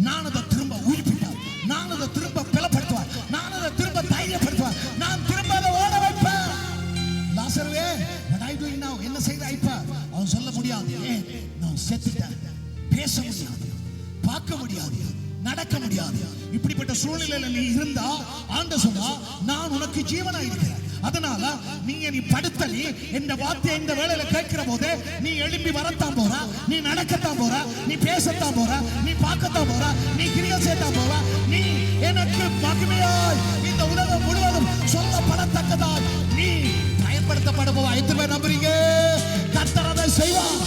நான் அதை திரும்ப உயிர்ப்பிப்பார். நான் அதை திரும்ப பலப்படுத்துவார். நான் அதை திரும்ப தைரியப்படுத்துவார். நான் திரும்ப அதை ஓட வைப்பேன். லாசருவே, what are you doing now? என்ன செய்யற இப்ப? அவன் சொல்ல முடியாது. ஏன்? நான் செத்துட்டேன். பேச முடியாது, பார்க்க முடியாது, நடக்க முடியாது. இப்படிப்பட்ட சூழ்நிலையில நீ இருந்தா ஆண்டவர் சொன்னா, நான் உனக்கு ஜீவனா இருக்கிறேன். அதனால நீ படுத்த நீ இந்த வார்த்தையை இந்த வேளையில கேட்கிற போது நீ எழும்பி வரத்தான் போற, நீ நடக்கத்தான் போற, நீ பேசத்தான் போற, நீ பார்க்கத்தான் போற, நீ கிரியை செய்யத்தான் போற. நீ எனக்கு மகிமையாய் இந்த உலகம் முழுவதும் சொல்லப்படத்தக்கதாய் நீ பயன்படுத்தப்பட போவா. எத்தனை பேர் நம்புறீங்க? கர்த்தர் அதை செய்வார்.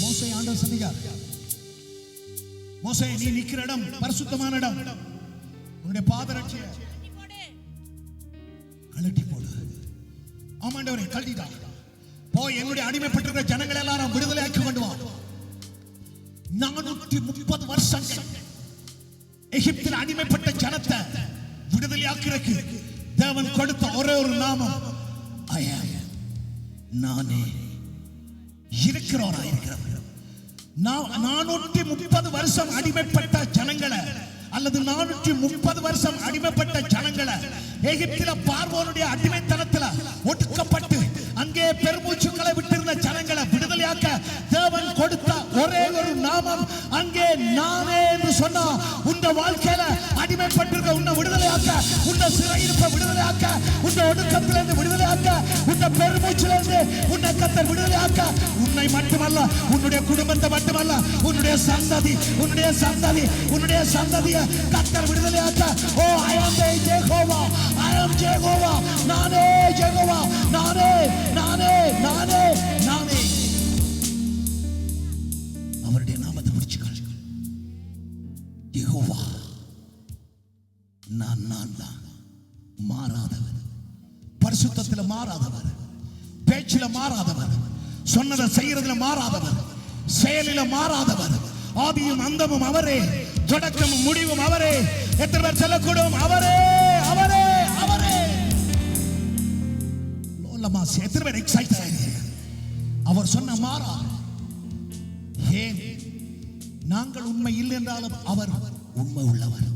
மோசே ஆண்டவர் சொன்னார், மோசே நீ நிக்கிற இடம் பரிசுத்தமான இடம். உன்னுடைய பாதரட்சியை கழட்டி போடு. ஆமாண்டவரே, கழட்டிடா. போய் என்னுடைய அடிமைப்பட்டிருக்கிற ஜனங்களை எல்லாரும் விடுதலை ஆக்கி கொண்டு வா. 430 வருஷங்கள் எகிப்தில் அடிமைப்பட்ட ஜனத்தை விடுதலை ஆக்கிறதுக்கு தேவன் கொடுத்த ஒரே ஒரு நாமம், நானே இருக்கிறவரா இருக்கிறவர். 430 வருஷம் அடிமைப்பட்ட ஜனங்களை அல்லது 430 வருஷம் அடிமைப்பட்ட ஜனங்களை எகிப்தில பார்வோனுடைய அடிமைத்தனத்துல ஒடுக்கப்பட்டு அங்கே பெருமூச்சுக்களை விட்டிருந்த ஜனங்களை விடுதலையாக்க தேவன் கொடுத்த ஒரே ஒரு நாமம் நாமம் அங்கே நானே என்று சொன்னா உங்க வாழ்க்கையில அடிமைப்பட்டிருக்க உன்னை விடுதலையாக்க, உன்னை சிறையிருப்ப விடுதலையாக்க, உன்னை ஒடுக்கத்திலிருந்து விடுதலையாக்க, உன்னை பெருமூச்சிலிருந்து உன்னை கர்த்தர் விடுதலையாக்க, உன்னை மட்டுமல்ல உன்னுடைய குடும்பத்தை மட்டுமல்ல உன்னுடைய சந்ததி உன்னுடைய சந்ததியை கர்த்தர் விடுதலையாக்க. ஓ ஐ அம் ஜெகோவா, ஐ அம் ஜெகோவா, நானே ஜெகோவா, நானே நானே நானே நானே. அவருடைய நாமத்தை பிடிச்சுக்கள். யெகோவா நான் தான், மாறாதவர், பரிசுத்தத்தில் மாறாதவர், பேச்சில மாறாதவர், சொன்னதை செய்யறதுல மாறாதவர், செயலில மாறாதவர், ஆதியும் அந்தமும் அவரே, தொடக்கமும் முடிவும் அவரே. எத்தனை பேர் சொல்லக்கூடும் அவரே அவரே அவரே? எத்தனை பேர் எக்ஸைட்டட் ஆகிறீங்க? அவர் சொன்ன மாறா. ஏன்? நாங்கள் உண்மை இல்லை என்றாலும் அவர் உண்மை உள்ளவர்,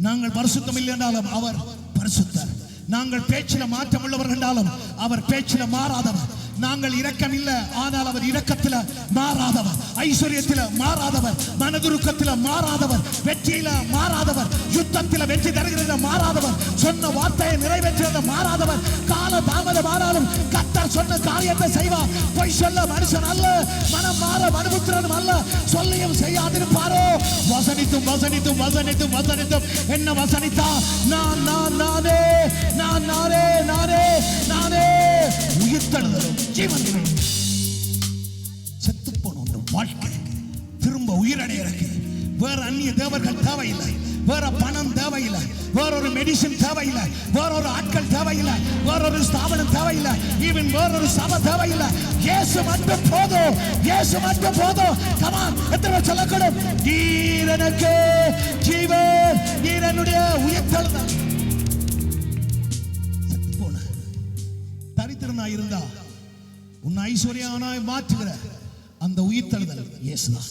நாங்கள் பரிசுத்தம் இல்லை என்றாலும் அவர் பரிசுத்தர், நாங்கள் பேச்சில மாற்றம் உள்ளவர் என்றாலும் அவர் பேச்சில மாறாதவர், நாங்கள் இரக்கம் இல்லை ஆனால் அவர் இரக்கத்தில் மாறாதவர், ஐஸ்வர்யத்தில் மாறாதவர், மனதுருக்கத்தில் மாறாதவர், வெற்றியில மாறாதவர், யுத்தத்தில் வெற்றி தருகிறத மாறாதவர், சொன்ன வார்த்தையை நிறைவேற்றுவத மாறாதவர். கால தாமதமானாலும் கர்த்தர் சொன்ன காரியத்தை செய்வார். பொய் சொல்ல மனுஷன் அல்ல, மனம் மாற மனுபுத்திரனும் அல்ல, சொல்லியும் செய்யாதிருப்பாரோ? வசனித்தும் வசனித்தும் வசனித்தும் வசனித்தும் என்ன வசனித்தா? நான் நான் நானே நான் நானே நானே நானே உயிர்த்தெழுதலும் ஜீவனிலும் செத்து போன வாழ்க்கை திரும்ப உயிரடையிறக்கு வேற அந்நிய தேவர்கள் தேவையில்லை, வேற பணம் தேவையில்லை, வேறொரு மெடிசின் தேவையில்லை, வேறொரு ஆட்கள் தேவையில்லை, வேறொரு ஸ்தாபனம் தேவையில்லை, ஈவன் வேறொரு சபை தேவையில்லை. இயேசு மட்டும் போதும், இயேசு மட்டும் போதும். கமான், எத்தனை பேர் சொல்லக்கூடும்? நீர் எனக்கு ஜீவன், நீர் என்னுடைய உயிர்த்தெழுதல். செத்து போன தரித்திரனாய் இருந்தா உன்னை ஐஸ்வர்யனாய் மாற்றுகிற அந்த உயிர்த்தெழுதல் இயேசுதான்.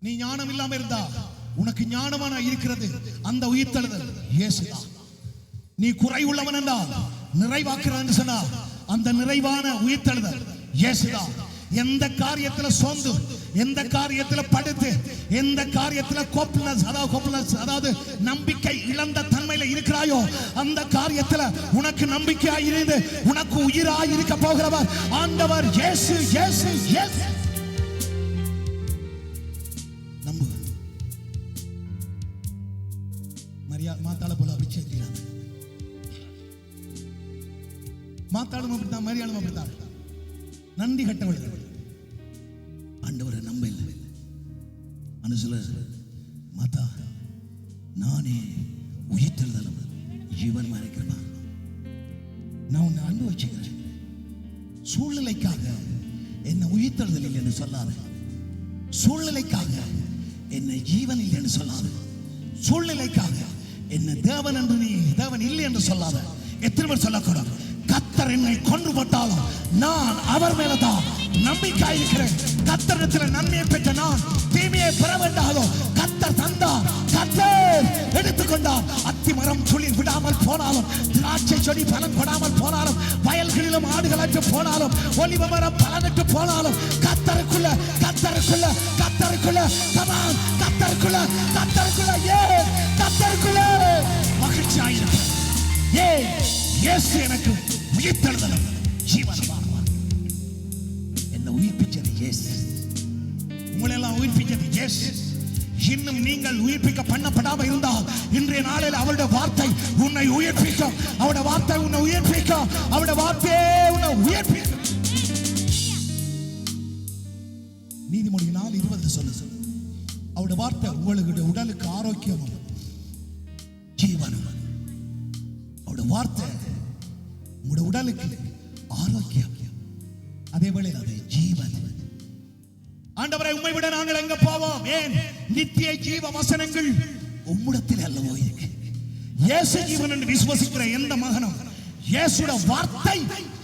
நீ ஞானம் இல்லாம இருந்தா உனக்கு ஞானமான இருக்கிறது அந்த உயிர்த்தெழுதல் இயேசுதான். நீ குறை உள்ளவன் என்றால் நிறைவாக்குறான்னு சொன்னா அந்த நிறைவான உயிர்த்தெழுதல் இயேசுதான். எந்த காரியத்துல சோர்ந்து, எந்த காரியத்துல படுத்து, எந்த காரியத்துல கோப்லஸ் அதாவது நம்பிக்கை இழந்த தன்மையில இருக்கிறாயோ அந்த காரியத்துல உனக்கு நம்பிக்கையாய் இருந்து உனக்கு உயிராய் இருக்க போகிறவர் ஆண்டவர் இயேசு இயேசு இயேசு. நம்பு. மாத்தாள போல அபிஷேகிக்கிறாங்க. மாத்தாளும் அப்படித்தான், மரியாளும் அப்படித்தான். நன்றி கட்டவர்கள் ஆண்டவரை நம்ப இல்லை. அனுசல மாதா நானே உயிர்த்தெழுதலும் ஜீவன் மறைக்கிறேன். நான் உன்னை அன்பு வச்சுக்கிறேன். சூழ்நிலைக்காக என்ன உயிர்த்தெழுதல் இல்லை என்று சொல்லாத, சூழ்நிலைக்காக என்ன ஜீவன் இல்லை என்று சொல்லாத, சூழ்நிலைக்காக என்ன தேவன் என்று நீ தேவன் இல்லை என்று சொல்லாத. எத்தனை பேர் சொல்லக்கூடாது? கர்த்தர் என்னை கொன்று போட்டாலும் நான் அவர் மேலதான் நம்பிக்கை இருக்கிறேன். கர்த்தரிடத்தில் நன்மையை பெற்ற நான் தீமையை பெற வேண்டாலும் கர்த்தர் தந்தார், கர்த்தர் எடுத்துக்கொண்டார். அத்தி மரம் சுழி விடாமல் போனாலும், திராட்சை செடி பலன் கொடாமல் போனாலும், வயல்களிலும் ஆடுகளற்று போனாலும், ஒலிவ மரம் பலனற்று போனாலும் கர்த்தருக்குள்ள கர்த்தருக்குள்ள கர்த்தருக்குள்ள கமான் கர்த்தருக்குள்ள கர்த்தருக்குள்ள ஏன் கர்த்தருக்குள்ள மகிழ்ச்சியாயிருக்கும். ஏன்? இயேசு எனக்கு உயிர்த்தெழுதலும் ஜீவனமானவர். என்ன உயிர்ப்பிச்சது இயேசு. உங்களை எல்லாம் உயிர்ப்பிச்சது இயேசு. இன்னும் நீங்கள் உயிர்ப்பிக்க பண்ணப்படாம இருந்தால் இன்றைய நாளில் அவருடைய வார்த்தை உன்னை உயிர்ப்பிக்கும். அவருடைய வார்த்தை உன்னை உயிர்ப்பிக்கும். அவருடைய வார்த்தையே உன்னை உயிர்ப்பிக்கும். நீதிமொழி 4:20 சொல்லு. அவருடைய வார்த்தை உங்களுடைய உடலுக்கு ஆரோக்கியமும் ஜீவனும். அவருடைய வார்த்தை உங்களுடைய உடலுக்கு ஆரோக்கியம், அதே வேளை அது ஜீவன். ஆண்டவரை உம்மை விட நாங்கள் எங்க போவோம்? ஏன்? நித்திய ஜீவ வசனங்கள் உம்மிடத்தில் அல்லவோ இருக்கு. இயேசு ஜீவன் என்று விசுவசிக்கிற எந்த மகனும் இயேசுட வார்த்தை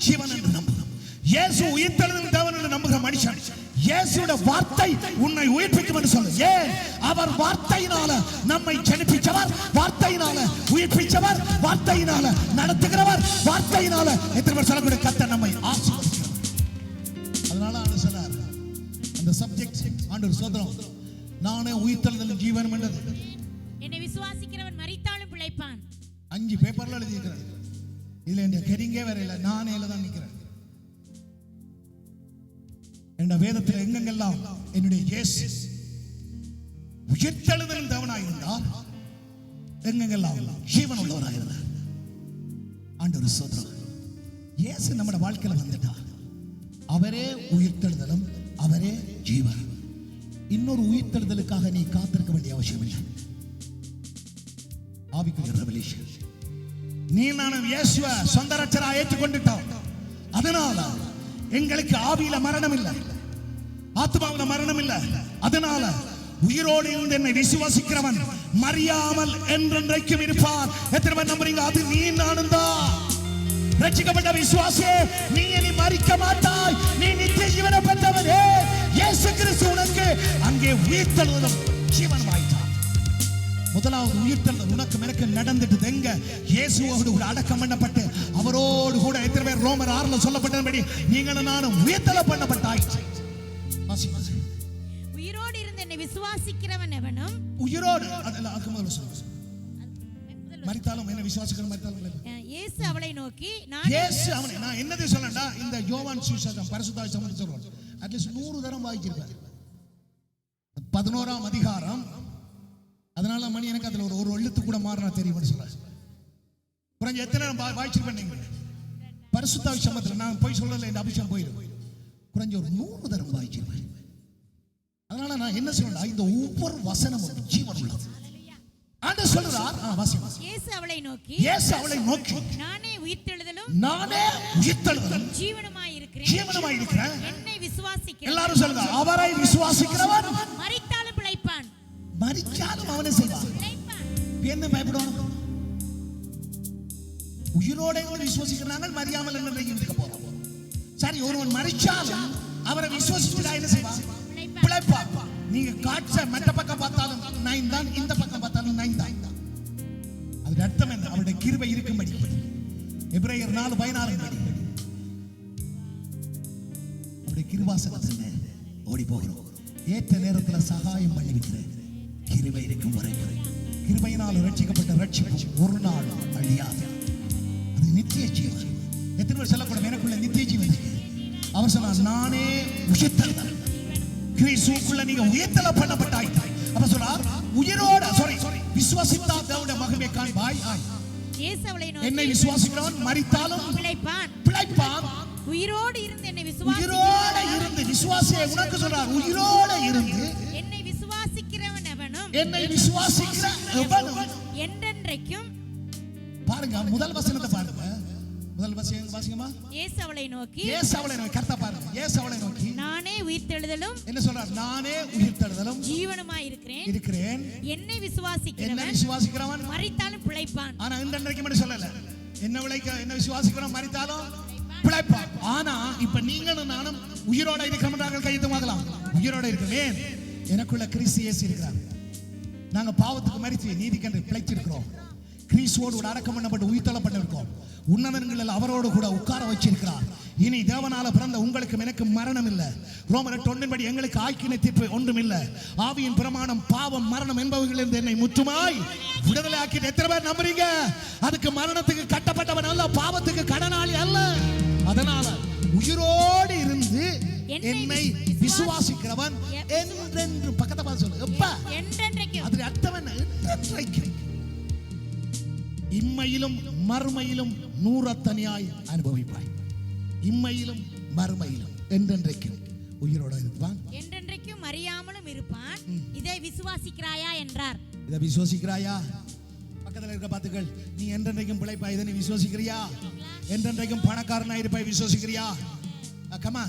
ஜீவன் என்று நம்புகிறோம். இயேசு உயிர்த்தெழுதல் தேவன் என்று நம்புகிற மனுஷன் இயேசுட வார்த்தை உன்னை உயிர்ப்பிக்கும் என்று சொல்லு. ஏன்? அவர் வார்த்தையினால நம்மை ஜெனிப்பிச்சவர், வார்த்தையினால உயிர்ப்பிச்சவர், வார்த்தையினால நடத்துகிறவர், வார்த்தையினால எத்தனை பேர் சொல்லக்கூடிய கர்த்தர் நம்மை ஆசீர்வதிக்கிறவர். அதனால அவர் சொன்னார், அந்த சப்ஜெக்ட் ஆண்டவர் சோதரம் நானே உயிர்த்தெழுதலும் ஜீவனும் என்றது. என்னை விசுவாசிக்கிறவன் மரித்தாலும் பிழைப்பான். 5 பேப்பர்ல எழுதி இருக்கிறார். இதுல என் கெரிங்கே வேற இல்ல, நானே தான் நிக்கிறேன். என்ற வேதத்தில் எங்கெங்கெல்லாம் என்னுடைய இயேசு உயிர்த்தெழுதலும் தேவனாய் இருந்தார், எங்கெங்கெல்லாம் ஜீவன் உள்ளவராய் இருந்தார். ஆண்டவர் சோதரம் இயேசு நம்ம வாழ்க்கையில வந்துட்டார். அவரே உயிர்த்தெழுதலும் அவரே ஜீவன். இன்னொரு உயிர்த்தெழுதலுக்காக நீ காத்திருக்க வேண்டிய அவசியம் இல்லை. ஆவிக்குரிய ரெவலேஷன் நீ நானும் இயேசுவை சொந்த ரட்சகரா ஏற்றுக்கொண்டுட்டோம். அதனால எங்களுக்கு ஆவியில மரணம் இல்லை, ஆத்மாவில மரணம் இல்லை. அதனால உயிரோடு இருந்து என்னை விசுவாசிக்கிறவன் மறியாமல் என்றென்றைக்கும் இருப்பான். எத்தனை பேர் நம்புறீங்க? அது நீ நானும் தான். ரட்சிக்கப்பட்ட விசுவாசியே, நீ இனி மரிக்க மாட்டாய், நீ நித்திய ஜீவனை பெற்றவனே. இயேசு கிறிஸ்து உனக்கு அங்கே உயிர்த்தெழுதலும் ஜீவனுமாயிட்டார். முதலாவது உயிர்த்தெழுதல் உனக்கு எனக்கு நடந்துட்டு எங்க? இயேசுவோடு கூட அடக்கம் பண்ணப்பட்டு அவரோடு கூட எத்தனை பேர் ரோமர் 6ல சொல்லப்பட்டபடி நீங்களும் நானும் உயிர்த்தெழ பண்ணப்பட்டாய். உயிரோடு இருந்து என்னை விசுவாசிக்கிறவன் எவனும் உயிரோடு அதெல்லாம் முதல்ல சொல்லுங்க. மரித்தாலும் என்ன விசுவாசிக்கிறோம், மரித்தாலும் இயேசு அவளை நோக்கி இயேசு அவனை நான் என்னது சொல்லண்டா, இந்த யோவான் சுவிசேஷம் பரிசுத்த சம்பந்தம் சொல்றோம். அட்லீஸ்ட் 100 தரம் வாசிச்சிருப்பாரு 11ஆம் அதிகாரம். அதனால மணி எனக்கு அதுல ஒரு எழுத்து கூட மாறினா தெரியும்னு சொல்றாரு. குறைஞ்ச எத்தனை வாசிச்சிருப்பேன் நீங்க பரிசுத்த சம்பந்தத்துல? நான் போய் சொல்லல, இந்த அபிஷேகம் போயிடும். குறைஞ்ச ஒரு 100 தரம் வாசிச்சிருப்பேன். அதனால நான் என்ன சொல்லணும், இந்த ஒவ்வொரு வசனமும் ஜீவன் உள்ளது. ஆண்டவர் சொல்றார், வாசிங்க. இயேசு அவளை நோக்கி நானே உயிர்த்தெழுதலும் ஜீவனுமாய் இருக்கிறேன். என்னை விசுவாசிக்கிறவன், எல்லாரும் சொல்லுங்க, அவரை விசுவாசிக்கிறவன் மரித்தாலும் பிழைப்பான். மரித்தாலும் அவனை செய்வான். என்ன பயப்படுவான்? உயிரோட விசுவாசிக்கிறாங்க, மரியாமல் என்ன இருக்க போறோம். சரி, ஒருவன் மரிச்சாலும் அவரை விசுவாசிக்கிறா என்ன செய்வான்? பிழைப்பான். நீங்க காட்ச மற்ற பக்கம் பார்த்தாலும் 9 தான், இந்த பக்கம் பார்த்தாலும் 9 தான். அதுக்கு அர்த்தம் என்ன? அவருடைய கிருபை இருக்கும்படி. எபிரேயர் 4:16 படி அவருடைய கிருபாசனத்துல ஓடி போகிறோம். ஏற்ற நேரத்தில் சகாயம் பண்ணி வைக்கிறேன். கிருபை இருக்கும் வரைக்கும் கிருபையினால் ரட்சிக்கப்பட்ட ரட்சிப்பு ஒரு நாள் அழியாது. அது நித்திய ஜீவன். எத்தனை பேர் சொல்லக்கூடாது எனக்குள்ள நித்திய ஜீவன்? அவர் சொன்னார், நானே உயிர்த்தெழுதல். கிறிஸ்துவுக்குள்ள நீங்க உயிர்த்தெழ பண்ணப்பட்டாய். அப்ப சொல்றார், உயிரோட விசுவாசித்தா தேவனுடைய மகிமை காண்பாய். இயேசு அவளை நோக்கி என்னை விசுவாசிக்கிறவன் மரித்தாலும் பிழைப்பான். உயிரோடு இருந்து என்னை உயிரோட இருந்து விசுவாசியை உனக்கு சொல்றார். உயிரோட இருந்து என்னை விசுவாசிக்கிறவன் எவனும் என்றென்றைக்கும். பாருங்க முதல் வசனத்தை பாருங்க. முதல் வசனம் வாசிங்கம்மா. இயேசு அவளை நோக்கி கர்த்தா பாருங்க. இயேசு அவளை நோக்கி நானே உயிர்த்தெழுதலும் என்ன சொல்றார்? நானே உயிர்த்தெழுதலும் ஜீவனுமாய் இருக்கிறேன். என்னை விசுவாசிக்கிறவன் மரித்தாலும் பிழைப்பான். ஆனா இன்றைக்கு மட்டும் சொல்லல, என்ன விசுவாசிக்கிறவன் மரித்தாலும் பிழைப்பான். ஆனா இப்ப நீங்களும் நானும் உயிரோட இருக்கிறவர்கள் கையெழுத்துமாகலாம். உயிரோட இருக்கிறேன், எனக்குள்ள கிறிஸ்து இயேசு இருக்கிறார். நாங்க பாவத்துக்கு மரித்து நீதிக்கென்று பிழைச்சிருக்கிறோம். கிறிஸ்துவோடு கூட அடக்கம் பண்ணப்பட்டு உயிர்த்தெழப்பட்டிருக்கோம். உன்னதங்களில் அவரோடு கூட உட்கார வச்சிருக்கிறார். இனி தேவனால பிறந்த உங்களுக்கு எனக்கு மரணம் இல்லை. ரோமர் 8:1 படி எங்களுக்கு ஆக்கினை தீர்ப்பு ஒன்றும் இல்லை. ஆவியின் பிரமாணம் பாவம் மரணம் என்பவைகளிலிருந்து என்னை முற்றுமாய் விடுதலை ஆக்கிட்டு. எத்தனை பேர் நம்புறீங்க? அதுக்கு மரணத்துக்கு கட்டப்பட்டவன் அல்ல, பாவத்துக்கு கடனாளி அல்ல. அதனால உயிரோடு இருந்து என்னை விசுவாசிக்கிறவன் என்றென்று பக்கத்தை பார்த்து சொல்லு. எப்ப? என்றென்றைக்கும். அது அர்த்தம் என்ன? என்றென்றைக்கும். இம்மையிலும் மறுமையிலும் 100 அனுபவிப்பாய். இம்மையிலும் மறுமையிலும் என்றென்றைக்கும் உயிரோட இருப்பான். என்றென்றைக்கும் அறியாமலும் இருப்பான். இதை விசுவாசிக்கிறாயா என்றார். இதை விசுவாசிக்கிறாயா? பக்கத்துல இருக்க பாத்துக்கள், நீ என்றென்றைக்கும் பிழைப்பாய். இதை நீ விசுவாசிக்கிறியா? என்றென்றைக்கும் பணக்காரனா இருப்பாய். விசுவாசிக்கிறியா? கமா,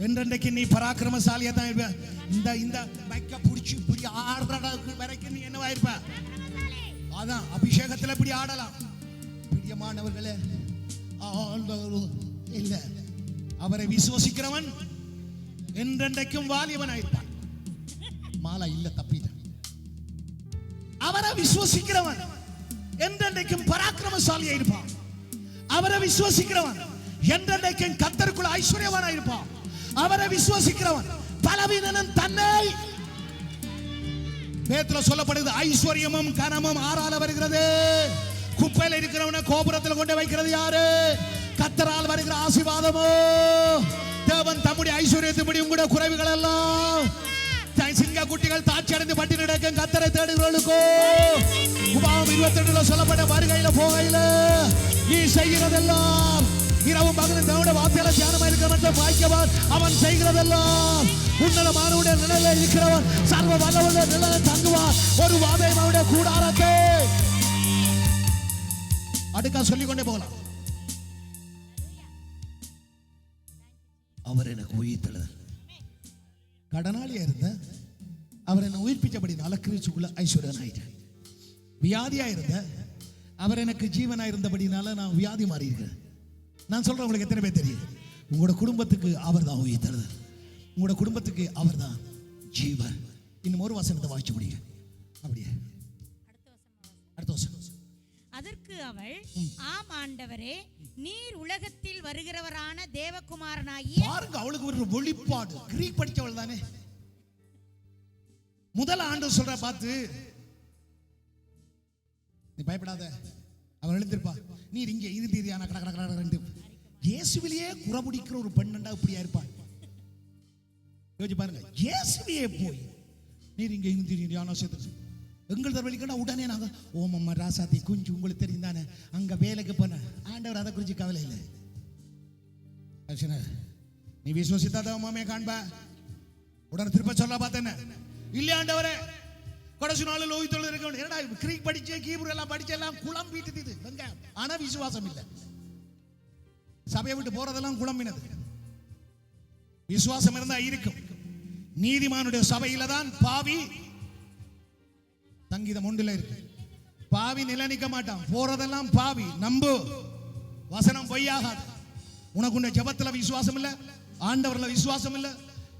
என்றென்றைக்கு நீ பராக்கிரமசாலியா தான் இருப்ப. இந்த மைக்க புடிச்சு இப்படி ஆடுற வரைக்கும் நீ என்னவா இருப்ப? அதான் அபிஷேகத்துல இப்படி ஆடலாம். பிரியமானவர்களே, இல்ல, அவரை விசுவாசிக்கிறவன் என்றென்றைக்கும் வாலிபனாயிருப்பான். மாலா இல்ல, தப்பிட்ட. அவரை விசுவாசிக்கிறவன் என்றென்றைக்கும் பராக்கிரமசாலியா இருப்பான். அவரை விசுவாசிக்கிறவன் என்றென்றைக்கும் கர்த்தருக்குள்ள ஐஸ்வர்யவானா இருப்பான். அவரை விசுவாசிக்கிறவன் பலவீனனும் தன்னை வேதத்துல சொல்லப்படுது, ஐஸ்வர்யமும் கனமும் ஆறால வருகிறது. குப்பையில இருக்கிறவன கோபுரத்தில் கொண்டு வைக்கிறது யாரு? கர்த்தரால் வருகிற ஆசீர்வாதமோ. தேவன் தம்முடைய ஐஸ்வர்யத்தின்படி உங்களுடைய குறைவுகள் எல்லாம் சிங்க குட்டிகள் தாட்சி அடைந்து பட்டி நடக்கும் கர்த்தரை தேடுகிறவர்களுக்கோ. உபாகம் 22 சொல்லப்பட்ட வருகையில போகையில நீ செய்கிறதெல்லாம் இரவும் பகலும் தேவனுடைய வார்த்தையில தியானமா இருக்கிறவன் பாக்கியவான். அவன் செய்கிறதெல்லாம் உன்னதமானவருடைய நிழலில் இருக்கிறவன் சர்வ வல்லவருடைய நிழலில் தங்குவான். ஒரு வாதையும் அவருடைய கூடாரத்தை அடுக்கா சொல்லிக் கொண்டே போகலாம். அவர் எனக்கு உயிர்த்தெழுந்தார். கடனாளியா இருந்த அவர் என்னை உயிர்ப்பிச்சபடினால கிறிஸ்துக்குள்ள ஐஸ்வர்யன் ஆயிட்டேன். வியாதியா இருந்த அவர் எனக்கு ஜீவனா இருந்தபடினால நான் வியாதி மாறி இருக்கிறேன். நான் சொல்றேன், உங்களுக்கு எத்தனை பேர் தெரியும்? உங்களோட குடும்பத்துக்கு அவர் தான் உயிர்த்தெழுந்தார். உங்களோட குடும்பத்துக்கு அவர் தான் ஜீவன். இன்னும் ஒரு வசனத்தை வாசிச்சு முடியுங்க. அப்படியே அடுத்த வசனம். அதற்கு அவள், ஆம் ஆண்டவரே, நீர் உலகத்தில் வருகிறவரான தேவகுமாரனாகிய. பாருங்க, அவளுக்கு ஒரு வெளிப்பாடு. கிரீக் படிச்சவள் தானே. முதல் ஆண்டவர் சொல்ற பார்த்து, நீ பயப்படாத, அவன் எழுந்திருப்பா, நீர் இங்கே இருந்தீரியான கட கட கட. இயேசுவிலேயே குறமுடிக்கிற ஒரு பெண்ணண்டா இப்படியா இருப்பாள்? யோசிச்சு பாருங்க. இயேசுவியே போய் நீர் இங்கே இருந்தீரியான சேர்த்து எங்கள் தரவழிக்கா உடனே நாங்க ஓமம்மா ராசாத்தி குஞ்சு உங்களுக்கு தெரியும் தானே அங்க வேலைக்கு போன ஆண்டவர் அதை குறிச்சு கவலை இல்லை. நீ விசுவசித்தாதவமாமே காண்ப. உடனே திருப்ப சொல்ல பார்த்தேன், இல்ல ஆண்டவரே கடைசி நாளில் ஓய்வு இருக்க. என்னடா கிரீக் படிச்சு கீபுரு எல்லாம் படிச்சு எல்லாம் குழம்பிட்டு வெங்காயம். ஆனா விசுவாசம் இல்லை. சபையை விட்டு போறதெல்லாம் குழம்பினது. விசுவாசம் இருந்தா இருக்கும். நீதிமானுடைய சபையில தான் பாவி. சங்கீதம் 1 இருக்கு, பாவி நிலை நிற்க மாட்டான். போறதெல்லாம் பாவி. நம்பு, வசனம் பொய்யாகாது. உனக்கு உன்னை ஜெபத்துல விசுவாசம் இல்ல, ஆண்டவர்ல விசுவாசம் இல்ல.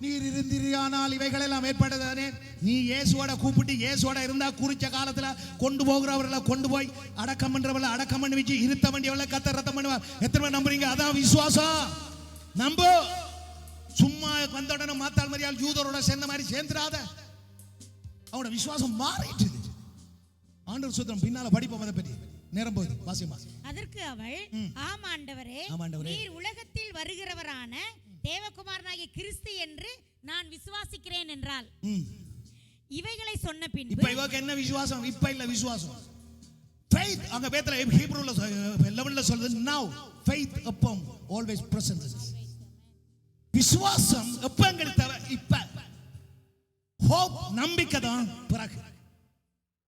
நீர் இருந்தீரானால் இவைகள் எல்லாம் ஏற்பட்டதானே. நீ இயேசுவோட கூப்பிட்டு இயேசுவோட இருந்தா குறிச்ச காலத்துல கொண்டு போகிறவர்களை கொண்டு போய் அடக்கம் பண்றவர்களை அடக்கம் பண்ணி வச்சு இருத்த வேண்டியவர்களை கத்த ரத்தம் பண்ணுவார். எத்தனை நம்புறீங்க? அதான் விசுவாசம். நம்பு. சும்மா வந்த உடனே மாத்தாள் மரியாள் யூதரோட சேர்ந்த மாதிரி சேர்ந்துடாத. அவனோட விசுவாசம் மாறிட்டு. ஆண்டவர் சூத்திரம் பின்னால படிப்போம் அதை பற்றி. நேரம் போகுது, வாசியமா. அதற்கு அவள், ஆம் ஆண்டவரே, நீர் உலகத்தில் வருகிறவரான தேவகுமாரனாகிய கிறிஸ்து என்று நான் விசுவாசிக்கிறேன் என்றால். இவைகளை சொன்ன பின்பு இப்ப இவருக்கு என்ன விசுவாசம்? இப்ப இல்ல விசுவாசம். faith அங்க வேதத்துல ஹீப்ரூல 11ல சொல்லுது, now faith upon always present. விசுவாசம் எப்ப எங்களுக்கு தேவை? இப்ப. hope நம்பிக்கை தான் பிறகு.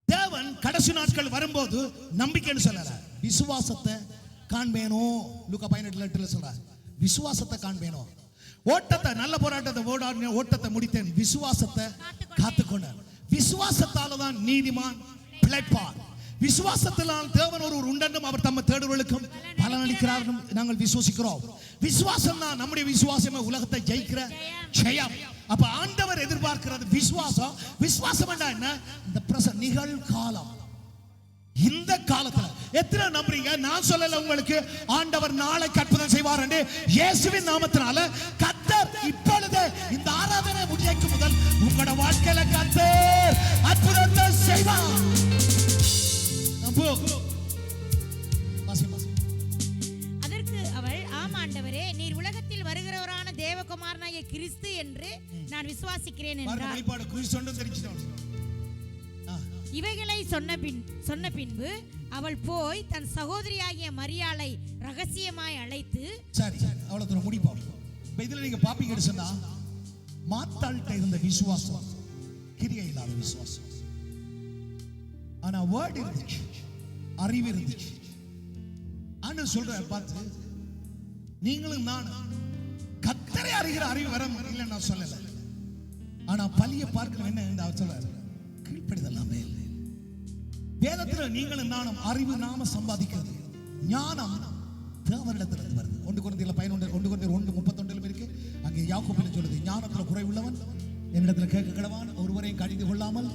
தேவன் கடைசி நாட்கள் வரும்போது நம்பிக்கைன்னு சொல்லல, விசுவாசத்தை காண்பேனோ. லூக்கா 18:8 சொல்றார், விசுவாசத்தை காண்பேனோ. ஓட்டத்தை, நல்ல போராட்டத்தை ஓடாடின, ஓட்டத்தை முடித்தேன், விசுவாசத்தை காத்துக்கொண்டேன். விசுவாசத்தால தான் நீதிமான் பிழைப்பார். விசுவாசத்தினால் தேவன் ஒருவர் உண்டென்றும் அவர் தம்மை தேடுவர்களுக்கும் பலனளிக்கிறார் நாங்கள் விசுவாசிக்கிறோம். விசுவாசம் தான் நம்முடைய விசுவாசமே உலகத்தை ஜெயிக்கிற ஜெயம். அப்ப ஆண்டவர் எதிர்பார்க்கிறது விசுவாசம். விசுவாசம் என்ன? இந்த பிரசன்ட் நிகழ்காலம். இந்த காலத்துல எத்தனை நம்புறீங்க? நான் சொல்லல உங்களுக்கு, ஆண்டவர் நாளை அற்புதம் செய்வார் என்று. இயேசுவின் நாமத்தினால கர்த்தர் இப்பொழுது இந்த ஆராதனை முடிக்கும் முதல் உங்களோட வாழ்க்கையில கர்த்தர் அற்புதத்தை செய்வார். அதற்கு அவள், ஆம் ஆண்டவரே, நீர் உலகத்தில் வருகிறவரான தேவகுமாரனாகிய கிறிஸ்து என்று நான் விசுவாசிக்கிறேன் என்றார். இவைகளை சொன்ன பின்பு அவள் போய் தன் சகோதரியாகிய மரியாளை ரகசியமாய் அழைத்து. சரி, அவ்வளவு முடிப்போம். இதுல நீங்க பாப்பீங்க சொன்னா, மாத்தாள்கிட்ட இருந்த விசுவாசம் கிரியை இல்லாத விசுவாசம். ஆனா வேர்ட் இருந்துச்சு, அறிவு இருந்துச்சு. ஆனா சொல்ற பார்த்து, நீங்களும் நான் கர்த்தரை அறிகிற அறிவு வர இல்லை நான் சொல்லல. ஆனா பலியை பார்க்கணும். என்ன சொல்றாரு? கீழ்ப்படிதல்லாமே இல்லை. வேதத்துல நீங்களும் நானும் அறிவு நாம சம்பாதிக்கிறது. ஞானம் தேவனிடத்திலிருந்து வருது. 1 கொரிந்தியர் 1:31 இருக்கு. அங்கே யாக்கோபில் சொல்லுது, ஞானத்துல குறைவுள்ளவன் என்னிடத்துல கேட்க கடவான், ஒருவரையும் கடிந்து கொள்ளாமல்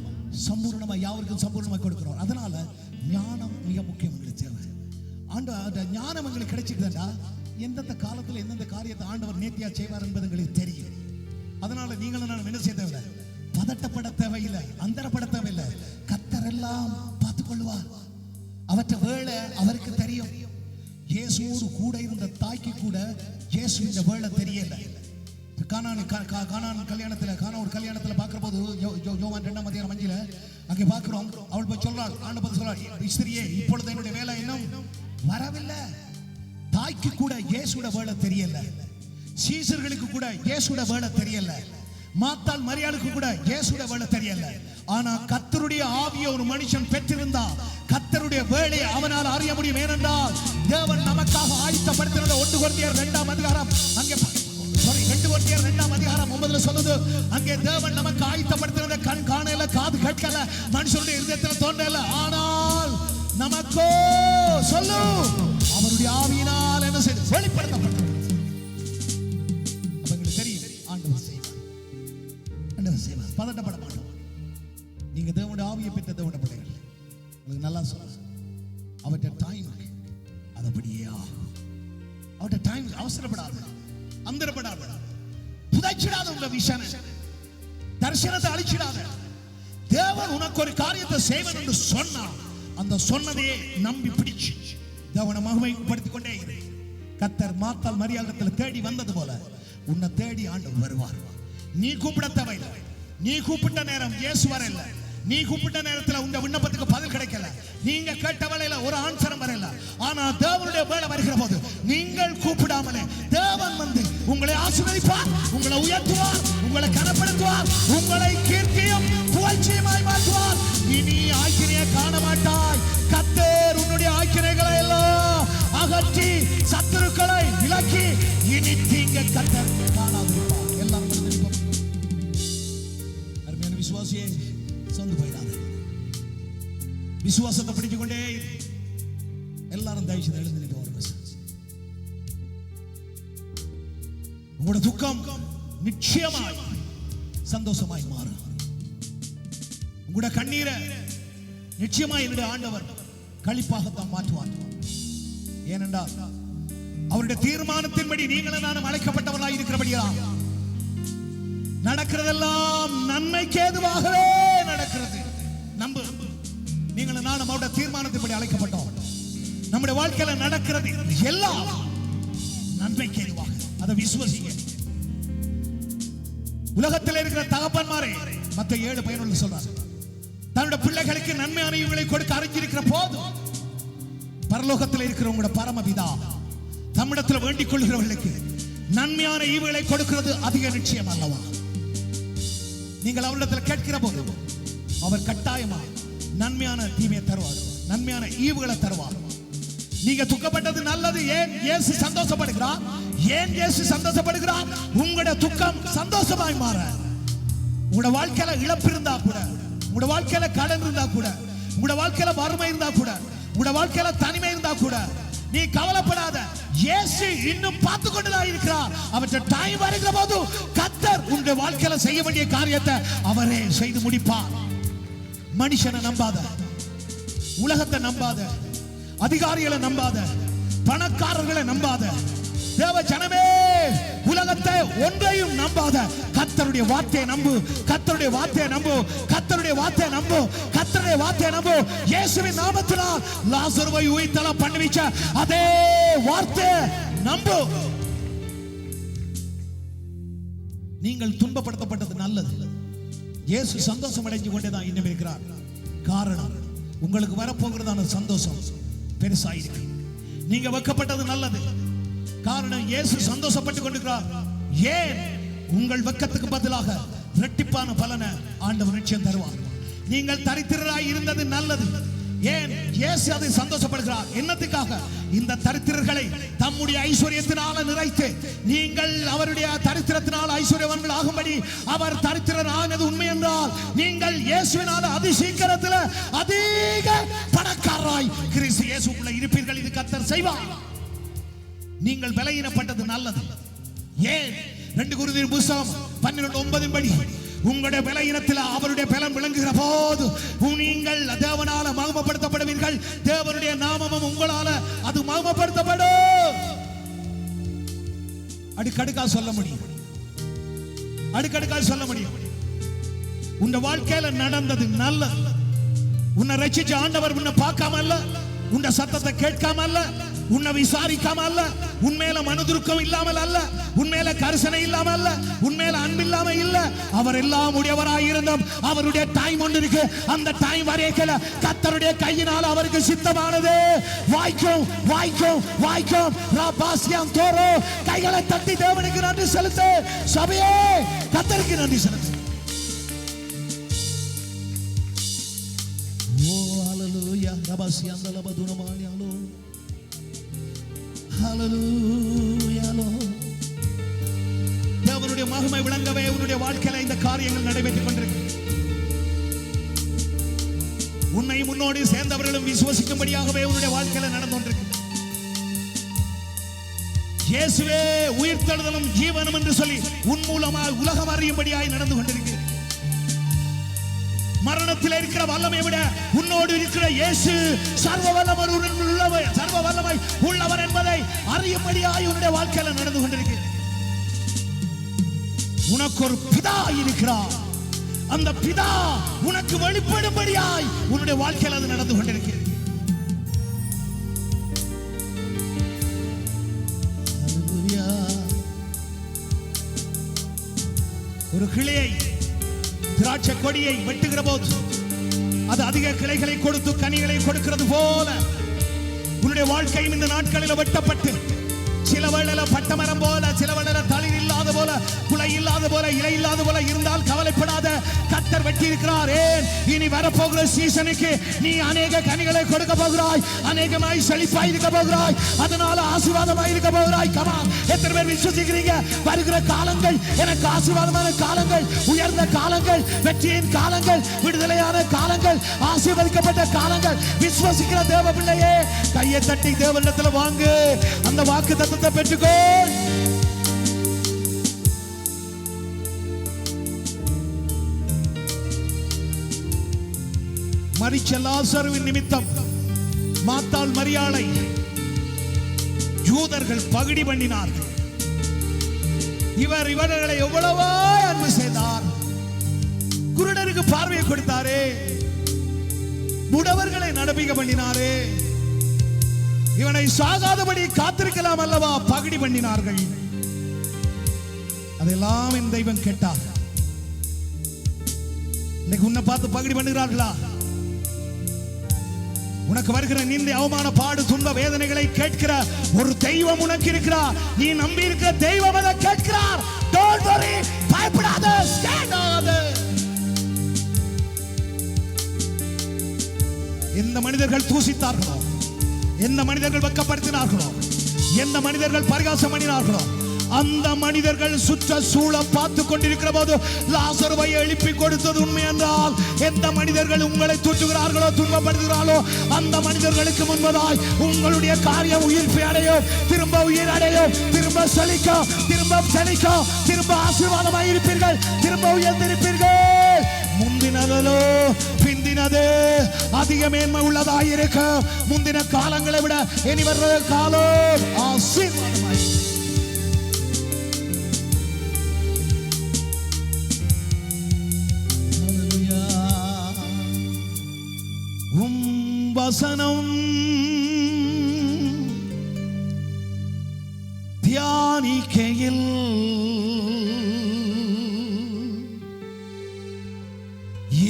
சம்பூர்ணமா யாவருக்கும் சம்பூர்ணமாக கொடுக்கிறோம். அதனால ஞானம் மிக முக்கியம். எங்களுக்கு தேவை. அந்த ஞானம் எங்களுக்கு கிடைச்சிக்குதுண்டா, எந்தெந்த காலத்துல எந்தெந்த காரியத்தை ஆண்டவர் நேர்த்தியா செய்வார் என்பது எங்களுக்கு தெரியும். அதனால நீங்களும் நான் என்ன செய்ய தேவையில்லை, பதட்டப்பட தேவையில்லை, அந்தரப்பட தேவையில்லை. கர்த்தர் எல்லாம் பார்த்துக் கொள்வார். அவற்றை வேளை அவருக்கு தெரியும். இயேசுவோடு கூட இருந்த தாய்க்கு கூட இயேசு இந்த வேளை தெரியல. கானான் கல்யாணத்துல, கானான் கல்யாணத்துல பார்க்கிற போது யோவான் 2:5 அங்கே பார்க்கிறோம். அவள் போய் சொல்றாள், ஆண்டவர் சொல்றாள், ஸ்திரியே இப்பொழுது என்னுடைய வேலை இன்னும் வரவில்லை. தாய்க்கு கூட இயேசுட வேலை தெரியல. சீசர்களுக்கு கூட இயேசுட வேலை தெரியல. மாத்தாள் மரியாளுக்கு கூட இயேசுட வேலை தெரியல. ஆனா கர்த்தருடைய ஆவியை ஒரு மனுஷன் பெற்றிருந்தா கர்த்தருடைய வேலையை அவனால் அறிய முடியும். ஏனென்றால் தேவன் நமக்காக ஆயத்தப்படுத்தினது 1 கொரிந்தியர் 2:9 அங்கே 2 கொரிந்தியர் 2:9 சொல்லுது. அங்கே தேவன் நமக்கு ஆயத்தப்படுத்தினது கண் காணல, காது கேட்கல, மனுஷனுடைய இதயத்தில் தோன்றல. ஆனால் நமக்கோ சொல்லு அவருடைய ஆவியினால் என்ன செய்து வெளிப்படுத்தப்பட்டது. உங்களுக்கு தெரியும், ஆண்டவர் செய்வார், ஆண்டவர் செய்வார். பதட்டப்பட மாட்டோம். நீங்க தேவனுடைய ஆவியை பெற்ற தேவனுடைய பிள்ளைகள். உங்களுக்கு நல்லா சொல்ல, அவற்றை டைம் அதுபடியே ஆகும். அவற்றை டைம் அவசரப்படாது, அந்தரப்படாது, புதைச்சிடாத. உங்க விஷனை தரிசனத்தை அழிச்சிடாத. தேவன் உனக்கு ஒரு காரியத்தை செய்வன் என்று சொன்னார், அந்த சொன்னதையே நம்பி பிடிச்சு தேவனை மகிமைப்படுத்திக் கொண்டே இரு. கர்த்தர் மாத்தாள் மரியாதத்தில் தேடி வந்தது போல உன்னை தேடி ஆண்டவர் வருவார். நீ கூப்பிட தேவையில்லை. நீ கூப்பிட்ட நேரம் இயேசு வரல. நீ கூப்பிட்ட நேரத்தில் உங்க விண்ணப்பத்துக்கு பதில் கிடைக்கல. நீங்க கேட்ட வேளையில ஒரு ஆன்சரும் வரல. ஆனா தேவனுடைய வேளை வருகிற போது நீங்கள் கூப்பிடாமலே தேவன் வந்து உங்களை ஆசீர்வதிப்பார், உங்களை உயர்த்துவார், உங்களை கனப்படுத்துவார், உங்களை கீர்த்தியும் புகழ்ச்சியுமாய் மாற்றுவார். இனி ஆக்கினையை காண மாட்டாய். கர்த்தர் உன்னுடைய ஆக்கினைகளை எல்லாம் அகற்றி சத்துருக்களை விலக்கி இனி தீங்க கர்த்தர் காணாதிருப்பார். எல்லாரும் அருமையான விசுவாசியே, சொந்து போயிடாத. விசுவாசத்தை பிடித்துக் கொண்டே எல்லாரும் தயவுசெய்து எழுந்து நின்று ஒரு உங்களோட துக்கம் நிச்சயமாய் சந்தோஷமாய் மாறும். உங்களோட கண்ணீரை நிச்சயமாய் என்னுடைய ஆண்டவர் களிப்பாகத்தான் மாற்றுவார். ஏனென்றால் அவருடைய தீர்மானத்தின்படி நீங்களும் நானும் அழைக்கப்பட்டவர்களாய் இருக்கிறபடியா நடக்கிறதெல்லாம் நன்மைக்கு ஏதுவாகவே நடக்கிறது. நம்பு, நீங்களும் நானும் அவருடைய தீர்மானத்தின்படி அழைக்கப்பட்டோம். நம்முடைய வாழ்க்கையில நடக்கிறது எல்லாம் நன்மைக்கு ஏதுவாக. அதை விசுவசிங்க. உலகத்தில் இருக்கிற தகப்பன்மாரே மத்த 7:11 சொல்றார், தன்னுடைய பிள்ளைகளுக்கு நன்மையான ஈவுகளை கொடுக்க அறிஞ்சிருக்கிற போது பரலோகத்தில் இருக்கிற உங்களோட பரமபிதா தம்மிடத்தில் வேண்டிக் கொள்கிறவர்களுக்கு நன்மையான ஈவுகளை கொடுக்கிறது அதிக நிச்சயம் அல்லவா? நீங்கள் அவரிடத்தில் கேட்கிற போது அவர் கட்டாயமா நன்மையான தீமையை தருவார், நன்மையான ஈவுகளை தருவார். நீங்க துக்கப்பட்டது நல்லது. ஏன் இயேசு சந்தோஷப்படுகிறார்? ஏன் இயேசு சந்தோஷப்படுகிறார்? உங்களுடைய துக்கம் சந்தோஷமாய் மாற. உங்களோட வாழ்க்கையில இழப்பு இருந்தா கூட, உங்களோட வாழ்க்கையில கடன் இருந்தா கூட, உங்களோட வாழ்க்கையில வறுமை இருந்தா கூட, உங்களோட வாழ்க்கையில தனிமை இருந்தா கூட நீ கவலைப்படாத. இயேசு இன்னும் பார்த்து கொண்டுதான் இருக்கிறார். அவற்றை டைம் வருகிற போது கர்த்தர் உங்களுடைய வாழ்க்கையில செய்ய வேண்டிய காரியத்தை அவரே செய்து முடிப்பார். மனுஷனை நம்பாத, உலகத்தை நம்பாத, அதிகாரிகளை நம்பாத, பணக்காரர்களை நம்பாத. தேவ ஜனமே, உலகத்தை ஒன்றையும் நம்பாத. கர்த்தருடைய வார்த்தையை நம்பு, கர்த்தருடைய வார்த்தையை நம்பு, கர்த்தருடைய வார்த்தையை நம்பு, கர்த்தருடைய வார்த்தையை நம்பு. இயேசுவின் நாமத்தினால் லாசருவை உயிர்த்தெழ பண்ணுவிச்ச அதே வார்த்தையை நம்பு. நீங்கள் துன்பப்படுத்தப்பட்டது நல்லது. இயேசு சந்தோஷம் அடைஞ்சு கொண்டேதான் இன்னும் இருக்கிறார். காரணம், உங்களுக்கு வரப்போகிறதான சந்தோஷம் பெருசாயிருக்கு. நீங்க வெக்கப்பட்டது நல்லது. காரணம், இயேசு சந்தோஷப்பட்டு கொண்டிருக்கிறார். ஏன்? உங்கள் வெக்கத்துக்கு பதிலாக இரட்டிப்பான பலனை ஆண்டவர் நிச்சயம் தருவார். நீங்கள் தரித்திரராய் இருந்தது நல்லது. ஏன்? இயேசு அதை சந்தோஷப்படுகிறார். என்னத்துக்காக? இந்த தரித்திரர்களை தம்முடைய ஐஸ்வர்யத்தினால நிறைத்து நீங்கள் அவருடைய தரித்திரத்தினால் ஐஸ்வர்யவான்கள் ஆகும்படி அவர் தரித்திரர் ஆனது உண்மை என்றால் நீங்கள் இயேசுவினால அதிசீக்கிரத்தில் அதிக பணக்காரராய் கிறிஸ்து இயேசுக்குள்ள இருப்பீர்கள். இது கர்த்தர் செய்வார். நீங்கள் பலகீனப்பட்டது நல்லது. ஏன்? 2 கொரிந்தியர் புத்தகம் 12:9 படி உங்களுடைய பலகீனத்தில் அவருடைய பலம் விளங்குகிற போது நீங்கள் தேவனால மகிமைப்படுத்தப்படுவீர்கள். தேவனுடைய நாமமும் உங்களால அது மகிமைப்படுத்தப்படும். அடுக்கடுக்கா சொல்ல முடியும். அடுக்கடுக்காக சொல்ல முடியும். உன் வாழ்க்கையில நடந்தது நல்லது. உன்னை ரட்சிச்ச ஆண்டவர் உன்னை பார்க்காம அல்ல, உன் சத்தத்தை கேட்காம அல்ல, உன்னை விசாரிக்காம அல்ல, உன்மேல மனதுருக்கம் இல்லாமல் அல்ல, உன்மேல கரிசனை இல்லாம அல்ல, உன்மேல அன்பு இல்லாம இல்ல. அவர் எல்லாம் உடையவராய் இருந்தும் அவருடைய டைம் ஒன்று இருக்கு. அந்த டைம் வரைக்கல கர்த்தருடைய கையினால் அவருக்கு சித்தமானது வாய்க்கும் வாய்க்கும் வாய்க்கும். ராபாசியம் தோரோ கைகளை தட்டி தேவனுக்கு நன்றி செலுத்து. சபையே கர்த்தருக்கு நன்றி செலுத்து. ஓ ஹalleluya. ராபாசியம் தலபதுனமானியாலோ. ஹalleluya. தேவனுடைய மகிமை விளங்கவே உன்னுடைய வாழ்க்கையில இந்த காரியங்கள் நடைபெற்றுக் கொண்டிருக்கு. உன்னை முன்னோடி சேர்ந்தவர்களும் விசுவசிக்கும்படியாகவே உன்னுடைய வாழ்க்கையில நடந்து கொண்டிருக்கு. இயேசுவே உயிர்த்தெழுதலும் ஜீவனும் என்று சொல்லி உன் மூலமாக உலகம் அறியும்படியாய் நடந்து கொண்டிருக்கு. மரணத்தில் இருக்கிற வல்லமை விட உன்னோடு இருக்கிற இயேசு சர்வ வல்லமை உள்ளவர் என்பதை அறியும்படியாய் உன்னுடைய வாழ்க்கையில நடந்து கொண்டிருக்கு. உனக்கு ஒரு பிதா இருக்கிறார். அந்த பிதா உனக்கு வெளிப்படும்படியாய் உன்னுடைய வாழ்க்கையில் அது நடந்து கொண்டிருக்கு. ஒரு கிளையை திராட்சை கொடியை வெட்டுகிற போது அது அதிக கிளைகளை கொடுத்து கனிகளை கொடுக்கிறது போல உன்னுடைய வாழ்க்கையும் இந்த நாட்களில் வெட்டப்பட்டு சில வேளையில பட்டமரம் போல, சில வேளையில தளிர் இல்லாத போல, குலை இல்லாத போல, இலை இல்லாத போல இருந்தால் கவலைப்படாத. கர்த்தர் வெட்டி இருக்கிறார். ஏன் இனி வரப்போகிற சீசனுக்கு நீ அநேக கனிகளை கொடுக்க போகிறாய், அநேகமாய் செழிப்பாய் இருக்க போகிறாய், அதனால ஆசீர்வாதமாய் இருக்க போகிறாய். கமான், எத்தனை பேர் விசுவசிக்கிறீங்க? வருகிற காலங்கள் எனக்கு ஆசீர்வாதமான காலங்கள், உயர்ந்த காலங்கள், வெற்றியின் காலங்கள், விடுதலையான காலங்கள், ஆசீர்வதிக்கப்பட்ட காலங்கள். விசுவசிக்கிற தேவ பிள்ளையே கையை தட்டி தேவனிடத்தில் வாங்கு. அந்த வாக்கு தத்துவத்தை பெற்றுக்கோ. மரிச்ச லாசருவின் நிமித்தம் மாத்தாள் மரியாளை யூதர்கள் பகுடி பண்ணினார்கள். இவர்களை எவ்வளவோ அன்பு செய்தார். குருடருக்கு பார்வையை கொடுத்தாரே, முடவர்களை நடப்பிக்க பண்ணினாரே, இவனை சாகாதபடி காத்திருக்கலாம் அல்லவா பகுடி பண்ணினார்கள். அதெல்லாம் என் தெய்வம் கேட்டார். இன்னைக்கு உன்னை பார்த்து பகுடி பண்ணுகிறார்களா? உனக்கு வருகிற நிந்தை, அவமான, பாடு, துன்ப, வேதனைகளை கேட்கிற ஒரு தெய்வம் உனக்கு இருக்கிறார். நீ நம்பி இருக்கிற தெய்வம் அதை கேட்கிறார். Don't worry, பயப்படாத, stand on. எந்த மனிதர்கள் தூசித்தார்களோ, எந்த மனிதர்கள் வெட்கப்படுத்தினார்களோ, எந்த மனிதர்கள் பரிகாசம் பண்ணினார்களோ, அந்த மனிதர்கள் சுற்ற சூழ பார்த்து கொண்டிருக்கிற போது லாசருவை எழுப்பி கொடுத்தது உண்மை என்றால், எந்த மனிதர்கள் உங்களை தூற்றுகிறார்களோ, துன்பப்படுத்துகிறார்களோ, அந்த மனிதர்களுக்கு முன்பதாய் உங்களுடைய காரியம் உயிர்ப்பை அடையும், திரும்ப உயிர் அடையும், திரும்ப செழிக்கும், திரும்ப செழிக்கும், திரும்ப ஆசீர்வாதமாய் இருப்பீர்கள், திரும்ப உயர்ந்திருப்பீர்கள். முந்தினதோ பிந்தினது அதிக மேன்மை உள்ளதாய் இருக்க. முந்தின காலங்களை விட இனி வர்ற காலம் ஆசீர்வாதமாய். வசனம் தியானிக்கையில்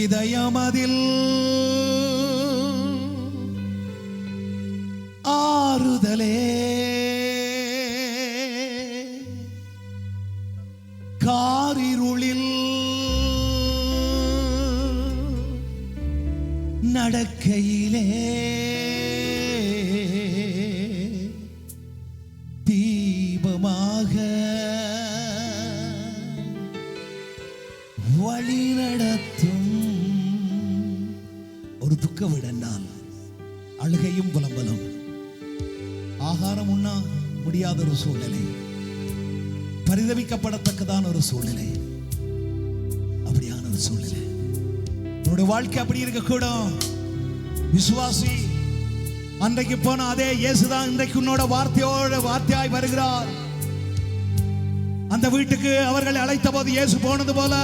இதயமதில் ஆறுதலே, காரிருளில் நடக்கையிலே தீபமாக வழி நடத்தும். ஒரு துக்க விடனால் அழுகையும் புலம்பலும், ஆகாரம் உண்ணா முடியாத ஒரு சூழ்நிலை, பரிதவிக்கப்படத்தக்கதான ஒரு சூழ்நிலை, அப்படியான ஒரு சூழ்நிலை. உன்னுடைய வாழ்க்கை அப்படி இருக்கக்கூடும். விசுவாசி, அன்றைக்கு போன அதே இயேசுதான் இன்றைக்கு உன்னோட வார்த்தையாய் வருகிறார். அந்த வீட்டுக்கு அவர்களை அழைத்த போது இயேசு போனது போல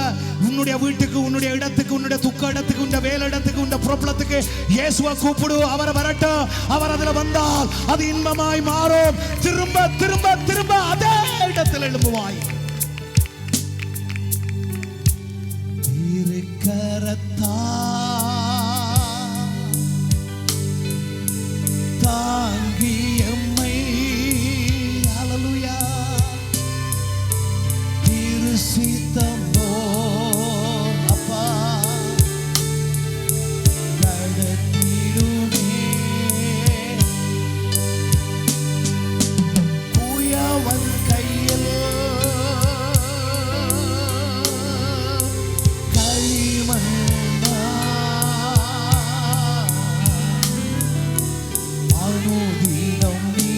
உன்னுடைய வீட்டுக்கு, உன்னுடைய இடத்துக்கு, உன்னுடைய துக்க இடத்துக்கு, உன்னுடைய வேலை இடத்துக்கு, உன்னுடைய ப்ராப்ளத்துக்கு இயேசுவை கூப்பிடு. அவரை வரட்டும். அவர் அதுல வந்தால் அது இன்பமாய் மாறும். திரும்ப திரும்ப திரும்ப அதே இடத்தில் எழும்புவாய். இருக்கரத்தா தாங்கியம்மை. ஹல்லேலூயா. திருசித்தம்போ அப்பா நடத்திடுமே. குயவன் கையில் களிமண்ணா அனுதினம் நீ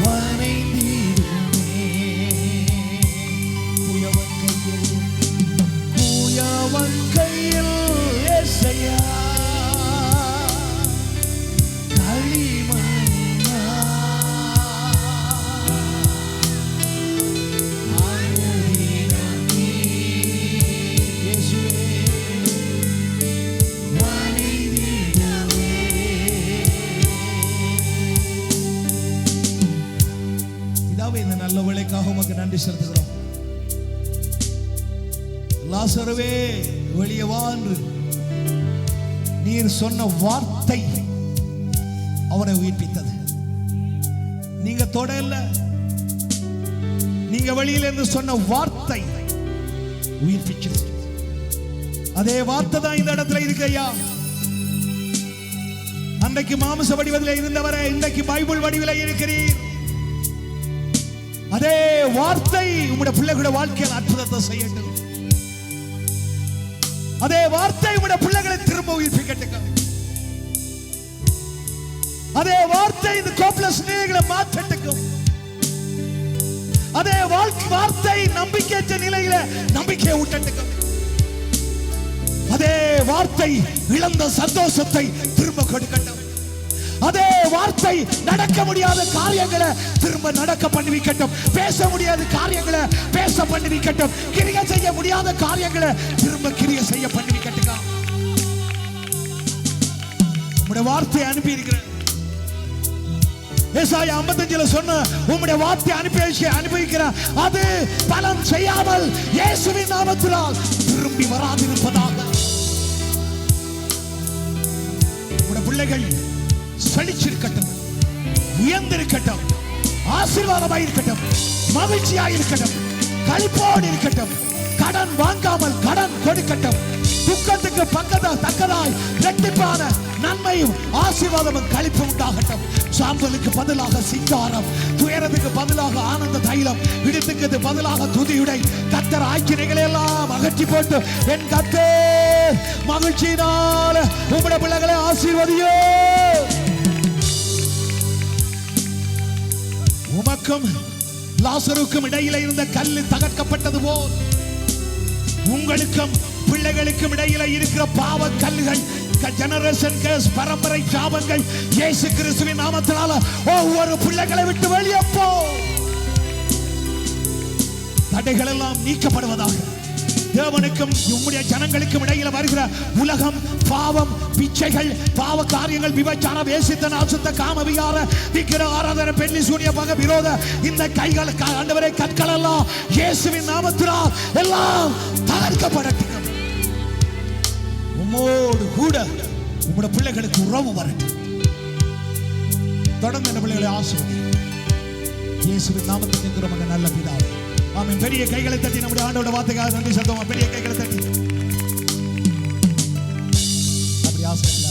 வரைந்திடுமே. குயவன் கையில் ஏசையா களிமண்ணா அனுதினம் நீ இயேசுவே வரைந்திடுமே. பிதாவே, இந்த நல்ல வேளைக்காக உமக்கு நன்றி செலுத்துகிறோம். லாசருவே வெளியே வா என்று நீர் சொன்ன வார்த்தை அவரை உயிர்ப்பித்தது. நீங்க தொடல, நீங்க வெளியில இருந்து சொன்ன வார்த்தை உயிர்ப்பிச்சு. அதே வார்த்தை தான் இந்த இடத்துல இருக்கு ஐயா. அன்றைக்கு மாம்ச வடிவத்தில் இருந்தவரை இன்றைக்கு பைபிள் வடிவில் இருக்கிறீர். அதே வார்த்தை உம்முடைய பிள்ளைகளுடைய வாழ்க்கையில் அற்புதத்தை செய்யட்டும். அதே வார்த்தை உம்முடைய பிள்ளைகளை திரும்ப உயிர்ப்பிக்கட்டும். அதே வார்த்தை இந்த கோப்லஸ் நிலைகளை மாற்றட்டும். அதே வார்த்தை நம்பிக்கையற்ற நிலையில நம்பிக்கையை ஊட்டட்டும். அதே வார்த்தை இழந்த சந்தோஷத்தை திரும்ப கொடுக்கட்டும். அதே வார்த்தை நடக்க முடியாத காரியங்களை திரும்ப நடக்க பண்ணி வைக்கட்டும். பேச முடியாத காரியங்களை பேச பண்ணி வைக்கட்டும். கிரியை செய்ய முடியாத காரியங்களை திரும்ப கிரியை செய்ய பண்ணி வைக்கட்டும். உம்முடைய வார்த்தையை அனுப்பி இருக்கிறேன். ஏசாயா 55ல சொன்ன உம்முடைய வார்த்தை அனுபவிக்கிற அது பலன் செய்யாமல் இயேசுவின் நாமத்தினால் திரும்பி வராதிருப்பதாக. உம்முடைய பிள்ளைகள் செழிச்சிருக்கட்டும், உயர்ந்திருக்கட்டும், ஆசீர்வாதமாய் இருக்கட்டும், மகிழ்ச்சியாய் இருக்கட்டும், களிப்போடு இருக்கட்டும். கடன் வாங்காமல் கடன் கொடுக்கட்டும். துக்கத்துக்கு தக்கதாய் இரட்டிப்பான நன்மையும் ஆசீர்வாதமும் களிப்பு உண்டாகட்டும். சாம்பலுக்கு பதிலாக சிங்காரம், துயரத்துக்கு பதிலாக ஆனந்த தைலம், இடித்துக்கு பதிலாக துதியுடை. கர்த்தர் ஆக்கினைகளை எல்லாம் அகற்றி போட்டு என் கர்த்தர் மகிழ்ச்சியினால் உம்முடைய பிள்ளைகளை ஆசீர்வதியோ. உமக்கும் லாசருக்கும் இடையில இருந்த கல்லு தகர்க்கப்பட்டது போல் உங்களுக்கும் பிள்ளைகளுக்கும் இடையில இருக்கிற பாவ கல்லுகள், ஜெனரேஷன் கேஸ், பரம்பரை சாபங்கள் இயேசு கிறிஸ்துவின் நாமத்தினால ஒவ்வொரு பிள்ளைகளை விட்டு வெளியே போ. தடைகள் எல்லாம் நீக்கப்படுவதாக. தேவனுக்கும் உம்முடைய ஜனங்களுக்கும் இடையில வருகிற உலகம், பாவம், பிச்சைகள், பாவ காரியங்கள், விபச்சார, வேசித்தன, அசுத்த, காம விகார, விக்கிர ஆராதனை, பெண்ணி சூனிய பக விரோத இந்த கைகள் ஆண்டவரே கற்கள் எல்லாம் இயேசுவின் நாமத்தினால் எல்லாம் தகர்க்கப்படட்டும். உம்மோடு கூட உம்முடைய பிள்ளைகளுக்கு உறவு வரட்டும். தொடர்ந்து இந்த பிள்ளைகளை ஆசீர்வதியும் இயேசுவின் நாமத்தில் நிற்கிறோம் நல்ல பிதாவே. ஆமென். பெரிய கைகளை தட்டி நம்முடைய ஆண்டவருடைய வார்த்தைக்காக நன்றி செலுத்துவோம். பெரிய கைகளை தட்டி அப்படி ஆசீர்வதிக்கலாம்.